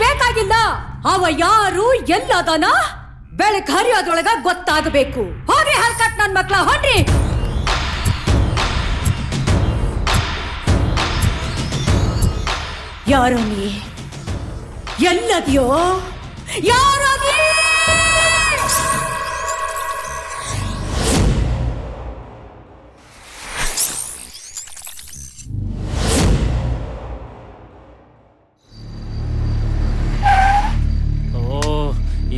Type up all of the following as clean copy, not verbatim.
ಬೇಕಾಗಿಲ್ಲ. ಅವ ಯಾರು ಎಲ್ಲದನ ಬೆಳಕ್ ಹರಿಯೋದ್ರೊಳಗ ಗೊತ್ತಾಗಬೇಕು. ಹೋಗ್ರಿ ಹಲ್ಕಟ್ ನನ್ ಮಕ್ಳ, ಹೊಡ್ರಿ. ಯಾರೋ ನೀ, ಎಲ್ಲದಿಯೋ, ಯಾರೋ ನೀ?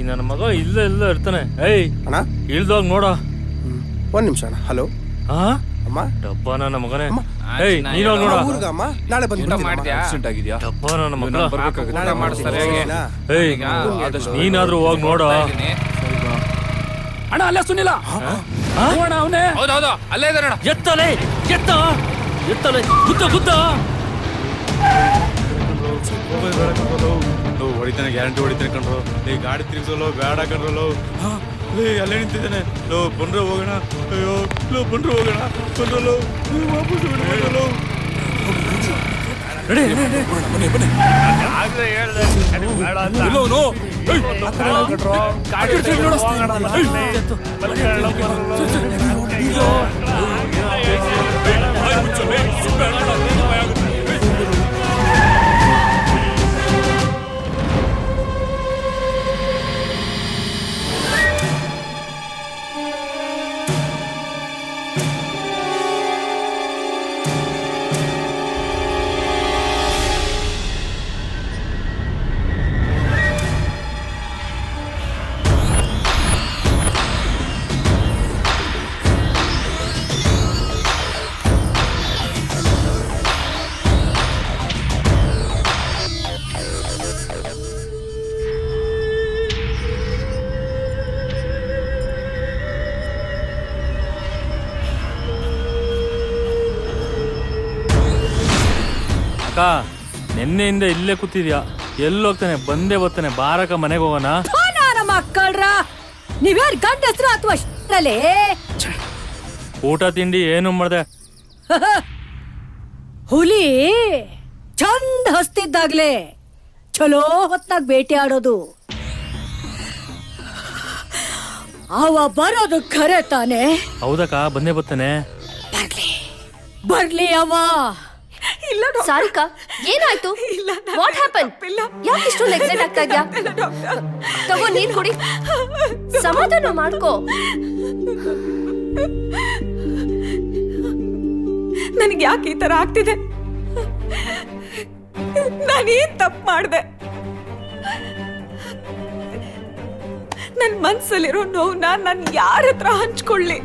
ನನ್ನ ಮಗ ಇಲ್ಲ ಇರ್ತಾನೆ. ಏಯ್ ಅಣ್ಣ ಇಳ್ದೋಗ ನೋಡ. ಒಂದ್ ನಿಮಿಷ ಅಣ್ಣ. ಹಲೋ ಅಮ್ಮ. ಡಬ್ಬ ನನ್ನ ಮಗನೇ. ಏಯ್ ನೀನು ನೋಡ. ಊರ್ಗಮ್ಮ ನಾಳೆ ಬಂದು ಡಬ್ಬ ನನ್ನ ಮಗ. ಏಯ್ ನೀನಾದ್ರೂ ಹೋಗಿ ನೋಡ. ಅಣ್ಣ ಅಲ್ಲೇ ಸುನಿಲ್ಲ ಅವನೇ. ಹೌದೌದು ಅಲ್ಲೇ ಇದಾರೆ. ಎತ್ತಲೆ ಎತ್ತಲೆ ಗುದ್ದ ಹೊಡಿತಾನೆ, ಗ್ಯಾರಂಟಿ ಹೊಡಿತಾನೆ ಕಣ್ರು. ನೀ ಗಾಡಿ ತಿರ್ಸೋಲ್ಲ ಬೇಡ ಕಣ್ರಲ್ಲೋ. ಅಲ್ಲೇ ನಿಂತಿದ್ದಾನೆ. ಲೋ ಬಂದ್ರೆ ಹೋಗೋಣ. ಅಯ್ಯೋ ಲೋ ಬಂದ್ರೆ ಹೋಗೋಣ. ಬಂದ್ರಲ್ಲೋ ವಾಪಸ್ ಬಿಡೋಣ. ನಿನ್ನೆಯಿಂದ ಇಲ್ಲೇ ಕೂತಿದ್ಯಾ? ಎಲ್ಲೋಗ್ತಾನೆ? ಬಂದೇ ಬರ್ತಾನೆ. ಬಾರಕ ಮನೆಗೆ ಹೋಗೋಣ. ಮಕ್ಕಳ್ರ ನೀವ್ಯಾರು ಗಂಡ ಹೆಸರು ಅಥವಾ ಅಷ್ಟರಲ್ಲೇ? ಊಟ ತಿಂಡಿ ಏನು ಮಾಡ್ದೆ? ಹುಲಿ ಚಂದ ಹಸ್ತಿದ್ದಾಗ್ಲೇ ಚಲೋ ಹೊತ್ತಾಗ ಬೇಟೆ ಆಡೋದು. ಅವ ಬರೋದು ಖರೆ ತಾನೆ? ಹೌದಕ್ಕ, ಬಂದೇ ಬರ್ತಾನೆ. ಬರ್ಲಿ ಅವ. ಸಾರಿಕಾ, ಏನಾಯ್ತು? What happen? ಯಾಕೆ ಇಷ್ಟೊಂದು ಎಕ್ಸೈಟ್ ಆಗ್ತಾ ಇದ್ಯಾ? ತಗೋ ನೀರ್ ಕುಡಿ, ಸಮಾಧಾನ ಮಾಡ್ಕೋ. ನನಗೆ ಯಾಕೆ ಈ ತರ ಆಗ್ತಿದೆ? ನಾನೇನ್ ತಪ್ಪು ಮಾಡ್ದೆ? ನನ್ ಮನ್ಸಲ್ಲಿರೋ ನೋವನ್ನ ನಾನು ಯಾರ ಹತ್ರ ಹಂಚ್ಕೊಳ್ಳಿ?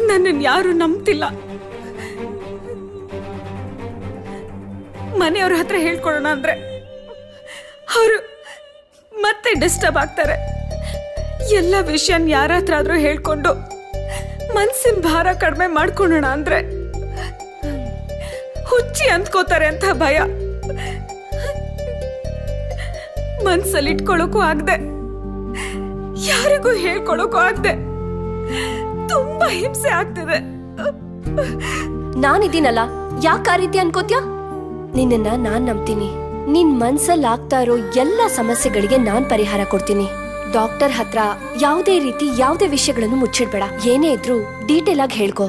ನನ್ನನ್ನು ಯಾರು ನಂಬ್ತಿಲ್ಲ. ಮನೆಯವ್ರ ಹತ್ರ ಹೇಳ್ಕೊಡೋಣ ಅಂದ್ರೆ ಅವರು ಮತ್ತೆ ಡಿಸ್ಟರ್ಬ್ ಆಗ್ತಾರೆ. ಎಲ್ಲ ವಿಷಯನ ಯಾರ ಹತ್ರ ಆದ್ರೂ ಹೇಳ್ಕೊಂಡು ಮನ್ಸಿನ ಭಾರ ಕಡಿಮೆ ಮಾಡ್ಕೊಳ್ಳೋಣ ಅಂದ್ರೆ ಹುಚ್ಚಿ ಅಂದ್ಕೋತಾರೆ ಅಂತ ಭಯ. ಮನ್ಸಲ್ಲಿ ಇಟ್ಕೊಳ್ಳೋಕು ಆಗದೆ, ಯಾರಿಗೂ ಹೇಳ್ಕೊಳೋಕು ಆಗದೆ ತುಂಬಾ ಹಿಂಸೆ ಆಗ್ತಿದೆ. ನಾನಿದ್ದೀನಲ್ಲ, ಯಾಕೆ ಆ ರೀತಿ ಅನ್ಕೋತ್ಯಾ? ನಿನ್ನ ನಾನ್ ನಂಬ್ತೀನಿ. ನಿನ್ ಮನ್ಸಲ್ಲಿ ಆಗ್ತಾ ಇರೋ ಎಲ್ಲ ಸಮಸ್ಯೆಗಳಿಗೆ ನಾನ್ ಪರಿಹಾರ ಕೊಡ್ತೀನಿ. ಡಾಕ್ಟರ್ ಹತ್ರ ಯಾವುದೇ ರೀತಿ ಯಾವುದೇ ವಿಷಯಗಳನ್ನು ಮುಚ್ಚಿಡ್ಬೇಡ. ಏನೇ ಇದ್ರೂ ಡೀಟೇಲ್ ಆಗಿ ಹೇಳ್ಕೊ.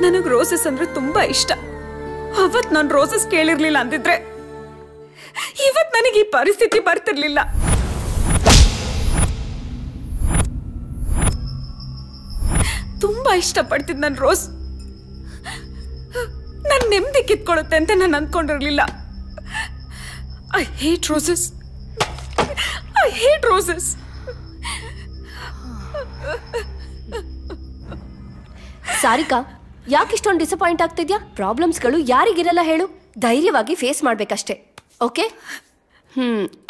ನನಗ್ ರೋಸಸ್ ಅಂದ್ರೆ ತುಂಬಾ ಇಷ್ಟ. ಅವತ್ ನಾನು ರೋಸಸ್ ಕೇಳಿರ್ಲಿಲ್ಲ ಅಂದಿದ್ರೆ ಇವತ್ ನನಗೆ ಈ ಪರಿಸ್ಥಿತಿ ಬರ್ತಿರ್ಲಿಲ್ಲ. ತುಂಬಾ ಇಷ್ಟಪಡ್ತಿದ್ ನನ್ ರೋಸ್. ನನ್ ನೆಮ್ಮದಿ ಕಿತ್ಕೊಳ್ಳುತ್ತೆ ಅಂತ ನಾನು ಅಂದ್ಕೊಂಡಿರ್ಲಿಲ್ಲ. I hate roses. I hate roses. Sarika, ಯಾಕೆ ಇಷ್ಟೊಂದು ಡಿಸಪಾಯಿಂಟ್ ಆಗ್ತಿದ್ಯಾ? ಪ್ರಾಬ್ಲಮ್ಸ್ಗಳು ಯಾರಿಗಿರಲ್ಲ ಹೇಳು. ಧೈರ್ಯವಾಗಿ ಫೇಸ್ ಮಾಡ್ಬೇಕಷ್ಟೇ. ಓಕೆ?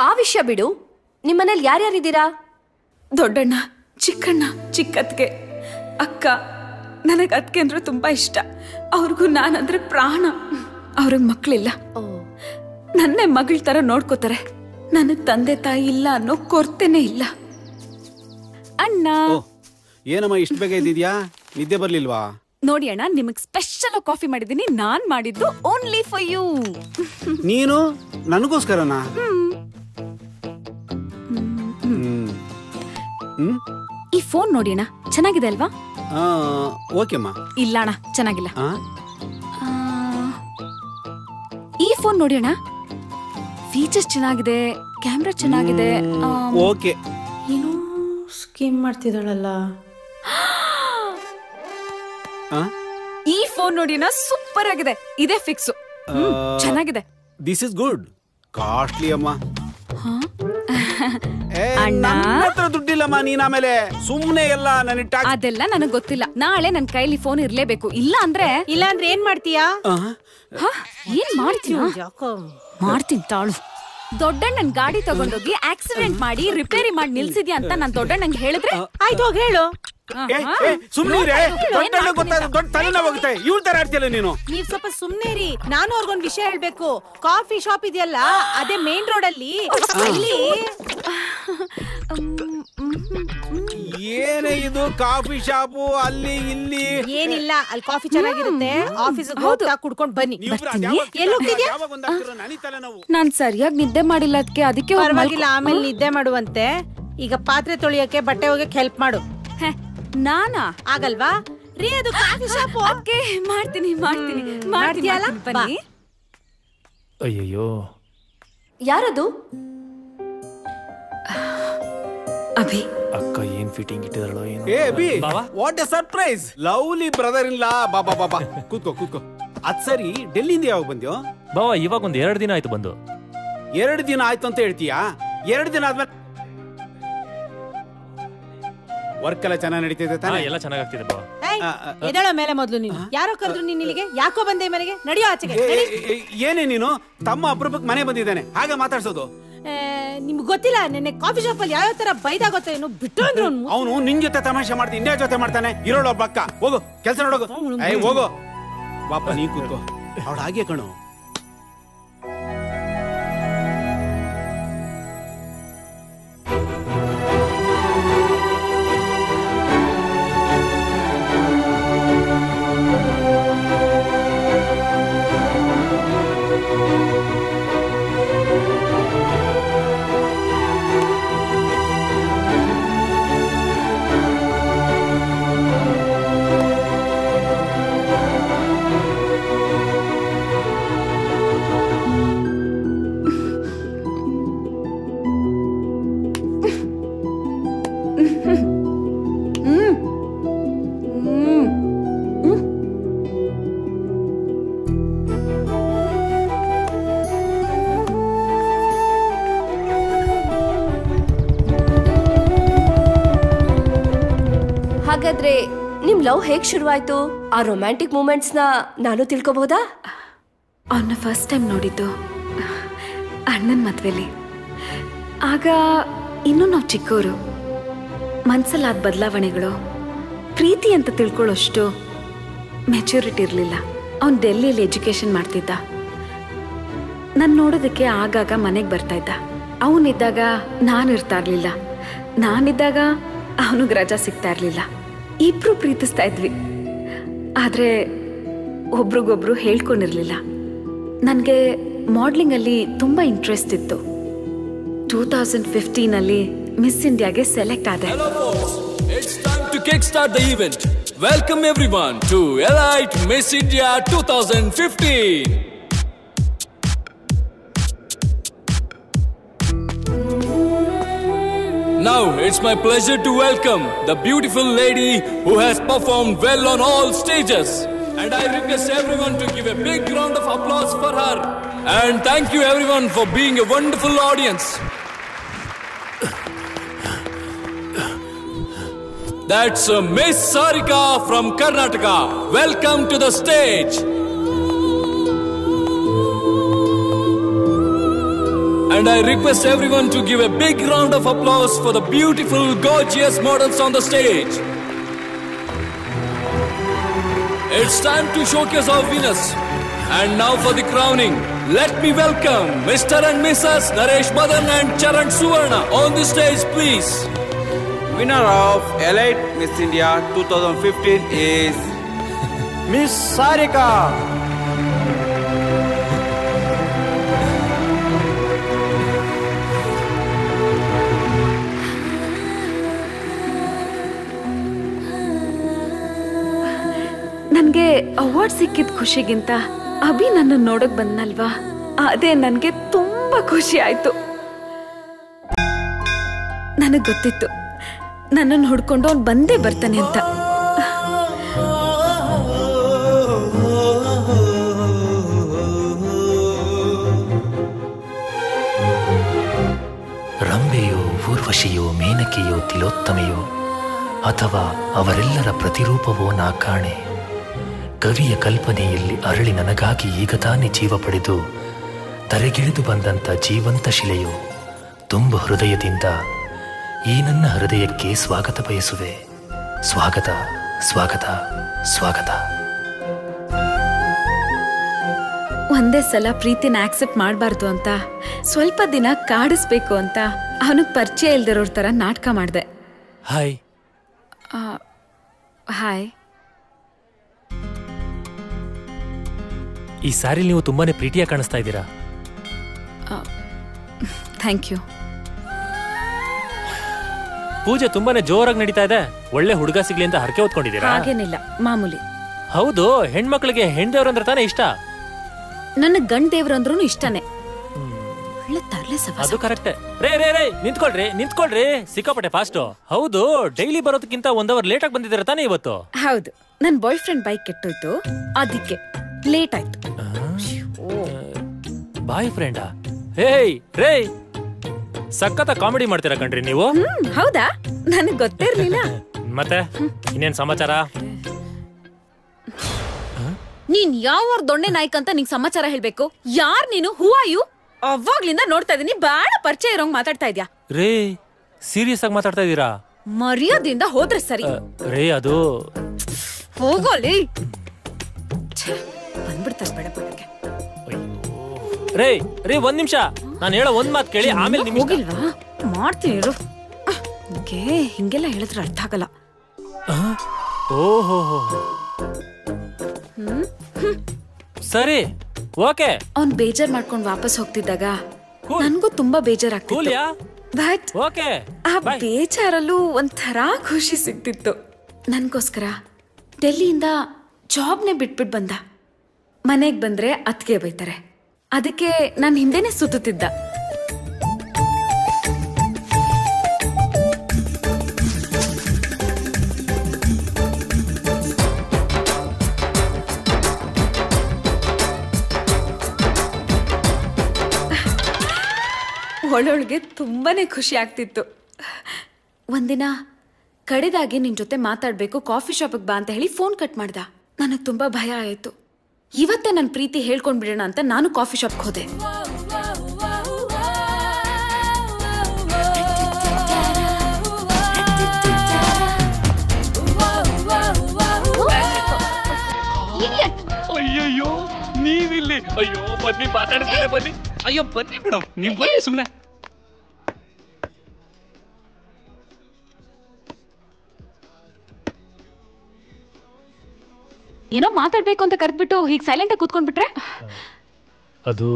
ಆ ವಿಷಯ ಬಿಡು. ನಿಮ್ಮನೇಲಿ ಯಾರ್ಯಾರಿದ್ದೀರಾ? ದೊಡ್ಡಣ್ಣ, ಚಿಕ್ಕಣ್ಣ, ಚಿಕ್ಕತ್ಗೆ, ಅಕ್ಕ. ನನಗೆ ಅದಕ್ಕೆ ಅಂದ್ರೆ ತುಂಬಾ ಇಷ್ಟ. ಅವ್ರಿಗೂ ನಾನಂದ್ರೆ ಪ್ರಾಣ. ಅವ್ರಿಗೆ ಮಕ್ಕಳಿಲ್ಲ. ನನ್ನೇ ಮಗಳ ತರ ನೋಡ್ಕೋತಾರೆ. ನನಗ್ ತಂದೆ ತಾಯಿ ಇಲ್ಲ ಅನ್ನೋ ಕೊರತೆನೇ ಇಲ್ಲ. ಅಣ್ಣ, ಏನಮ್ಮ ಇಷ್ಟು ಬೇಗ ಇದ್ದಿದ್ಯಾ? ನಿದ್ದೆ ಬರ್ಲಿಲ್ವಾ? ನೋಡಿ ಅಣ್ಣ, ನಿಮಗ್ ಸ್ಪೆಷಲ್ ಕಾಫಿ ಮಾಡಿದೀನಿ. ನಾನ್ ಮಾಡಿದ್ದು ಓನ್ಲಿ ಫಾರ್ ಯು. ನೀನು ನನಗೋಸ್ಕರನಾ? ಈ ಫೋನ್ ನೋಡಿ ಅಣ್ಣ, ಚೆನ್ನಾಗಿದೆ ಅಲ್ವಾ? ಓಕೆಮ್ಮ. ಇಲ್ಲ ಅಣ್ಣ, ಚೆನ್ನಾಗಿಲ್ಲ. ಈ ಫೋನ್ ನೋಡಿ ಅಣ್ಣ, ಫೀಚರ್ಸ್ ಚೆನ್ನಾಗಿದೆ, ಕ್ಯಾಮ್ರಾ ಚೆನ್ನಾಗಿದೆ. ಓಕೆ. ಏನೋ ಸ್ಕೀಮ್ ಮಾಡ್ತಿದ್ದಾಳಲ್ಲ. ಈ ಫೋನ್ ನೋಡಿ ಅಣ್ಣ, ಸೂಪರ್ ಆಗಿದೆ. ಇದೇ ಫಿಕ್ಸ್. ಚೆನ್ನಾಗಿದೆ. This is good. ಕಾಸ್ಟ್ಲಿ ಅಮ್ಮ. ಅಣ್ಣ, ದುಡ್ಡಿಲ್ಲಮ್ಮ. ನೀನ್ ಆಮೇಲೆ ಸುಮ್ನೆ ಎಲ್ಲ ಅದೆಲ್ಲ ನನಗ್ ಗೊತ್ತಿಲ್ಲ. ನಾಳೆ ನನ್ ಕೈಲಿ ಫೋನ್ ಇರ್ಲೇಬೇಕು. ಇಲ್ಲ ಅಂದ್ರೆ ಏನ್ ಮಾಡ್ತೀಯಾ? ಏನ್ ಮಾಡ್ತೀಯ? ಮಾಡ್ತೀನಿ ತಾಳು. ದೊಡ್ಡಣ್ಣನ್ ಗಾಡಿ ತಗೊಂಡೋಗಿ ಆಕ್ಸಿಡೆಂಟ್ ಮಾಡಿ ರಿಪೇರಿ ಮಾಡಿ ನಿಲ್ಸಿದ್ಯಾ ಅಂತ ನಾನ್ ದೊಡ್ಡಣ್ಣಂಗೆ ಹೇಳಿದ್ರೆ ಆಯ್ತು, ಹೋಗಿ ಹೇಳು. ಸುಮ್ನೆ ದೊಡ್ಡ ತಲೆನೋವಾಗುತ್ತೆ. ಇವ್ಳ ತರ ಆಡ್ತಿಯಲ್ಲ ನೀನು. ನೀವ್ ಸ್ವಲ್ಪ ಸುಮ್ನೆ ರೀ. ನಾನು ಅವ್ರಿಗೊಂದ್ ವಿಷಯ ಹೇಳ್ಬೇಕು. ಕಾಫಿ ಶಾಪ್ ಇದೆಯಲ್ಲ, ಅದೇ ಮೇನ್ ರೋಡ್ ಅಲ್ಲಿ. ಏನೇ ಇದು ಕಾಫಿ ಶಾಪು ಅಲ್ಲಿ ಇಲ್ಲಿ? ಏನಿಲ್ಲ, ಅಲ್ಲಿ ಕಾಫಿ ಚೆನ್ನಾಗಿರುತ್ತೆ. ಆಫೀಸ್ ಹೋಗ್ತಾ ಕುಡ್ಕೊಂಡ್ ಬನ್ನಿ. ನಾನ್ ಸರಿಯಾಗಿ ನಿದ್ದೆ ಮಾಡಿಲ್ಲ, ಅದಕ್ಕೆ ಪರವಾಗಿಲ್ಲ, ಆಮೇಲೆ ನಿದ್ದೆ ಮಾಡುವಂತೆ. ಈಗ ಪಾತ್ರೆ ತೊಳಿಯಕ್ಕೆ, ಬಟ್ಟೆ ಹೋಗಕ್ಕೆ ಹೆಲ್ಪ್ ಮಾಡು. ನಾನಾ? ಆಗಲ್ವಾ ರೀ, ಅದು ಕಾಫಿ ಶಾಪ್. ಮಾಡ್ತೀನಿ. ಬನ್ನಿ. ಅಯ್ಯಯ್ಯೋ, ಯಾರದು? ಅಭಿ. ಅಕ್ಕ ಏನ್ ಫಿಟ್ಟಿಂಗ್ ಇಟ್ಟಿದಾಳೋ ಏನು. ಏ Abhi, what a surprise. Lovely brother in law. ಬಾಬಾ ಕೂತ್ಕೋ. ಅದ್ ಸರಿ, ಡೆಲ್ಲಿಂದ ಯಾವಾಗ ಬಂದ್ಯೋ? ಬಾವ, ಇವಾಗ ಒಂದ್ 2 ದಿನ ಆಯ್ತು ಬಂದು. 2 ದಿನ ಆಯ್ತು ಅಂತ ಹೇಳ್ತೀಯಾ? 2 ದಿನ ಆದ್ಮೇಲೆ ವರ್ಕ್ ಎಲ್ಲ ಚೆನ್ನಾಗಿ ನಡೀತಿದೆ ತಾನೆ? ಎಲ್ಲ ಚೆನ್ನಾಗಾಗ್ತಿದೆ ಬಾವ. ಎದಳೋ ಮೇಲೆ ಮೊದ್ಲು ನೀನು. ಯಾರೋ ಕರೆದ್ರು ನೀನ್ ಇಲ್ಲಿಗೆ? ಯಾಕೋ ಬಂದೆ ಮನೆಗೆ? ನಡಿಯೋ ಆಚೆಗೆ. ಏನೇ ನೀನು? ತಮ್ಮ ಅಪರೂಪಕ್ಕೆ ಮನೆ ಬಂದಿದ್ದಾನೆ, ಹಾಗೆ ಮಾತಾಡ್ಸೋದು? ನಿಮ್ಗೆ ಗೊತ್ತಿಲ್ಲ, ನೆನ್ನೆ ಕಾಫಿ ಶಾಪ್ ಅಲ್ಲಿ ಯಾವ ತರ ಬೈದಾಗೊತ್ತೋ ಏನು ಬಿಟ್ಟು ಅಂದ್ರು. ಅವನು ನಿನ್ ಜೊತೆ ತಮಾಷೆ ಮಾಡ್ತೀನಿ, ಇನ್ಯಾವ ಜೊತೆ ಮಾಡ್ತಾನೆ? ಇರೋಳು ಒಬ್ಬ ಅಕ್ಕ. ಹೋಗು, ಕೆಲ್ಸ ನೋಡೋಗು. ಹೋಗು ಬಾಪ, ನೀ ಕೂತ್ಕೋ. ಅವಳು ಹಾಗೆ ಕಣು. ಹಾಗಾದ್ರೆ ನಿಮ್ ಲವ್ ಹೇಗ್ ಶುರುವಾಯ್ತು? ಆ ರೊಮ್ಯಾಂಟಿಕ್ ಮೂಮೆಂಟ್ಸ್ ನ ನಾನು ತಿಳ್ಕೊಬಹುದಾ? ಅವನ್ನ ಫಸ್ಟ್ ಟೈಮ್ ನೋಡಿದ್ದು ಅಣ್ಣನ ಮದ್ವೆಲಿ. ಆಗ ಇನ್ನೂ ನಾವು ಚಿಕ್ಕವರು. ಮನ್ಸಲ್ಲಾದ ಬದಲಾವಣೆಗಳು, ಪ್ರೀತಿ ಅಂತ ತಿಳ್ಕೊಳ್ಳೋಷ್ಟು ಮೆಚುರಿಟಿ ಇರಲಿಲ್ಲ. ಅವನು ಡೆಲ್ಲಿಯಲ್ಲಿ ಎಜುಕೇಶನ್ ಮಾಡ್ತಿದ್ದ. ನಾನು ನೋಡೋದಕ್ಕೆ ಆಗಾಗ ಮನೆಗೆ ಬರ್ತಾ ಇದ್ದ. ಅವನಿದ್ದಾಗ ನಾನು ಇರ್ತಾ ಇರಲಿಲ್ಲ, ನಾನಿದ್ದಾಗ ಅವನಿಗೆ ರಜಾ ಸಿಗ್ತಾ ಇರಲಿಲ್ಲ. ಇಬ್ರು ಪ್ರೀತಿಸ್ತಾ ಇದ್ವಿ, ಆದರೆ ಒಬ್ರಿಗೊಬ್ರು ಹೇಳ್ಕೊಂಡಿರ್ಲಿಲ್ಲ. ನನಗೆ ಮಾಡ್ಲಿಂಗಲ್ಲಿ ತುಂಬ ಇಂಟ್ರೆಸ್ಟ್ ಇತ್ತು. 2015 ಮಿಸ್ ಇಂಡಿಯಾಗೆ ಸೆಲೆಕ್ಟ್ ಆದೆ. It's time to kickstart the event. Welcome everyone to Elite Miss India 2015. Now it's my pleasure to welcome the beautiful lady who has performed well on all stages. And I request everyone to give a big round of applause for her. And thank you everyone for being a wonderful audience. That's Miss Sarika from Karnataka. Welcome to the stage. And I request everyone to give a big round of applause for the beautiful, gorgeous models on the stage. It's time to showcase our winners. And now for the crowning. Let me welcome Mr. and Mrs. Naresh Madan and Charan Suvarna on the stage, please. Winner of Elite Miss India 2015 is miss Sarika. ನನ್ಗೆ award ಸಿಕ್ಕಿದ ಖುಷಿಗಿಂತ ಅಭಿ ನನ್ನ ನೋಡಕ್ ಬಂದ್ನಲ್ವಾ, ಅದೇ ನನ್ಗೆ ತುಂಬಾ ಖುಷಿ ಆಯ್ತು. ನನಗ್ ಗೊತ್ತಿತ್ತು ನನ್ನನ್ನು ಹುಡ್ಕೊಂಡು ಅವ್ನು ಬಂದೇ ಬರ್ತಾನೆ ಅಂತ. ರಂಬೆಯೋ, ಊರ್ವಶಿಯೋ, ಮೇನಕೆಯೋ, ತಿಲೋತ್ತಮೆಯೋ ಅಥವಾ ಅವರೆಲ್ಲರ ಪ್ರತಿರೂಪವೋ ನಾ ಕಾಣೆ. ಕವಿಯ ಕಲ್ಪನೆಯಲ್ಲಿ ಅರಳಿ ನನಗಾಗಿ ಈಗ ತಾನೇ ಜೀವ ಪಡೆದು ತರೆಗಿಳಿದು ಬಂದಂಥ ಜೀವಂತ ಶಿಲೆಯೋ, ತುಂಬ ಹೃದಯದಿಂದ ಈ ನನ್ನ ಹೃದಯಕ್ಕೆ ಸ್ವಾಗತ ಬಯಸುವೆ. ಸ್ವಾಗತ, ಸ್ವಾಗತ, ಸ್ವಾಗತ. ಒಂದೇ ಸಲ ಪ್ರೀತಿನ ಆಕ್ಸೆಪ್ಟ್ ಮಾಡಬಾರ್ದು ಅಂತ ಸ್ವಲ್ಪ ದಿನ ಕಾಡಿಸ್ಬೇಕು ಅಂತ ಅವನಿಗೆ ಪರಿಚಯ ಇಲ್ದಿರೋರ್ ಥರ ನಾಟಕ ಮಾಡಿದೆ. ಹಾಯ್. ಹಾಯ್. ಈ ಸಾರಿ ನೀವು ತುಂಬಾನೇ ಪ್ರೀತಿಯಾಗಿ ಕಾಣಿಸ್ತಾ ಇದ್ದೀರಾ. Thank you. ಪೂಜೆ ತುಂಬಾನೇ ಜೋರಾಗಿ ನಡೀತಾ ಇದೆ. ಒಳ್ಳೆ ಹುಡುಗ ಸಿಗ್ಲಿ ಅಂತ ಹರಕೆ ಹೊತ್ಕೊಂಡಿದ್ದೀರಾ? ಹಾಗೇನಿಲ್ಲ, ಮಾಮೂಲಿ. ಹೌದು, ಹೆಣ್ಮಕ್ಳಿಗೆ ಹೆಣ್ದೇವ್ರಂದ್ರೆ ತಾನೇ ಇಷ್ಟ. ನನ್ನ ಗಂಡ್ ದೇವ್ರು ಅಂದ್ರೂ ಇಷ್ಟನೇ. ಅದು ಕರೆಕ್ಟೇ. ರೇ ರೇ ರೇ ನಿಂತ್ಕೊಳ್ರಿ, ನಿಂತ್ಕೊಳ್ರಿ, ಸಿಕ್ಕಾಪಟ್ಟೆ ಫಾಸ್ಟು. ಹೌದು, ಡೈಲಿ ಬರೋದಕ್ಕಿಂತ 1 ಅವರ್ ಲೇಟ್ ಆಗಿ ಬಂದಿದ್ದೀರಾ ತಾನೇ ಇವತ್ತು? ಹೌದು, ನನ್ ಬಾಯ್ ಫ್ರೆಂಡ್ ಬೈಕ್ ಕೆಟ್ಟೋಯ್ತು, ಅದಕ್ಕೆ ಲೇಟ್ ಆಯ್ತು. ಬಾಯ್ ಫ್ರೆಂಡಾ? ಹೇಯ್ ರೇ, ಸಖತ್ತ ಕಾಮಿಡಿ ಮಾಡ್ತೀರಾ ಕಣ್ರಿ ನೀವು. ಹೌದಾ? ನನಗ್ ಗೊತ್ತಿರ್ಲಿಲ್ಲ. ಮತ್ತೆ ಇನ್ನೇನ್ ಸಮಾಚಾರ? ನೀನ್ ಯಾವ ದೊಣ್ಣೆ ನಾಯ್ಕ ಅಂತ ನಿಂಗ್ ಸಮಾಚಾರ ಹೇಳ್ಬೇಕು. ಯಾರ್ ನೀನು? Who are you? ಅವಾಗ್ಲಿಂದ ನೋಡ್ತಾ ಇದೀನಿ, ಬಹಳ ಪರಿಚಯ ಇರೋಂಗ್ ಮಾತಾಡ್ತಾ ಇದ್ಯಾ. ರೇ, ಸೀರಿಯಸ್ ಆಗಿ ಮಾತಾಡ್ತಾ ಇದೀರಾ? ಮರ್ಯಾದಿಂದ ಹೋದ್ರೆ ಸರಿ. ರೇ, ಅದು ಹೋಗೋಲಿ. ಬಂದ್ಬಿಡ್ತಾರೆ ಬೇಡ ಬಿಡಕ್ಕೆ. ರೇ ರೇ, 1 ನಿಮಿಷ, ನಾನು ಹೇಳೋ 1 ಮಾತು ಕೇಳಿ, ಆಮೇಲೆ ನಿಮ್ಗೆ ಹೋಗಿಲ್ವಾ? ಮಾಡ್ತೀನಿ ಇರು. ಹಿಂಗೆಲ್ಲ ಹೇಳಿದ್ರೆ ಅರ್ಥ ಆಗಲ್ಲ. ಓಹೋ, ಸರಿ, ಓಕೆ. ಅವ್ನ್ ಬೇಜಾರ್ ಮಾಡ್ಕೊಂಡ್ ವಾಪಸ್ ಹೋಗ್ತಿದ್ದಾಗ ನನ್ಗೂ ತುಂಬಾ ಬೇಜಾರಾಗ್ತಿತ್ತು. ಬಟ್ ಆ ಬೇಜಾರಲ್ಲೂ ಒಂಥರ ಖುಷಿ ಸಿಗ್ತಿತ್ತು. ನನ್ಗೋಸ್ಕರ ಡೆಲ್ಲಿಯಿಂದ ಜಾಬ್ನೇ ಬಿಟ್ಬಿಟ್ ಬಂದ. ಮನೆಗ್ ಬಂದ್ರೆ ಅತ್ಗೆ ಬೈತಾರೆ, ಅದಕ್ಕೆ ನಾನ್ ಹಿಂದೆನೆ ಸುತ್ತುತ್ತಿದ್ದ. ಒಳೊಳಗೆ ತುಂಬಾನೇ ಖುಷಿ ಆಗ್ತಿತ್ತು. ಒಂದಿನ ಕಡೆದಾಗಿ ನಿನ್ ಜೊತೆ ಮಾತಾಡ್ಬೇಕು, ಕಾಫಿ ಶಾಪಿಗೆ ಬಾ ಅಂತ ಹೇಳಿ ಫೋನ್ ಕಟ್ ಮಾಡ್ದ. ನನಗೆ ತುಂಬಾ ಭಯ ಆಯ್ತು. ಇವತ್ತೇ ನನ್ನ ಪ್ರೀತಿ ಹೇಳ್ಕೊಂಡ್ಬಿಡೋಣ ಅಂತ ನಾನು ಕಾಫಿ ಶಾಪ್ಗೆ ಹೋದೆ. ಅಯ್ಯಯ್ಯೋ, ನೀವಿಲ್ಲಿ? ಅಯ್ಯೋ ಬನ್ನಿ, ಮಾತಾಡ್ತೇನೆ ಬನ್ನಿ. ಅಯ್ಯೋ ಬನ್ನಿ ಮೇಡಮ್, ನೀವು ಬನ್ನಿ ಸುಮ್ಮನೆ. ಏನೋ ಮಾತಾಡ್ಬೇಕು ಅಂತ ಕರೆದ್ಬಿಟ್ಟು ಹೀಗೆ ಸೈಲೆಂಟ್ ಆಗಿ ಕೂತ್ಕೊಂಡ್ಬಿಟ್ರೆ? ಅದು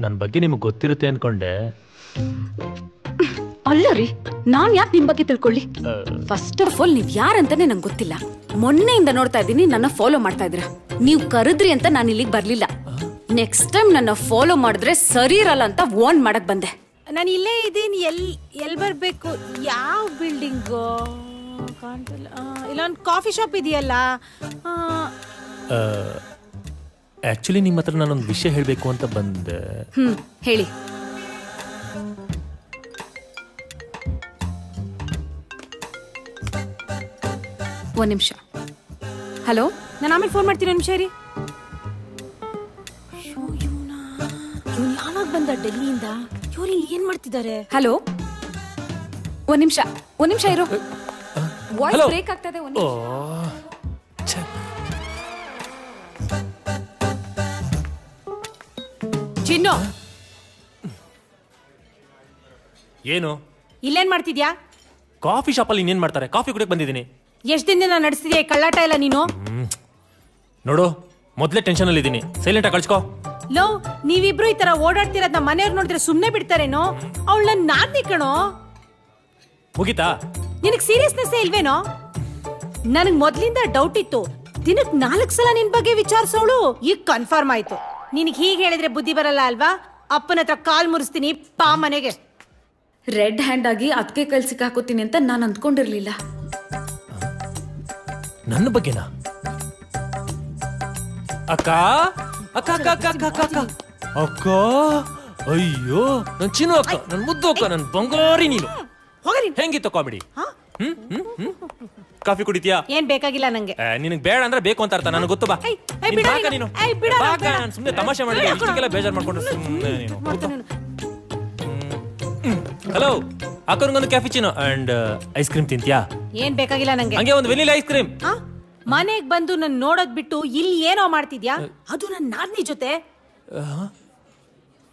ನನ್ನ ಬಗ್ಗೆ ನಿಮಗೆ ಗೊತ್ತಿರುತ್ತೆ ಅನ್ಕೊಂಡೆ. ಅಲ್ಲ ರೀ, ನಾನ್ ಯಾಕೆ ನಿಮ್ ಬಗ್ಗೆ ತಿಳ್ಕೊಳ್ಳಿ? ಫಸ್ಟ್ ಆಫ್ ಆಲ್, ನೀವ್ ಯಾರಂತಾನೆ ನಂಗೆ ಗೊತ್ತಿಲ್ಲ. ಮೊನ್ನೆಯಿಂದ ನೋಡ್ತಾ ಇದ್ದೀನಿ ನನ್ನ ಫಾಲೋ ಮಾಡ್ತಾ ಇದ್ದೀರಾ. ನೀವು ಕರೆದ್ರಿ ಅಂತ ನಾನು ಇಲ್ಲಿಗೆ ಬರ್ಲಿಲ್ಲ. ನೆಕ್ಸ್ಟ್ ಟೈಮ್ ನನ್ನ ಫಾಲೋ ಮಾಡಿದ್ರೆ ಸರಿ ಇರಲ್ಲ ಅಂತ ವಾರ್ನ್ ಮಾಡಕ್ ಬಂದೆ. ನಾನು ಇಲ್ಲೇ ಇದ್ದೀನಿ. ಎಲ್ಲಿ ಬರ್ಬೇಕು? ಯಾವ ಬಿಲ್ಡಿಂಗು ಕಾಣ್ತಿಲ್ಲ. ಇಲ್ಲೊಂದು ಕಾಫಿ ಶಾಪ್ ಇದೆಯಲ್ಲ. ಆಕ್ಚುಲಿ ನಿಮ್ಮ ಹತ್ರ ನಾನೊಂದು ವಿಷಯ ಹೇಳಬೇಕು ಅಂತ ಬಂದೆ. ಹೇಳಿ. ಒಂದ್ ನಿಮಿಷ. ಹಲೋ, ನಾನು ಆಮೇಲೆ ಫೋನ್ ಮಾಡ್ತೀನಿ. ನಿಮಿಷ ರೀ. ಯಾವಾಗ ಬಂದ ಡೆಲ್ಲಿಯಿಂದ? ಇವ್ರು ಏನ್ ಮಾಡ್ತಿದ್ದಾರೆ? ಹಲೋ, ಒಂದ್ ನಿಮಿಷ ಇರು. ವಾಯ್ಸ್ ಬ್ರೇಕ್ ಆಗ್ತದೆ. ಚಿನ್ನು, ಏನು ಇಲ್ಲೇನ್ ಮಾಡ್ತಿದ್ಯಾ? ಕಾಫಿ ಶಾಪಲ್ಲಿ ಇನ್ನೇನ್ ಮಾಡ್ತಾರೆ? ಕಾಫಿ ಕುಡಿಯಕ್ಕೆ ಬಂದಿದ್ದೀನಿ. ಎಷ್ಟ್ ದಿನದಿಂದ ನಡೆಸ್ತಿದ್ಯಾ ಕಳ್ಳಾಟ ಎಲ್ಲ ನೀನು? ನೋಡು ಮೊದ್ಲೇ ಟೆನ್ಷನ್ ಅಲ್ಲಿ ಇದೀನಿ, ಸೈಲೆಂಟ್ ಆಗಿ ಕಳ್ಸ್ಕೋ. ಲೋ, ನೀವಿಬ್ರು ಈ ತರ ಓಡಾಡ್ತಿರೋದ್ ನಮ್ಮ ಮನೆಯವ್ರು ನೋಡಿದ್ರೆ ಸುಮ್ನೆ ಬಿಡ್ತಾರೇನೋ? ಅವಳು ನನ್ ನಾದ್ನಿ ಕಣೋ. ಮುಗಿತಾ? ನಿನಗ್ ಸೀರಿಯಸ್ನೆಸ್ ಇಲ್ವೇನೋ? ನನಗ್ ಮೊದ್ಲಿಂದ ಡೌಟ್ ಇತ್ತು. ದಿನಕ್ 4 ಸಲ ನಿನ್ ಬಗ್ಗೆ ವಿಚಾರಿಸೋಳು ಈಗ ಕನ್ಫರ್ಮ್ ಆಯ್ತು. ನಿನಗ್ ಹೀಗೆ ಹೇಳಿದ್ರೆ ಬುದ್ಧಿ ಬರಲ್ಲ ಅಲ್ವಾ? ಅಪ್ಪನ ಹತ್ರ ಕಾಲ್ ಮುರಿಸ್ತೀನಿ, ಪಾ ಮನೆಗೆ. ರೆಡ್ ಹ್ಯಾಂಡ್ ಆಗಿ ಅದಕ್ಕೆ ಕೈಲಿ ಸಿಕ್ಕಾಕೋತೀನಿ ಅಂತ ನಾನು ಅಂದ್ಕೊಂಡಿರ್ಲಿಲ್ಲ. ನನ್ನ ಬಗ್ಗೆನಾ? ಅಕ್ಕ ಅಕ್ಕ ಅಕ್ಕ ಅಕ್ಕ ಅಕ್ಕ ಅಕ್ಕ ಅಕ್ಕ ಅಕ್ಕ, ಅಯ್ಯೋ ನನ್ ಚಿನ್ನು ಅಕ್ಕ, ನನ್ ಮುದ್ದು ಅಕ್ಕ, ನನ್ ಬಂಗಾರಿ ನೀನು. ಹೆಂಗಿತ್ತು ಕಾಮಿಡಿ? ಕಾಫಿ ಕುಡಿತೀಯಾ? ಏನ್ ಬೇಕಾಗಿಲ್ಲ ನಂಗೆ. ನಿನಗ್ ಬೇಡ ಅಂದ್ರೆ ಬೇಕು ಅಂತ ಅರ್ಥ, ನನಗೆ ಗೊತ್ತು. ಬಾ ನೀನು, ಸುಮ್ನೆ ತಮಾಷೆ ಮಾಡಿ ಇಷ್ಟಕ್ಕೆಲ್ಲ ಬೇಜಾರ್ ಮಾಡ್ಕೊಂಡ್ರೆ ಸುಮ್ನೆ ನೀನು. ಹಲೋ, ಅಕ್ಕನಿಗೊಂದು ಕ್ಯಾಫಿಚಿನೋ ಅಂಡ್ ಐಸ್ ಕ್ರೀಮ್ ತಿಂತ್ಯಾ? ಏನ್ ಬೇಕಾಗಿಲ್ಲ ನಂಗೆ. ಹಂಗೆ ಒಂದು ವೆನಿಲಾ ಐಸ್ ಕ್ರೀಮ್. ಮನೆಗ್ ಬಂದು ನನ್ ನೋಡೋದ್ ಬಿಟ್ಟು ಇಲ್ಲಿ ಏನೋ ಮಾಡ್ತಿದ್ಯಾ? ಅದು ನನ್ ನಾದ್ನಿ ಜೊತೆ.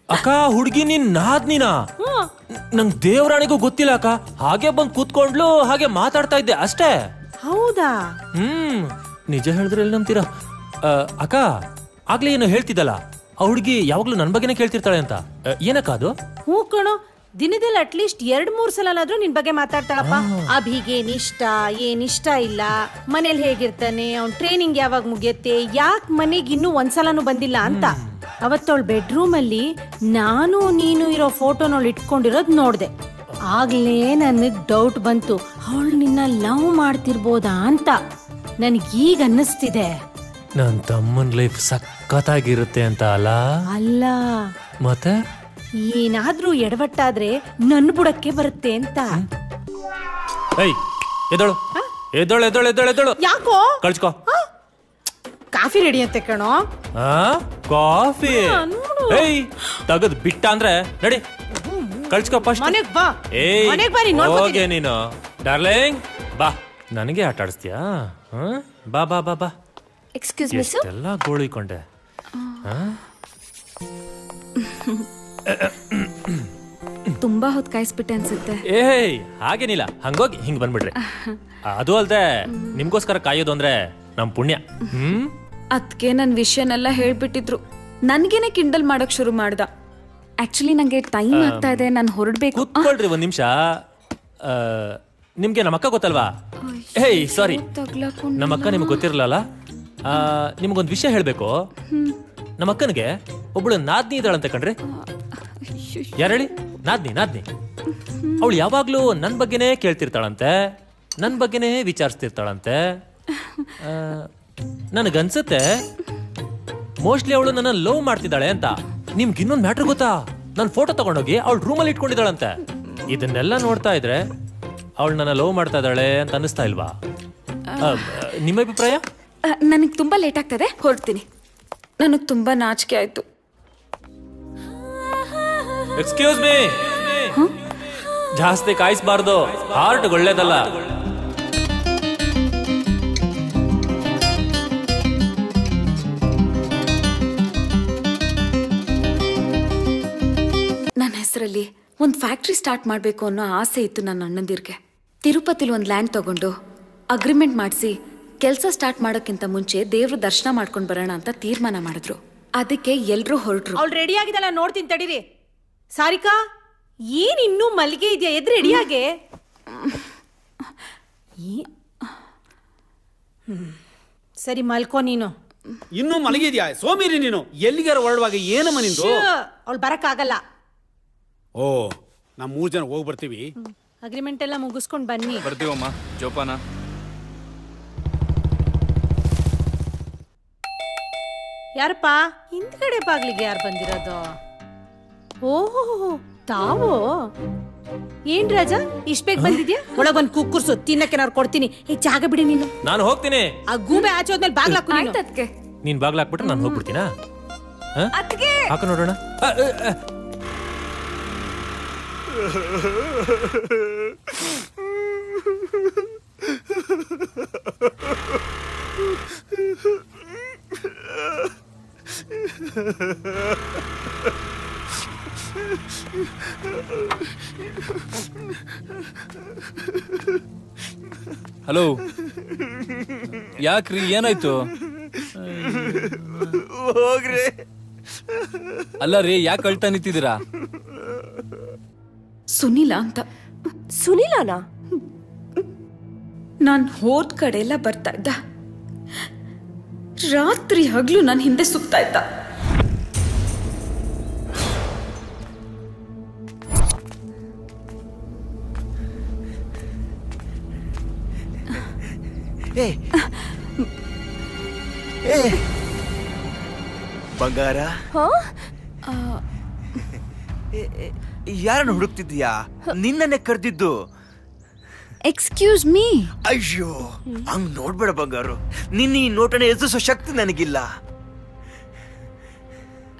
ಅಕ್ಕ, ಹುಡುಗಿ ನಿನ್ ನಾದ್ನಿನಾ? ನಂಗ್ ದೇವರಾಣಿಗೂ ಗೊತ್ತಿಲ್ಲ ಅಕ್ಕ. ಹಾಗೆ ಬಂದ್ ಕೂತ್ಕೊಂಡ್ಲು, ಹಾಗೆ ಮಾತಾಡ್ತಾ ಇದ್ದೆ ಅಷ್ಟೇ. ಹೌದಾ? ನಿಜ ಹೇಳಿದ್ರೆ ಎಲ್ಲಿ ನಂಬ್ತೀರಾ? ಅಕ್ಕ, ಆಗ್ಲೇ ಏನು ಹೇಳ್ತಿದ್ದಲ್ಲ, ಆ ಹುಡುಗಿ ಯಾವಾಗ್ಲೂ ನನ್ ಬಗ್ಗೆನೇ ಕೇಳ್ತಿರ್ತಾಳೆ ಅಂತ. ಏನಕ್ಕ ಅದು? ಹೂ ಕಣೋ, ದಿನದಲ್ಲಿ ಅಟ್ಲೀಸ್ಟ್ 2-3 ಸಲನಾದ್ರೂ ನಿನ್ ಬಗ್ಗೆ ಮಾತಾಡ್ತಾಳಪ್ಪ. ಅಭಿಗೆ ಏನಿಷ್ಟ ಇಲ್ಲ, ಮನೇಲಿ ಹೇಗಿರ್ತಾನೆ, ಅವ್ನ್ ಟ್ರೈನಿಂಗ್ ಯಾವಾಗ ಮುಗಿಯತ್ತೆ, ಯಾಕೆ ಮನೆಗೆ ಇನ್ನೂ ಒಂದ್ಸಲನೂ ಬಂದಿಲ್ಲ ಅಂತ. ಅವತ್ತವಳ ಬೆಡ್ರೂಮ್ ಅಲ್ಲಿ ನಾನು ನೀನು ಇರೋ ಫೋಟೋನವಳು ಇಟ್ಕೊಂಡಿರೋದ್ ನೋಡ್ದೆ. ಆಗ್ಲೇ ನನಗ್ ಡೌಟ್ ಬಂತು, ಅವಳು ನಿನ್ನ ಲವ್ ಮಾಡ್ತಿರ್ಬೋದಾ ಅಂತ. ನನ್ಗೀಗ ಅನ್ನಿಸ್ತಿದೆ ನನ್ ತಮ್ಮನ್ ಲೈಫ್ ಸಖತ್ತಾಗಿರುತ್ತೆ ಅಂತ. ಅಲ್ಲ ಮತ್ತೆ ಏನಾದ್ರೂ ಎಡವಟ್ಟಾದ್ರೆ ನನ್ನ ಬುಡಕ್ಕೆ ಬರುತ್ತೆ ಅಂತ. ಎದಳು ಎದಳು ಎದಳು ಎದಳು ಎದಳು. ಯಾಕೋ? ಕಳ್ಸ್ಕೋ. ಕಾಫಿ ರೆಡಿ ಅಂತೆ ಕಣೋ. ಕಾಫಿ ತಗದ್ ಬಿಟ್ಟ ಅಂದ್ರೆ ನಡಿ, ಕಳ್ಸ್ಕೋ ಫಸ್ಟ್. ಮನೆಗ್ ಬಾ. ಹೋಗೆ ನೀನು ಡಾರ್ಲಿಂಗ್, ಬಾ. ನನಗೆ ಆಟ ಆಡಿಸ್ತೀಯಾ? ಬಾ ಬಾ ಬಾ ಬಾ. Excuse me sir. ಎಲ್ಲ ಗೋಳಿಕೊಂಡೆ. ತುಂಬಾ ಹೊತ್ತು ಕಾಯಿಸ್ಬಿಟ್ಟೆ ಅನ್ಸುತ್ತೆ. ಹಾಗೇನಿಲ್ಲ, ಹಂಗೋಗಿ ಹಿಂಗ್ ಬಂದ್ಬಿಡ್ರಿ. ಅದು ಅಲ್ದೆ ನಿಮ್ಗೋಸ್ಕರ ಕಾಯೋದು ಅಂದ್ರೆ ನಮ್ ಪುಣ್ಯ. ಅದಕ್ಕೆ ನನ್ ವಿಷಯನೆಲ್ಲ ಹೇಳ್ಬಿಟ್ಟಿದ್ರು. ನನ್ಗೇನೆ ಕಿಂಡಲ್ ಮಾಡಕ್ ಶುರು ಮಾಡ್ದ. ಆಕ್ಚುಲಿ ನಂಗೆ ಟೈಮ್ ಆಗ್ತಾ ಇದೆ, ನಾನು ಹೊರಡ್ಬೇಕು. ಕೂತ್ಕೊಳ್ರಿ ಒಂದ್ ನಿಮಿಷ. ನಿಮ್ಗೆ ನಮ್ಮ ಅಕ್ಕ ಗೊತ್ತಲ್ವಾ? ಸಾರಿ, ನಮ್ಮ ಅಕ್ಕ ನಿಮ್ಗೆ ಗೊತ್ತಿರಲ್ಲ. ನಿಮ್ಗೊಂದ್ ವಿಷಯ ಹೇಳ್ಬೇಕು. ನಮ್ಮ ಅಕ್ಕನಿಗೆ ಒಬ್ಬಳು ನಾದ್ನಿ ಇದ್ದಾಳಂತೆ ಕಣ್ರಿ. ಯಾರು ಹೇಳಿ? ನಾದ್ನಿ. ಅವಳು ಯಾವಾಗ್ಲೂ ನನ್ ಬಗ್ಗೆನೇ ಕೇಳ್ತಿರ್ತಾಳಂತೆ, ನನ್ ಬಗ್ಗೆನೇ ವಿಚಾರಿಸ್ತಿರ್ತಾಳಂತೆ. ನನಗನ್ಸುತ್ತೆ ಮೋಸ್ಟ್ಲಿ ಅವಳು ನನ್ನ ಲವ್ ಮಾಡ್ತಿದ್ದಾಳೆ ಅಂತ. ನಿಮ್ಗೆ ಇನ್ನೊಂದು ಮ್ಯಾಟ್ರ್ ಗೊತ್ತಾ? ನನ್ ಫೋಟೋ ತಗೊಂಡೋಗಿ ಅವಳು ರೂಮಲ್ಲಿ ಇಟ್ಕೊಂಡಿದ್ದಾಳಂತೆ. ಇದನ್ನೆಲ್ಲ ನೋಡ್ತಾ ಇದ್ರೆ ಅವಳು ನನ್ನ ಲವ್ ಮಾಡ್ತಾ ಇದ್ದಾಳೆ ಅಂತ ಅನ್ನಿಸ್ತಾ ಇಲ್ವಾ? ನಿಮ್ಮ ಅಭಿಪ್ರಾಯ? ನನಗೆ ತುಂಬಾ ಲೇಟ್ ಆಗ್ತದೆ, ಹೊರಡ್ತೀನಿ. ನನಗೆ ತುಂಬಾ ನಾಚಿಕೆ ಆಯ್ತು. ಎಕ್ಸ್ಕ್ಯೂಸ್ ಮೀ, ಜಾಸ್ತಿ ಕಾಯಿಸ್ಬಾರ್ದು, ಹಾರ್ಟ್ ಒಳ್ಳೇದಲ್ಲ. ನನ್ನ ಹೆಸರಲ್ಲಿ ಒಂದು ಫ್ಯಾಕ್ಟ್ರಿ ಸ್ಟಾರ್ಟ್ ಮಾಡಬೇಕು ಅನ್ನೋ ಆಸೆ ಇತ್ತು ನನ್ನ ಅಣ್ಣಂದಿರ್ಗೆ. ತಿರುಪತಿಲಿ ಒಂದು ಲ್ಯಾಂಡ್ ತಗೊಂಡು ಅಗ್ರಿಮೆಂಟ್ ಮಾಡಿಸಿ ಕೆಲಸ ಸ್ಟಾರ್ಟ್ ಮಾಡೋಕ್ಕಿಂತ ಮುಂಚೆ ದೇವ್ರ ದರ್ಶನ ಮಾಡ್ಕೊಂಡು ಬರೋಣ ಅಂತ ತೀರ್ಮಾನ ಮಾಡಿದ್ರು. ಅದಕ್ಕೆ ಎಲ್ರೂ ಹೊರಟ್ರು. ಅವ್ಳು ರೆಡಿ ಆಗಿದಲ್ಲ, ನೋಡ್ತೀನಿ ತಡೀರಿ. ಸಾರಿಕಾ, ಏನ್ ಇನ್ನೂ ಮಲ್ಲಿಗೆ ಇದೆಯಾ? ಎದ್ ರೆಡಿಯಾಗೆ. ಸರಿ ಮಲ್ಕೋ ನೀನು. ಇನ್ನೂ ಮಲಗಿದ್ಯಾ? ಸೋಮಿರಿ ನೀನು. ಎಲ್ಲಿಗಾರ ಹೊರಡುವಾಗ ಏನಮ್ಮ ನಿಂದು? ಅವಳು ಬರಕ್ಕಾಗಲ್ಲ. ಓ, ನಾವು 3 ಜನ ಹೋಗಿ ಬರ್ತೀವಿ. ಅಗ್ರಿಮೆಂಟ್ ಎಲ್ಲ ಮುಗಿಸ್ಕೊಂಡು ಬನ್ನಿ. ಬರ್ತೀವಮ್ಮ. ಜೋಪಾನ. ಯಾರಪ್ಪ ಹಿಂದ್ಗಡೆ ಬಾಗ್ಲಿಗೆ ಯಾರು ಬಂದಿರೋದು? ಓಹೋ, ತಾವು ಏನ್ ರಾಜ ಇಷ್ಟ ಬೇಗ ಬಂದಿದ್ಯಾ? ಒಳಗೊಂದ್ ಕುಕ್ಕುರ್ಸು, ತಿನ್ನಕ್ಕೆ ಕೊಡ್ತೀನಿ. ಜಾಗ ಬಿಡಿ ನೀನು. ನಾನು ಹೋಗ್ತೀನಿ. ಆ ಗೂಬೆ ಆಚೆ ಹೋದ್ಮೇಲೆ ಬಾಗ್ಲಾಕು. ನೀನ್ ಬಾಗ್ಲಾಕ್ಬಿಟ್ರೆ ನಾನು ಹೋಗ್ಬಿಡ್ತೀನಾ? ಹಾಕ ನೋಡೋಣ. ಹಲೋ, ಯಾಕ್ರಿ ಏನಾಯ್ತು? ಹೋಗ್ರಿ. ಅಲ್ಲ ರೀ, ಯಾಕೆ ಅಳ್ತಾ ನಿಂತಿದ್ದೀರಾ? ಸುನಿಲ ಅಂತ. ಸುನಿಲನಾ? ನಾನ್ ಹೋದ್ ಕಡೆ ಎಲ್ಲ ಬರ್ತಾ ಇದ್ದ, ರಾತ್ರಿ ಹಗ್ಲು ನನ್ನ ಹಿಂದೆ ಸುತ್ತಾ ಇದ್ದ. ಬಂಗಾರ, ಯಾರನ್ನು ಹುಡುಕ್ತಿದ್ಯಾ? ನಿನ್ನನ್ನೇ ಕರೆದಿದ್ದು. Excuse me. ಅಯ್ಯೋ, ಹಂಗ್ ನೋಡ್ಬೇಡ ಬಂಗಾರು. ನಿನ್ನ ಈ ನೋಟನೆ ಎದುರಿಸೋ ಶಕ್ತಿ ನನಗಿಲ್ಲ.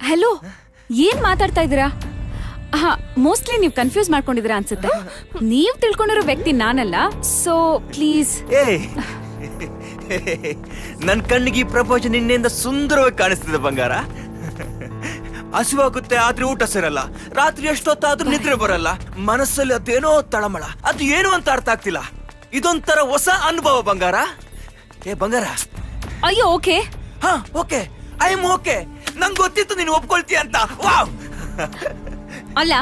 ಹಲೋ, ಏನ್ ಮಾತಾಡ್ತಾ ಇದ್ದೀರಾ? ಮೋಸ್ಟ್ಲಿ ನೀವು ಕನ್ಫ್ಯೂಸ್ ಮಾಡ್ಕೊಂಡಿದ್ದೀರಾ ಅನ್ಸುತ್ತೆ. ನೀವ್ ತಿಳ್ಕೊಂಡಿರೋ ವ್ಯಕ್ತಿ ನಾನಲ್ಲ, ಸೊ ಪ್ಲೀಸ್. ನನ್ ಕಣ್ಣಿಗೆ ಈ ಪ್ರಪಂಚ ನಿನ್ನೆಯಿಂದ ಸುಂದರವಾಗಿ ಕಾಣಿಸ್ತಿದೆ ಬಂಗಾರ. ಹಸಿವಾಗುತ್ತೆ, ಆದ್ರೆ ಊಟ ಸೇರಲ್ಲ. ರಾತ್ರಿ ಎಷ್ಟೊತ್ತಾದ್ರೂ ನಿದ್ರೆ ಬರಲ್ಲ. ಮನಸ್ಸಲ್ಲಿ ಅದೇನೋ ತಳಮಳ, ಅದು ಏನು ಅಂತ ಅರ್ಥ ಆಗ್ತಿಲ್ಲ. ಇದೊಂಥರ ಹೊಸ ಅನುಭವ ಬಂಗಾರ. ಬಂಗಾರ. ಅಯ್ಯೋ, ಓಕೆ. ಹಾ, ಓಕೆ, ಐ ಆಮ್ ಓಕೆ. ನಂಗೆ ಗೊತ್ತಿತ್ತು ನೀನು ಒಪ್ಕೊಳ್ತೀಯ ಅಂತ. ವಾವ್. ಅಲ್ಲ,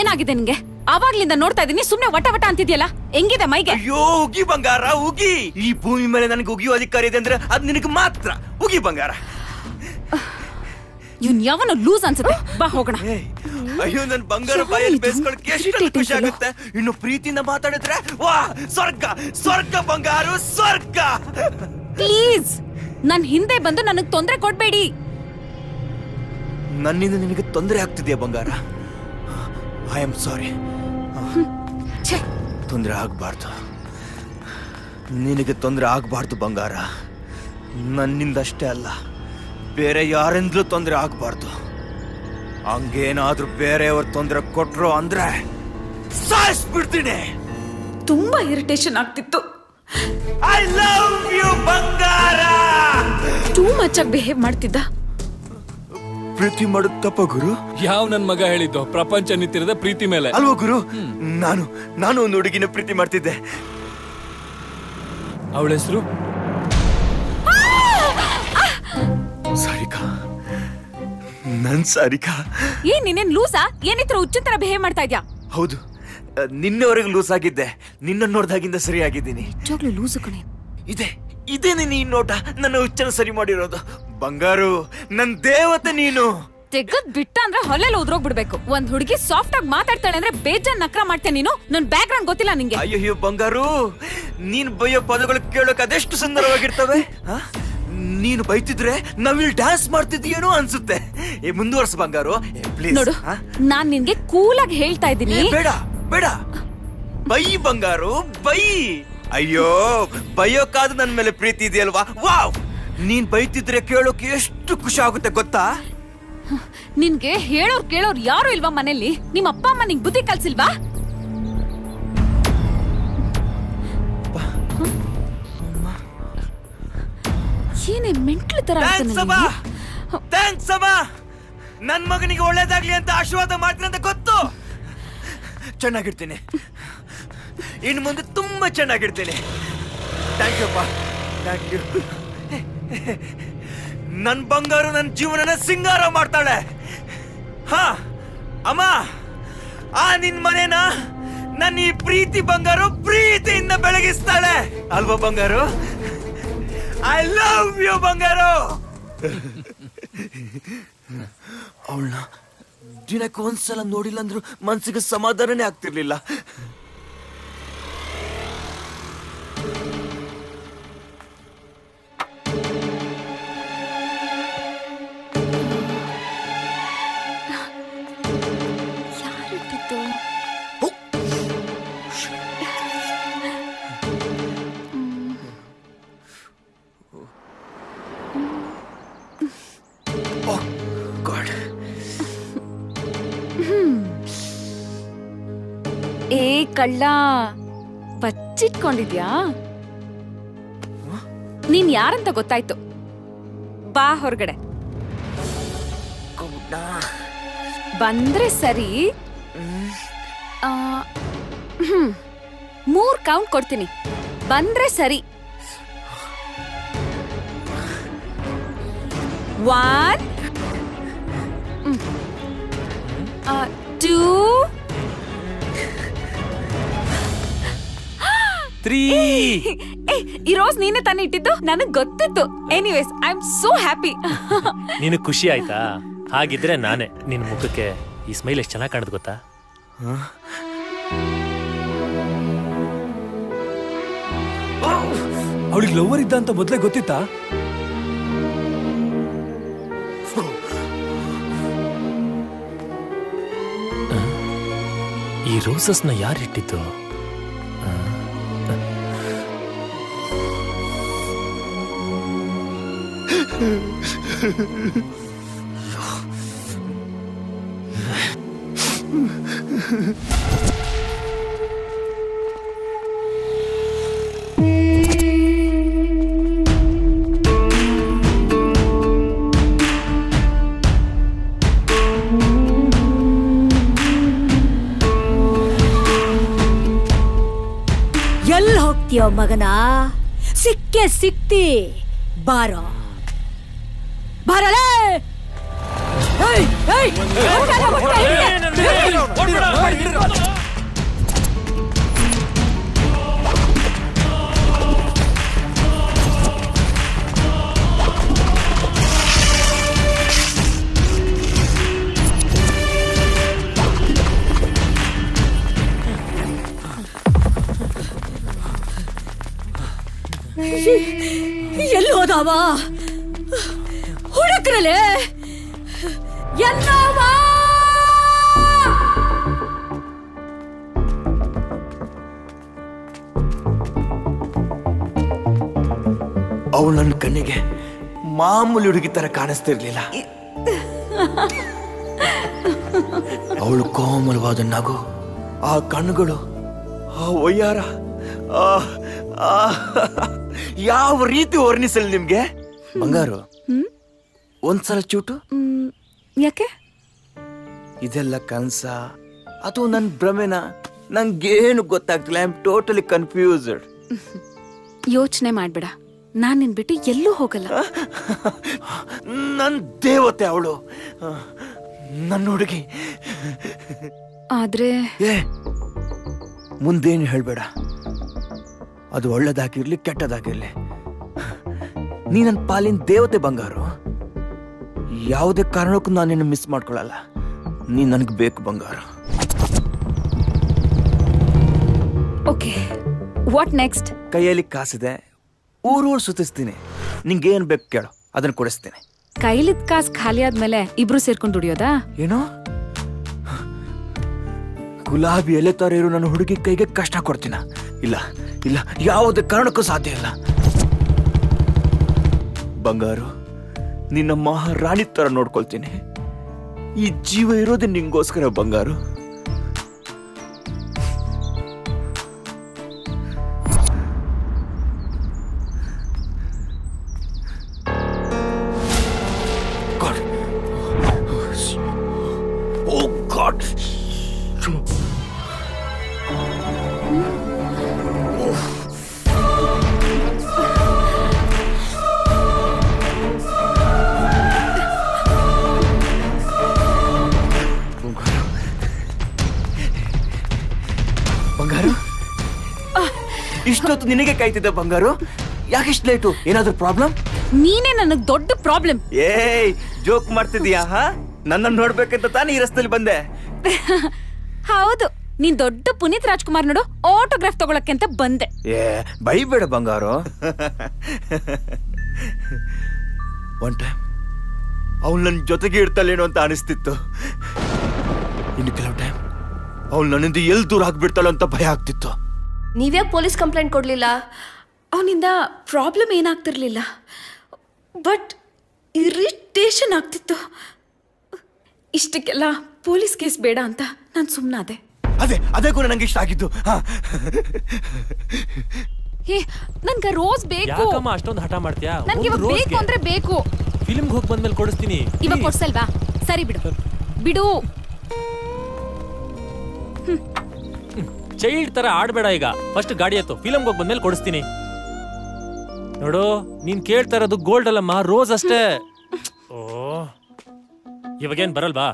ಏನಾಗಿದೆ ನಿಂಗೆ? ಆವಾಗ್ಲಿಂದ ನೋಡ್ತಾ ಇದೀನಿ, ಸುಮ್ನೆ ವಟ ವಟ ಅಂತಿದ್ಯಲ್ಲ. ಹೆಂಗಿದೆ ಮೈಗೆ? ಅಯ್ಯೋ, ಉಗಿ ಬಂಗಾರ, ಉಗಿ. ಈ ಭೂಮಿ ಮೇಲೆ ನನಗೆ ಉಗಿಯೋ ಅಧಿಕಾರ ಇದೆ ಅಂದ್ರೆ ಅದು ನಿನಗೆ ಮಾತ್ರ. ಉಗಿ ಬಂಗಾರ. ಇವ್ನ್ ಯಾವನು ಲೂಸ್ ಅನ್ಸುತ್ತೆ. ಬಾ ಹೋಗೋಣ. ಅಯ್ಯೋ, ನನ್ ಬಂಗಾರ ಬಾಯಲ್ಲಿ ಬೇಯಿಸ್ಕೊಳಕ್ಕೆ ಎಷ್ಟು ಖುಷಿ ಆಗುತ್ತೆ. ಇನ್ನು ಪ್ರೀತಿಯಿಂದ ಮಾತಾಡಿದ್ರೆ ವಾ, ಸ್ವರ್ಗ ಸ್ವರ್ಗ ಬಂಗಾರು, ಸ್ವರ್ಗ. ಪ್ಲೀಸ್, ನನ್ ಹಿಂದೆ ಬಂದು ನನಗ್ ತೊಂದರೆ ಕೊಡ್ಬೇಡಿ. ನನ್ನಿಂದ ನಿನಗೆ ತೊಂದರೆ ಆಗ್ತಿದೆಯಾ ಬಂಗಾರ? ಐ ಆಮ್ ಸಾರಿ. ತೊಂದರೆ ಆಗ್ಬಾರ್ದು, ನಿನಗೆ ತೊಂದರೆ ಆಗ್ಬಾರ್ದು ಬಂಗಾರ. ನನ್ನಿಂದಷ್ಟೇ ಅಲ್ಲ, ಬೇರೆ ಯಾರಿಂದಲೂ ತೊಂದರೆ ಆಗ್ಬಾರ್ದು. ಹಂಗೇನಾದ್ರೂ ಬೇರೆಯವ್ರ ತೊಂದರೆ ಕೊಟ್ರು ಅಂದ್ರೆ ಸಾಯಿಸ್ಬಿಡ್ತೀನಿ. ತುಂಬಾ ಇರಿಟೇಷನ್ ಆಗ್ತಿತ್ತು. ಐ ಲವ್ ಯು ಬಂಗಾರ. ಟೂ ಮಚ್ ಆಗಿ ಬಿಹೇವ್ ಮಾಡ್ತಿದ್ದ. ಪ್ರೀತಿ ಮಾಡೋದು ತಪ್ಪ ಗುರು? ಯಾವ ನನ್ ಮಗ ಹೇಳಿದ್ದು ಪ್ರಪಂಚ ನಿಂತಿರೋದ ಪ್ರೀತಿ ಮೇಲೆ ಅಲ್ವಾ ಗುರು? ನಾನು ಒಂದು ಹುಡುಗಿನ ಪ್ರೀತಿ ಮಾಡ್ತಿದ್ದೆ. ಅವಳ ಹೆಸರು ಸಾರಿಕಾ. ನನ್ ಸಾರಿಕಾ. ನೀನೇನ್ ಲೂಸಾ? ಏನಿತ್ರ ಹುಚ್ಚಿನ ತರ ಬಿಹೇವ್ ಮಾಡ್ತಾ ಇದ್ಯಾ? ಹೌದು, ನಿನ್ನೆವರೆಗೂ ಲೂಸ್ ಆಗಿದ್ದೆ. ನಿನ್ನ ನೋಡ್ದಾಗಿಂದ ಸರಿ ಆಗಿದ್ದೀನಿ. ಲೂಸು ಕಣೆ. ಇದೇ ನೀನು ಈ ನೋಟ ನನ್ನ ಹುಚ್ಚನ ಸರಿ ಮಾಡಿರೋದು. ಬಂಗಾರು, ನನ್ ದೇವತೆ ನೀನು. ತೆಗದ್ ಬಿಟ್ಟ ಅಂದ್ರೆ ಹೊಲೆಲ್ಲ ಉದ್ರೋಗ್ಬಿಡ್ಬೇಕು. ಒಂದ್ ಹುಡುಗಿ ಸಾಫ್ಟ್ ಆಗಿ ಮಾತಾಡ್ತಾಳೆ ಅಂದ್ರೆ ಬೇಜಾನ್ ನಕ್ರ ಮಾಡ್ತೇನೆ ನೀನು. ನನ್ ಬ್ಯಾಕ್ ಗ್ರೌಂಡ್ ಗೊತ್ತಿಲ್ಲ ನಿಂಗೆ? ಅಯ್ಯೋ ಬಂಗಾರು, ನೀನ್ ಬೈಯೋ ಪದಗಳು ಕೇಳೋಕೆ ಅದೆಷ್ಟು ಸುಂದರವಾಗಿರ್ತವೆ. ನೀನು ಬೈತಿದ್ರೆ ನಾವಿಲ್ಲಿ ಡ್ಯಾನ್ಸ್ ಮಾಡ್ತಿದ್ದೀಯೇನೋ ಅನ್ಸುತ್ತೆ. ಮುಂದುವರ್ಸ ಬಂಗಾರು ಪ್ಲೀಸ್. ನೋಡು, ನಾನ್ ನಿನ್ಗೆ ಕೂಲಾಗಿ ಹೇಳ್ತಾ ಇದ್ದೀನಿ. ಬೇಡ ಬೇಡ, ಬೈ ಬಂಗಾರು, ಬೈ. ಅಯ್ಯೋ, ಬೈಯೋಕಾದ್ರೂ ನನ್ ಮೇಲೆ ಪ್ರೀತಿ ಇದೆಯಲ್ವಾ? ವಾವ್. ನೀನ್ ಬೈತಿದ್ರೆ ಕೇಳೋಕೆ ಎಷ್ಟು ಖುಷಿ ಆಗುತ್ತೆ ಗೊತ್ತಾ? ನಿನ್ಗೆ ಹೇಳೋರ್ ಕೇಳೋರ್ ಯಾರು ಇಲ್ವಾ ಮನೇಲಿ? ನಿಮ್ಮ ಅಪ್ಪ ಅಮ್ಮ ನಿಂಗ್ ಬುದ್ಧಿ ಕಲ್ಸಿಲ್ವಾ? ಏನೇ ಮೆಂಟ್ಲು ತರ. ಥ್ಯಾಂಕ್ಸ್ ಅಮ್ಮ. ನನ್ ಮಗನಿಗೆ ಒಳ್ಳೇದಾಗ್ಲಿ ಅಂತ ಆಶೀರ್ವಾದ ಮಾಡ್ತೀನಿ ಅಂತ ಗೊತ್ತು. ಚೆನ್ನಾಗಿರ್ತೀನಿ, ಇನ್ನು ಮುಂದೆ ತುಂಬಾ ಚೆನ್ನಾಗಿರ್ತೀನಿ. ಥ್ಯಾಂಕ್ ಯು ಅಪ್ಪ, ಥ್ಯಾಂಕ್ ಯು. ನನ್ ಬಂಗಾರು ನನ್ ಜೀವನನ ಸಿಂಗಾರ ಮಾಡ್ತಾಳೆ. ಹಾ ಅಮ್ಮ, ನಿನ್ ಮನೇನ ನನ್ನ ಈ ಪ್ರೀತಿ ಬಂಗಾರು ಪ್ರೀತಿಯಿಂದ ಬೆಳಗಿಸ್ತಾಳೆ ಅಲ್ವಾ ಬಂಗಾರು? ಐ ಲವ್ ಯು ಬಂಗಾರು. ಅವಳನ್ನ ದಿನಕ್ಕೆ ಒಂದ್ಸಲ ನೋಡಿಲ್ಲ ಅಂದ್ರು ಮನ್ಸಿಗೆ ಸಮಾಧಾನನೇ ಆಗ್ತಿರ್ಲಿಲ್ಲ. ಕಳ್ಳ, ಬಚ್ಚಿಟ್ಕೊಂಡಿದ್ಯಾ? ನೀನ್ ಯಾರಂತ ಗೊತ್ತಾಯ್ತು. ಬಾ ಹೊರಗಡೆ. ಬಂದ್ರೆ ಸರಿ. 3 ಕೌಂಟ್ ಕೊಡ್ತೀನಿ, ಬಂದ್ರೆ ಸರಿ. 1 2 3 ಈ ರೋಸ್ ನೀನೆ ತಾನೇ ಇಟ್ಟಿದ್ದು? ನನಗ್ ಗೊತ್ತಿತ್ತು. Anyways I am so happy. ನೀನು ಖುಷಿ ಆಯ್ತಾ? ಹಾಗಿದ್ರೆ ನಾನೇ ನಿನ್ನ ಮುಖಕ್ಕೆ ಈ ಸ್ಮೈಲ್ ಎಷ್ಟು ಚೆನ್ನಾಗಿ ಕಾಣುತ್ತೆ ಗೊತ್ತಾ? ಅವಳಿಗೆ ಲವರ್ ಇದ್ದ ಅಂತ ಮೊದಲೇ ಗೊತ್ತಿತ್ತಾ? ಈ ರೋಸಸ್ನ ಯಾರಿಟ್ಟಿದ್ದು? ಎಲ್ಲಿ ಹೋಗ್ತೀಯೋ ಮಗನ? ಸಿಕ್ಕೇ ಸಿಕ್ತಿ, ಬಾರೋ ಬಾರಲೇ. ಎಲ್ಲಿ ಹೋದವ? ಹುಡುಕ್ರಲೆ ಎಲ್ಲವ? ಅವಳು ನನ್ನ ಕಣ್ಣಿಗೆ ಮಾಮೂಲಿ ಹುಡುಗಿ ತರ ಕಾಣಿಸ್ತಿರ್ಲಿಲ್ಲ. ಅವಳು ಕೋಮಲವಾದ ನಗು, ಆ ಕಣ್ಣುಗಳು, ಆ ಒಯ್ಯಾರ, ಯಾವ ರೀತಿ ವರ್ಣಿಸಲಿ ನಿಮ್ಗೆ? ಬಂಗಾರು, ಒಂದ್ಸಲ ಚೂಟು. ಯಾಕೆ? ಇದೆಲ್ಲ ಕನ್ಸ ಅಥವಾ ನನ್ ಭ್ರಮೆನ? ನಂಗೇನು ಗೊತ್ತಾಗ್ತಿಲ್ಲ. I am totally confused. ಯೋಚನೆ ಮಾಡ್ಬೇಡ, ನಾನ್ ನಿನ್ ಬಿಟ್ಟು ಎಲ್ಲೂ ಹೋಗಲ್ಲ. ನನ್ ದೇವತೆ ಅವಳು, ನನ್ನ ಹುಡುಗಿ. ಆದ್ರೆ ಮುಂದೇನು ಹೇಳ್ಬೇಡ. ಅದು ಒಳ್ಳೇದಾಗಿರ್ಲಿ ಕೆಟ್ಟದಾಗಿರ್ಲಿ, ನೀ ನನ್ನ ಪಾಲಿನ ದೇವತೆ ಬಂಗಾರು. ಯಾವುದೇ ಕಾರಣಕ್ಕೂ ನಾನು ನಿನ್ನ ಮಿಸ್ ಮಾಡ್ಕೊಳ್ಳಲ್ಲ. ನೀ ನನಗೆ ಬೇಕು ಬಂಗಾರು. Okay, what next? ಕೈಯಲ್ಲಿ ಕಾಸಿದೆ, ಊರೂರು ಸುತ್ತಿಸ್ತೀನಿ. ನಿಂಗೆ ಏನ್ ಬೇಕು ಕೇಳು, ಅದನ್ನ ಕೊಡಿಸ್ತೀನಿ. ಕೈಲಿದ್ ಕಾಸು ಖಾಲಿ ಆದ್ಮೇಲೆ ಇಬ್ರು ಸೇರ್ಕೊಂಡು ದುಡಿಯೋದಾ? ಏನೋ ಗುಲಾಬಿ ಎಲೆ ತರ ಇರೋ ನನ್ನ ಹುಡುಗಿ ಕೈಗೆ ಕಷ್ಟ ಕೊಡ್ತೀನ? ಇಲ್ಲ ಇಲ್ಲ, ಯಾವುದೇ ಕಾರಣಕ್ಕೂ ಸಾಧ್ಯ ಇಲ್ಲ. ಬಂಗಾರು, ನಿನ್ನ ಮಹಾರಾಣಿ ತರ ನೋಡ್ಕೊಳ್ತೀನಿ. ಈ ಜೀವ ಇರೋದೇ ನಿಂಗೋಸ್ಕರ ಬಂಗಾರು. ಇಷ್ಟೊತ್ತು ನಿನಗೆ ಕಾಯ್ತಿದ್ದೆ ಬಂಗಾರು. ಯಾಕಿಷ್ಟು ಲೇಟು? ಏನಾದ್ರೂ ಪ್ರಾಬ್ಲಮ್? ನೀನೇ ನನಗ್ ದೊಡ್ಡ ಪ್ರಾಬ್ಲಮ್. ಏಯ್, ಜೋಕ್ ಮಾಡ್ತಿದ್ಯಾ? ನನ್ನನ್ನು ನೋಡ್ಬೇಕಂತ ತಾನೇ ಈ ರಸ್ತೆಯಲ್ಲಿ ಬಂದೆ. ಹೌದು, ನೀನ್ ದೊಡ್ಡ ಪುನೀತ್ ರಾಜ್ಕುಮಾರ್ ನೋಡು ಆಟೋಗ್ರಾಫ್ ತಗೊಳಕ್ಕೆ ಅಂತ ಬಂದೆ. ಬೈಬೇಡ ಬಂಗಾರು. ಒನ್ ಟೈಮ್ ಅವಳು ನನ್ನ ಜೊತೆಗೆ ಇರ್ತಾಳೇನೋ ಅಂತ ಅನಿಸ್ತಿತ್ತು. ಇನ್ನು ಕೆಲವು ಟೈಮ್ ಅವಳು ನನ್ನಿಂದ ಎಲ್ಲಿ ದೂರ ಆಗ್ಬಿಡ್ತಾಳೋ ಅಂತ ಭಯ ಆಗ್ತಿತ್ತು. ನೀವ್ಯಾಕೆ ಪೊಲೀಸ್ ಕಂಪ್ಲೇಂಟ್ ಕೊಡ್ಲಿಲ್ಲ? ಅವನಿಂದ ಪ್ರಾಬ್ಲಮ್ ಏನಾಗ್ತಿರ್ಲಿಲ್ಲ, ಬಟ್ ಇರಿಟೇಷನ್ ಆಗ್ತಿತ್ತು. ಇಷ್ಟಕ್ಕೆಲ್ಲ ಪೊಲೀಸ್ ಕೇಸ್ ಬೇಡ ಅಂತ ನಾನು ಸುಮ್ಮನಾದೆ. ಅದೇ ಕೂಡ ನಂಗೆ ಇಷ್ಟ ಆಗಿದ್ದು. ನನ್ಗೆ ರೋಸ್ ಬೇಕು. ಯಾಕಮ್ಮ ಅಷ್ಟೊಂದು ಹಠ ಮಾಡ್ತೀಯಾ? ನನ್ಗೆ ಇವಾಗ ಬೇಕು ಅಂದ್ರೆ ಬೇಕು. ಫಿಲ್ಮ್ಗೆ ಹೋಗಿ ಬಂದ್ಮೇಲೆ ಕೊಡಿಸ್ತೀನಿ. ಇವಾಗ ಕೊಡ್ಸಲ್ವಾ? ಸರಿ ಬಿಡು ಬಿಡು. ಚೈಲ್ಡ್ ತರ ಆಡ್ಬೇಡ. ಈಗ ಫಸ್ಟ್ ಗಾಡಿ ಎತ್ತು, ಫಿಲ್ಮ್ಗೆ ಹೋಗಿ ಬಂದ್ಮೇಲೆ ಕೊಡಿಸ್ತೀನಿ. ನೋಡು, ನೀನ್ ಕೇಳ್ತಾ ಇರೋದು ಗೋಲ್ಡ್ ಅಲ್ಲಮ್ಮ, ರೋಸ್ ಅಷ್ಟೇ. ಓ ಇವಾಗೇನ್ ಬರಲ್ವಾ?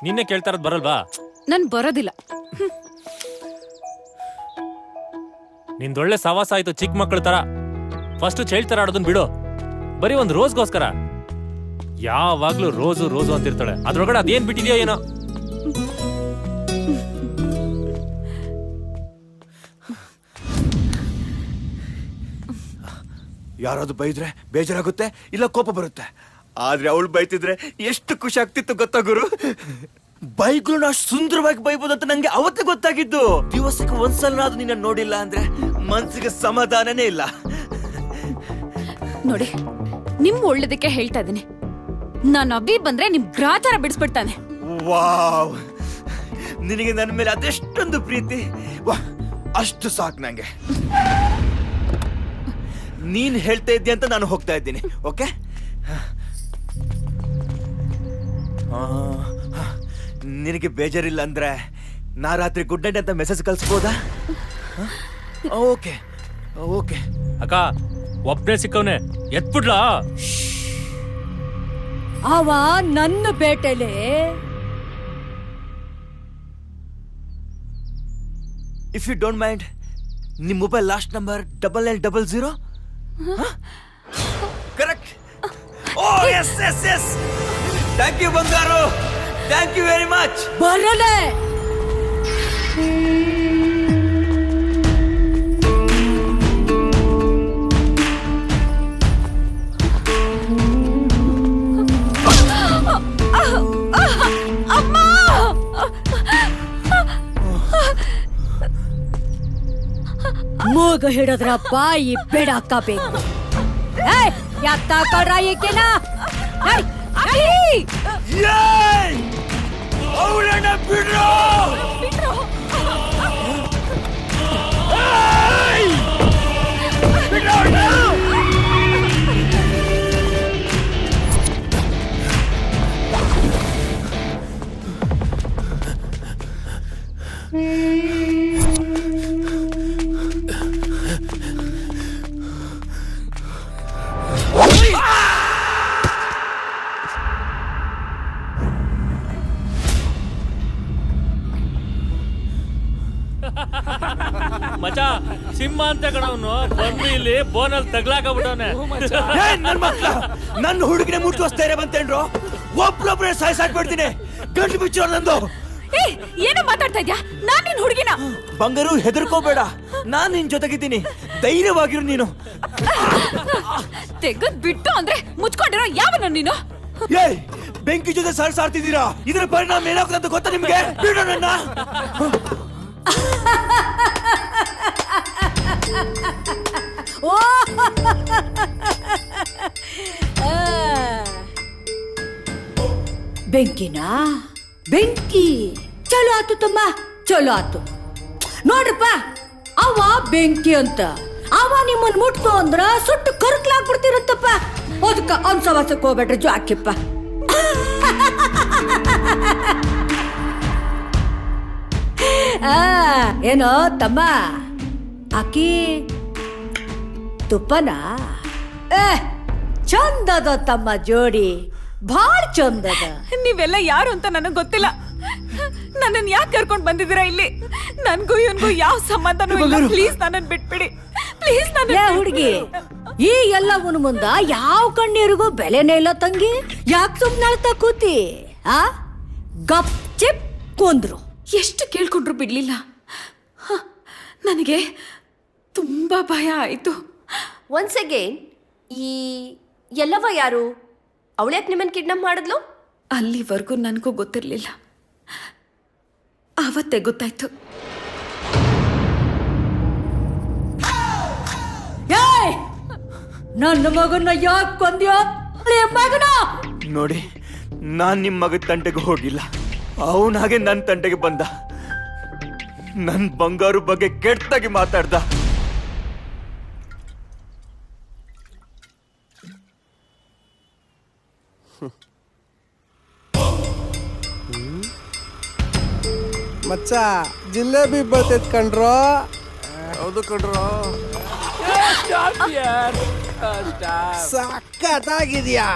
ನಿನ್ನೆ ಕೇಳ್ತಾ ಇರೋದು ಬರಲ್ವಾ? ನನ್ ಬರೋದಿಲ್ಲ. ನಿಂದೊಳ್ಳೆ ಸವಾಸ ಆಯ್ತು ಚಿಕ್ಕ ಮಕ್ಕಳ ತರ. ಫಸ್ಟ್ ಚೈಲ್ಡ್ ತರ ಆಡೋದನ್ ಬಿಡು. ಬರೀ ಒಂದು ರೋಸ್ಗೋಸ್ಕರ ಯಾವಾಗ್ಲೂ ರೋಸು ರೋಸು ಅಂತಿರ್ತಾಳೆ. ಅದ್ರೊಳಗಡೆ ಅದೇನ್ ಬಿಟ್ಟಿದ್ಯೋ ಏನೋ. ಯಾರಾದ್ರೂ ಬೈದ್ರೆ ಬೇಜಾರಾಗುತ್ತೆ, ಇಲ್ಲ ಕೋಪ ಬರುತ್ತೆ. ಆದ್ರೆ ಅವಳು ಬೈತಿದ್ರೆ ಎಷ್ಟು ಖುಷಿ ಆಗ್ತಿತ್ತು ಗೊತ್ತಾ ಗುರು? ಬೈಕ್ಗಳನ್ನ ಅಷ್ಟು ಸುಂದರವಾಗಿ ಬೈಬೋದು ಅಂತ ನಂಗೆ ಅವತ್ತೇ ಗೊತ್ತಾಗಿದ್ದು. ದಿವಸಕ್ಕೆ ಒಂದ್ಸಲನಾದ್ರೂ ನಿನ್ನ ನೋಡಿಲ್ಲ ಅಂದ್ರೆ ಮನ್ಸಿಗೆ ಸಮಾಧಾನನೇ ಇಲ್ಲ. ನೋಡಿ, ನಿಮ್ ಒಳ್ಳೇದಕ್ಕೆ ಹೇಳ್ತಾ ಇದ್ದೀನಿ. ನಾನು ಅಭಿ ಬಂದ್ರೆ ನಿಮ್ ಗ್ರಾಚಾರ ಬಿಡಿಸ್ಬಿಡ್ತಾನೆ. ವಾವ್, ನಿನಗೆ ನನ್ನ ಮೇಲೆ ಅದೆಷ್ಟೊಂದು ಪ್ರೀತಿ. ವಾ, ಅಷ್ಟು ಸಾಕು ನಂಗೆ. ನೀನ್ ಹೇಳ್ತಾ ಇದ್ದೆ ಅಂತ ನಾನು ಹೋಗ್ತಾ ಇದ್ದೀನಿ. ಓಕೆ, ನಿನಗೆ ಬೇಜಾರಿಲ್ಲ ಅಂದ್ರೆ ನಾ ರಾತ್ರಿ ಗುಡ್ ನೈಟ್ ಅಂತ ಮೆಸೇಜ್ ಕಳ್ಸ್ಬೋದಾ? Okay okay. ಅಕ್ಕ ಒಬ್ಬನೇ ಸಿಕ್ಕವನೆ, ಎತ್ಬಿಡ್ಲಾ? ಅವ ನನ್ನ ಬೇಟೆಲೆ. ಇಫ್ ಯು ಡೋಂಟ್ ಮೈಂಡ್, ನಿಮ್ mobile last number 9900. Correct. Oh yes yes yes. Thank you ಬಂಗಾರು, ಥ್ಯಾಂಕ್ ಯು ವೆರಿ ಮಚ್. ಬರಲೇ ಮೂಗು ಹಿಡಿದ್ರ ಬಾಯಿ ಬಿಡಾಕಬೇಕು. ಎತ್ತಾಕೊಡ್ರ ಈಕೆನ. ಅವಳನ್ನ ಬಿಡ್ರೋ. ಮಚ ಸಿಂಹ ಅಂತ ಕಣವನು ಬಂದು ಇಲ್ಲಿ ಬೋನಲ್ಲಿ ತಗ್ಲಾಕಬಿಟ್ಟವನೆ. ನನ್ನ ಹುಡುಗಿನ ಮುಟ್ಟುವಸ್ತಾ ಇರ ಬಂತೇನ್ರು? ಒಬ್ರೊಬ್ರೆ ಸಾಯ್ಸಾಕ್ಬಿಡ್ತೀನಿ. ಗಂಟು ಬಿಚ್ಚೋ ನಂದು. ಏನೋ ಮಾತಾಡ್ತಾ ಇದ್ಯಾ? ನಾನ್ ನಿನ್ ಹುಡುಗಿನ. ಬಂಗಾರು, ಹೆದರ್ಕೋಬೇಡ, ನಾನ್ ನಿನ್ ಜೊತೆಗಿದ್ದೀನಿ. ಧೈರ್ಯವಾಗಿರು ನೀನು. ತೆಗದ್ ಬಿಟ್ಟು ಅಂದ್ರೆ ಮುಚ್ಕೊಂಡಿರೋ ಯಾವನ ನೀನು? ಏಯ್, ಬೆಂಕಿ ಜೊತೆ ಸಾರ್ತಿದ್ದೀರಾ? ಇದರ ಪರಿಣಾಮ ಏನಾಗುತ್ತೆ ಅಂತ ಗೊತ್ತಾ ನಿಮ್ಗೆ? ಬಿಡು ನನ್ನ. ಬೆಂಕಿನಾ? ಬೆಂಕಿ ಚಲೋ ಆತು ತಮ್ಮ, ಚಲೋ ಆತು. ನೋಡ್ರಪ್ಪ, ಅವ ಬೆಂಕಿ ಅಂತ ಅವ ನಿಮ್ಮನ್ ಮುಟ್ತು ಅಂದ್ರ ಸುಟ್ಟು ಕರ್ಕ್ಲಾಕ್ಬಿಡ್ತಿರುತ್ತಪ್ಪ. ಅದಕ್ಕ ಅವ್ನ ಸವಾಸಕ್ಕೆ ಹೋಗ್ಬೇಡ್ರಿ, ಜಾಕಿಪ್ಪ. ಏನೋ ತಮ್ಮ, ಆಕಿ ತುಪ್ಪನ ಚಂದದ ತಮ್ಮ, ಜೋಡಿ ಭಾಳ ಚಂದದ. ನೀವೆಲ್ಲ ಯಾರು ಅಂತ ನನಗ್ ಗೊತ್ತಿಲ್ಲ. ನನ್ನನ್ ಯಾಕೆ ಕರ್ಕೊಂಡ್ ಬಂದಿದ್ದೀರಾ ಇಲ್ಲಿ? ನನ್ಗೂ ಇವನ್ಗೂ ಯಾವ ಸಂಬಂಧನೂ ಇಲ್ಲ. ಪ್ಲೀಸ್ ನನ್ನನ್ ಬಿಟ್ಬಿಡಿ. ಪ್ಲೀಸ್ ನನ್ನ ಹುಡುಗಿ, ಈ ಎಲ್ಲವನ ಮುಂದ ಯಾವ ಕಣ್ಣೀರಿಗೂ ಬೆಲೆನೇ ಇಲ್ಲ ತಂಗಿ. ಯಾಕೆ ಸುಮ್ನೆ ಅಳ್ತಾ ಕೂತಿ? ಗಪ್ ಚಿಪ್ ಕೊಂದ್ರು. ಎಷ್ಟು ಕೇಳ್ಕೊಂಡ್ರು ಬಿಡ್ಲಿಲ್ಲ. ನನಗೆ ತುಂಬಾ ಭಯ ಆಯ್ತು. ಒನ್ಸ್ ಅಗೇನ್, ಈ ಎಲ್ಲವ ಯಾರು? ಅವಳ್ಯಾಕೆ ನಿಮ್ಮನ್ನ ಕಿಡ್ನಾಪ್ ಮಾಡಿದ್ಲು? ಅಲ್ಲಿವರೆಗೂ ನನಗೂ ಗೊತ್ತಿರ್ಲಿಲ್ಲ. ಆವತ್ತೇ ಗೊತ್ತಾಯ್ತು. ನನ್ನ ಮಗನ ಯಾಕೆ ಕೊಂದ್ಯೋ ಮಗನ? ನೋಡಿ, ನಾನ್ ನಿಮ್ ಮಗ ತಂಟೆಗೆ ಹೋಗಿಲ್ಲ. ಅವನಾಗೆ ನನ್ ತಂಟೆಗೆ ಬಂದ. ನನ್ ಬಂಗಾರು ಬಗ್ಗೆ ಕೆಟ್ಟಾಗಿ ಮಾತಾಡ್ದ. ಮಚ್ಚ, ಜಿಲೇಬಿ ಬರ್ತೈತ್ ಕಣ್ರೋ. ಹೌದು ಕಣ್ರೋ. ಸಕ್ಕತ್ತಾಗಿದ್ಯಾ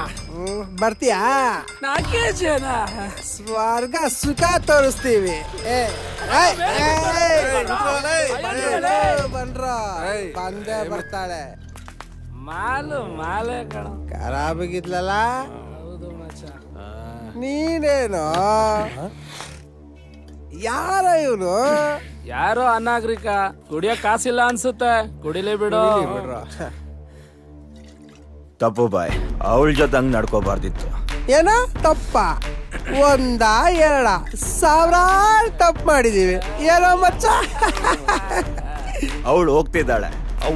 ಬರ್ತೀಯಾ? ಸ್ವರ್ಗ ಸುಖ ತೋರಿಸ್ತೀವಿ. ಬನ್ರೋ ಬಂದೇ ಬರ್ತಾಳೆ. ಖರಾಬಾಗಿದ್ಲಲ್ಲ ನೀನೇನು? ಯಾರ ಇವನು? ಯಾರೋ ಅನಾಗರಿಕ, ಕುಡಿಯಕ್ ಕಾಸಿಲ್ಲ ಅನ್ಸುತ್ತೆ, ಕುಡಿಲೇ ಬಿಡು. ತಪ್ಪು ಬಾಯ್, ಅವಳ ಜೊತೆ ಹಂಗ್ ನಡ್ಕೋಬಾರ್ದಿತ್ತು. ಏನ ತಪ್ಪ? ಒಂದ ಎರಡ ಸಾವಿರಾರು ತಪ್ಪು ಮಾಡಿದೀವಿ ಏನೋ ಮಚ್ಚ. ಅವಳು ಹೋಗ್ತಿದ್ದಾಳೆ,